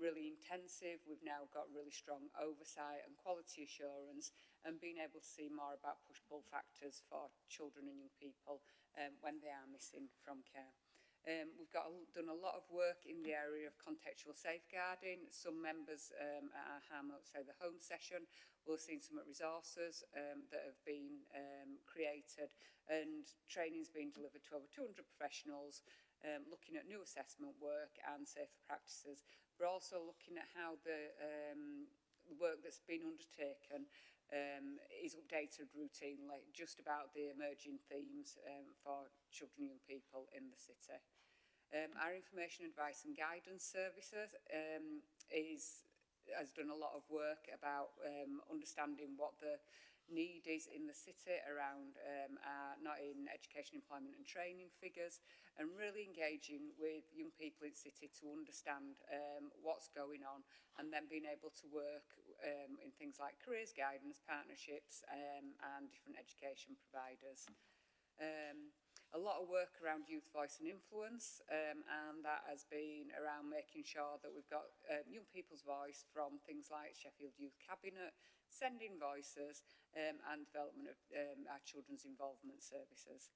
really intensive. We've now got really strong oversight and quality assurance and being able to see more about push-pull factors for children and young people when they are missing from care. Done a lot of work in the area of contextual safeguarding. Some members at our the home session will have seen some resources that have been created, and training's been delivered to over 200 professionals looking at new assessment work and safer practices. We're also looking at how the work that's been undertaken is updated routinely, just about the emerging themes for children and young people in the city. Our information, advice and guidance services has done a lot of work about understanding what the need is in the city around our not in education, employment and training figures, and really engaging with young people in city to understand what's going on, and then being able to work in things like careers guidance, partnerships and different education providers. A lot of work around youth voice and influence, and that has been around making sure that we've got young people's voice from things like Sheffield Youth Cabinet, sending voices and development of our children's involvement services.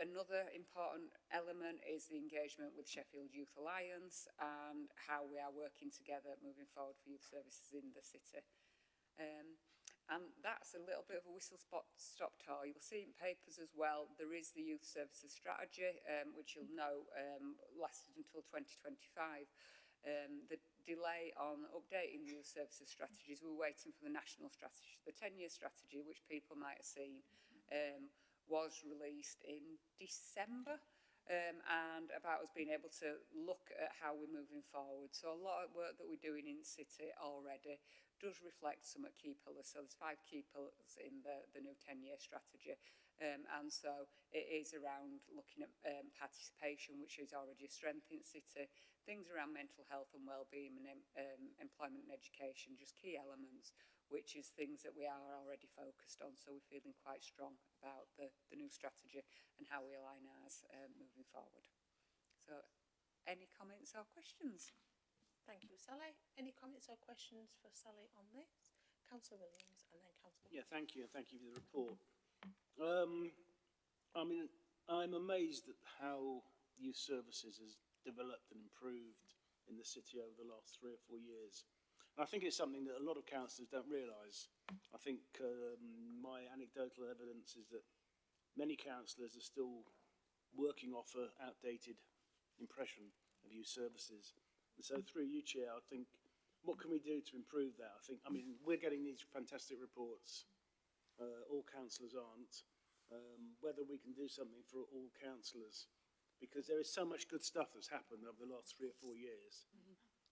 Another important element is the engagement with Sheffield Youth Alliance and how we are working together moving forward for youth services in the city. And that's a little bit of a whistle-stop tour. You'll see in papers as well, there is the youth services strategy, which you'll know lasted until 2025. The delay on updating the youth services strategies, we were waiting for the national strategy. The 10-year strategy, which people might have seen, was released in December, and about us being able to look at how we're moving forward. So a lot of work that we're doing in the city already does reflect some of key pillars. So there's 5 key pillars in the new 10-year strategy. And so it is around looking at participation, which is already a strength in the city, things around mental health and wellbeing and employment and education, just key elements, which is things that we are already focused on. So we're feeling quite strong about the new strategy and how we align ours moving forward. So any comments or questions? Thank you, Sally. Any comments or questions for Sally on this? Councillor Williams and then Councillor... Yeah, thank you. Thank you for the report. I mean, I'm amazed at how youth services has developed and improved in the city over the last 3 or 4 years. And I think it's something that a lot of councillors don't realise. I think my anecdotal evidence is that many councillors are still working off an outdated impression of youth services. And so through you, Chair, I think, what can we do to improve that? I mean, we're getting these fantastic reports. All councillors aren't. Whether we can do something for all councillors, because there is so much good stuff that's happened over the last 3 or 4 years.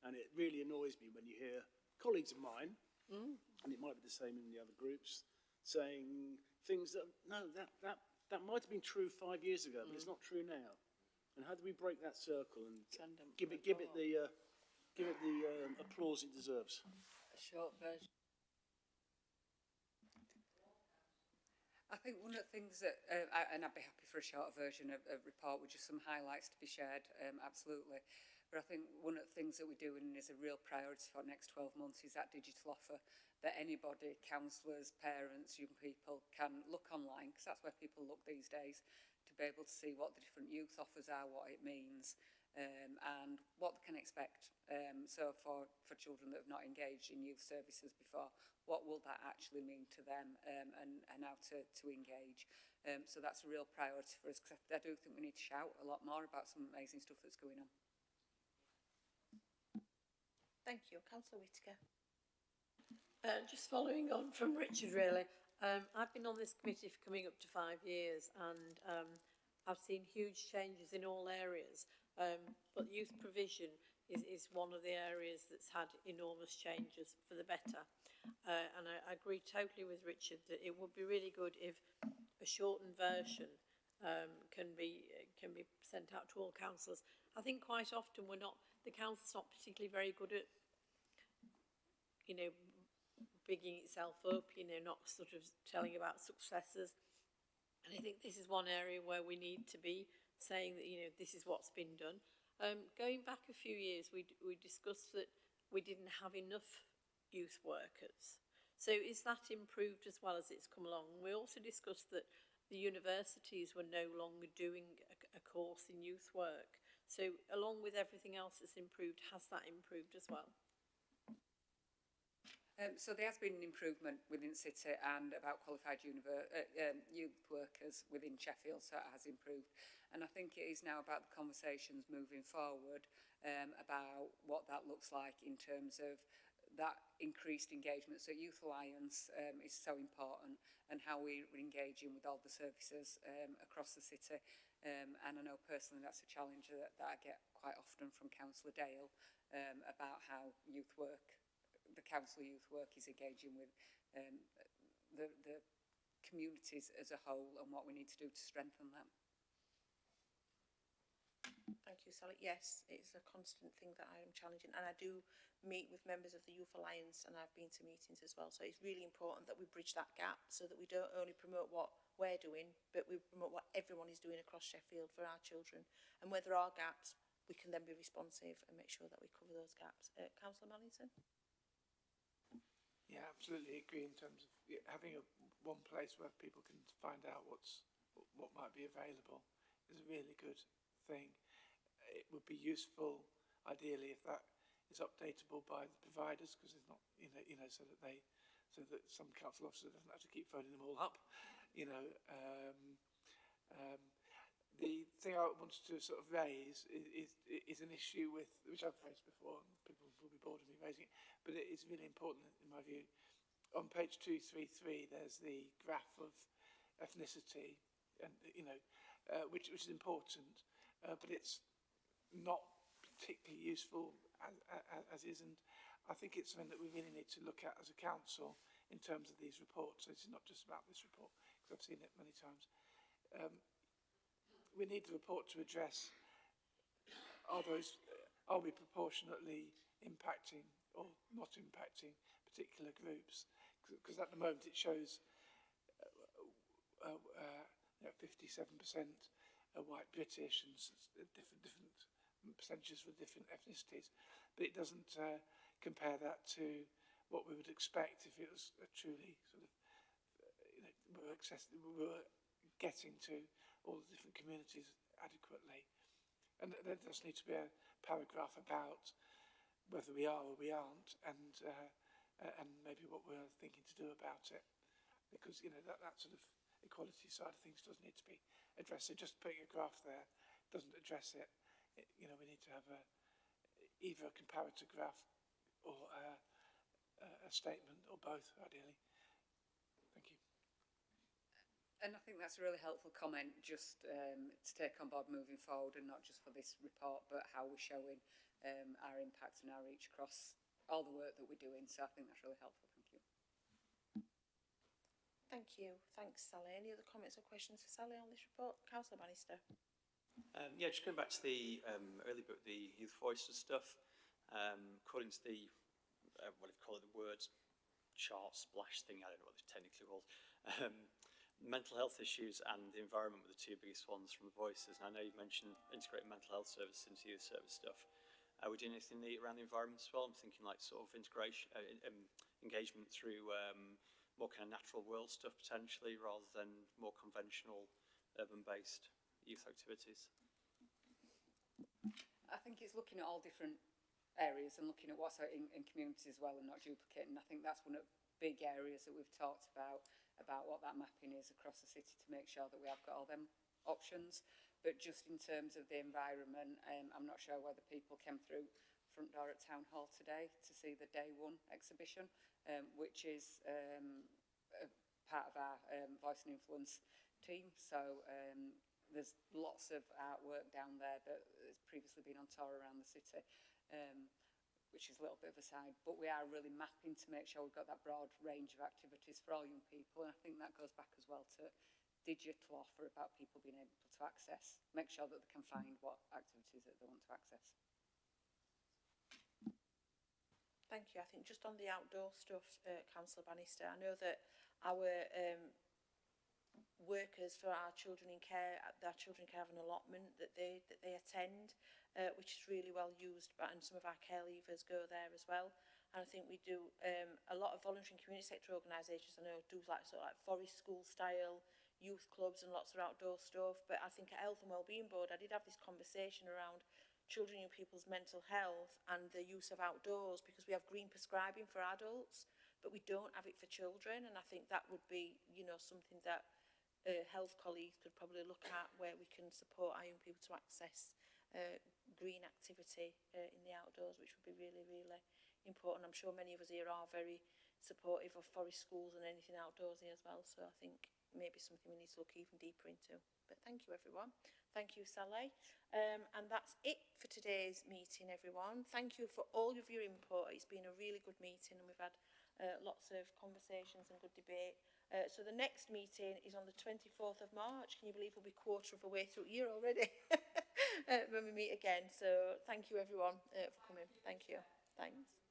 And it really annoys me when you hear colleagues of mine, and it might be the same in the other groups, saying things that, no, that might have been true 5 years ago, but it's not true now. And how do we break that circle and give it the applause it deserves? A short version. I think one of the things that, and I'd be happy for a short version of report with just some highlights to be shared, absolutely. But I think one of the things that we're doing is a real priority for the next 12 months is that digital offer that anybody, councillors, parents, young people can look online, because that's where people look these days, to be able to see what the different youth offers are, what it means, and what they can expect. So for children that have not engaged in youth services before, what will that actually mean to them, and how to engage. So that's a real priority for us, because I do think we need to shout a lot more about some amazing stuff that's going on. Thank you. Councillor Whittaker. Just following on from Richard, really. I've been on this committee for coming up to 5 years, and I've seen huge changes in all areas. But youth provision is one of the areas that's had enormous changes for the better. And I agree totally with Richard that it would be really good if a shortened version can be sent out to all councillors. I think quite often the council's not particularly very good at, bigging itself up, not sort of telling about successes. And I think this is one area where we need to be saying that, this is what's been done. Going back a few years, we discussed that we didn't have enough youth workers. So is that improved as well as it's come along? We also discussed that the universities were no longer doing a a course in youth work. So along with everything else that's improved, has that improved as well? So there has been an improvement within City and about qualified youth workers within Sheffield, so it has improved. And I think it is now about the conversations moving forward about what that looks like in terms of that increased engagement. So Youth Alliance is so important, and how we're engaging with all the services across the city. And I know personally that's a challenge that I get quite often from Councillor Dale about how youth work, the council youth work is engaging with the communities as a whole and what we need to do to strengthen them. Thank you, Sally. Yes, it's a constant thing that I am challenging, and I do meet with members of the Youth Alliance, and I've been to meetings as well. So it's really important that we bridge that gap so that we don't only promote what we're doing, but we promote what everyone is doing across Sheffield for our children. And where there are gaps, we can then be responsive and make sure that we cover those gaps. Councillor Mallington? Yeah, absolutely agree in terms of having one place where people can find out what might be available is a really good thing. It would be useful, ideally, if that is updatable by the providers, because it's not, so that some council officer doesn't have to keep phoning them all up. The thing I wanted to sort of raise is an issue with which I've raised before, and people will be bored of me raising it, but it is really important in my view. On page 233, there's the graph of ethnicity, and which is important, but it's not particularly useful as is, and I think it's something that we really need to look at as a council in terms of these reports. So it's not just about this report, because I've seen it many times. We need the report to address, are we proportionately impacting or not impacting particular groups? Because at the moment it shows 57% are white British and different percentages for different ethnicities, but it doesn't compare that to what we would expect if it was a truly sort of we were getting to all the different communities adequately. And there does need to be a paragraph about whether we are or we aren't, and maybe what we're thinking to do about it, because that sort of equality side of things does need to be addressed. So just putting a graph there doesn't address it. We need to have either a comparator graph or a statement, or both, ideally. Thank you. And I think that's a really helpful comment, just to take on board moving forward, and not just for this report, but how we're showing our impact and our reach across all the work that we're doing. So I think that's really helpful. Thank you. Thank you. Thanks, Sally. Any other comments or questions for Sally on this report? Councillor Bannister. Yeah, just going back to the early bit, the youth voices stuff. According to the what do you call it, the words chart splash thing, I don't know what it's technically called. Mental health issues and the environment were the two biggest ones from the voices. And I know you've mentioned integrating mental health services into youth service stuff. Are we doing anything around the environment as well? I'm thinking like sort of integration, engagement through more kind of natural world stuff potentially, rather than more conventional urban-based youth activities. I think it's looking at all different areas and looking at what's out in communities as well, and not duplicating. I think that's one of the big areas that we've talked about what that mapping is across the city, to make sure that we have got all them options. But just in terms of the environment, I'm not sure whether people came through front door at Town Hall today to see the Day One exhibition, which is a part of our Voice and Influence team. So there's lots of artwork down there that has previously been on tour around the city, which is a little bit of a side, but we are really mapping to make sure we've got that broad range of activities for all young people. And I think that goes back as well to digital offer about people being able to access, make sure that they can find what activities that they want to access. Thank you. I think just on the outdoor stuff, Councillor Bannister, I know that our workers for our children in care, have an allotment that they attend, which is really well used, and some of our care leavers go there as well. And I think we do a lot of voluntary and community sector organisations. I know do like sort of like forest school style, youth clubs and lots of outdoor stuff. But I think at Health and Wellbeing Board, I did have this conversation around children and young people's mental health and the use of outdoors, because we have green prescribing for adults, but we don't have it for children. And I think that would be, you know, something that health colleagues could probably look at, where we can support our young people to access green activity in the outdoors, which would be really, really important. I'm sure many of us here are very supportive of forest schools and anything outdoorsy as well. So I think maybe something we need to look even deeper into. But thank you, everyone. Thank you, Sally. And that's it for today's meeting, everyone. Thank you for all of your input. It's been a really good meeting, and we've had lots of conversations and good debate. So the next meeting is on the 24th of March. Can you believe we'll be quarter of a way through the year already when we meet again? So thank you, everyone, for coming. Thank you. Thanks.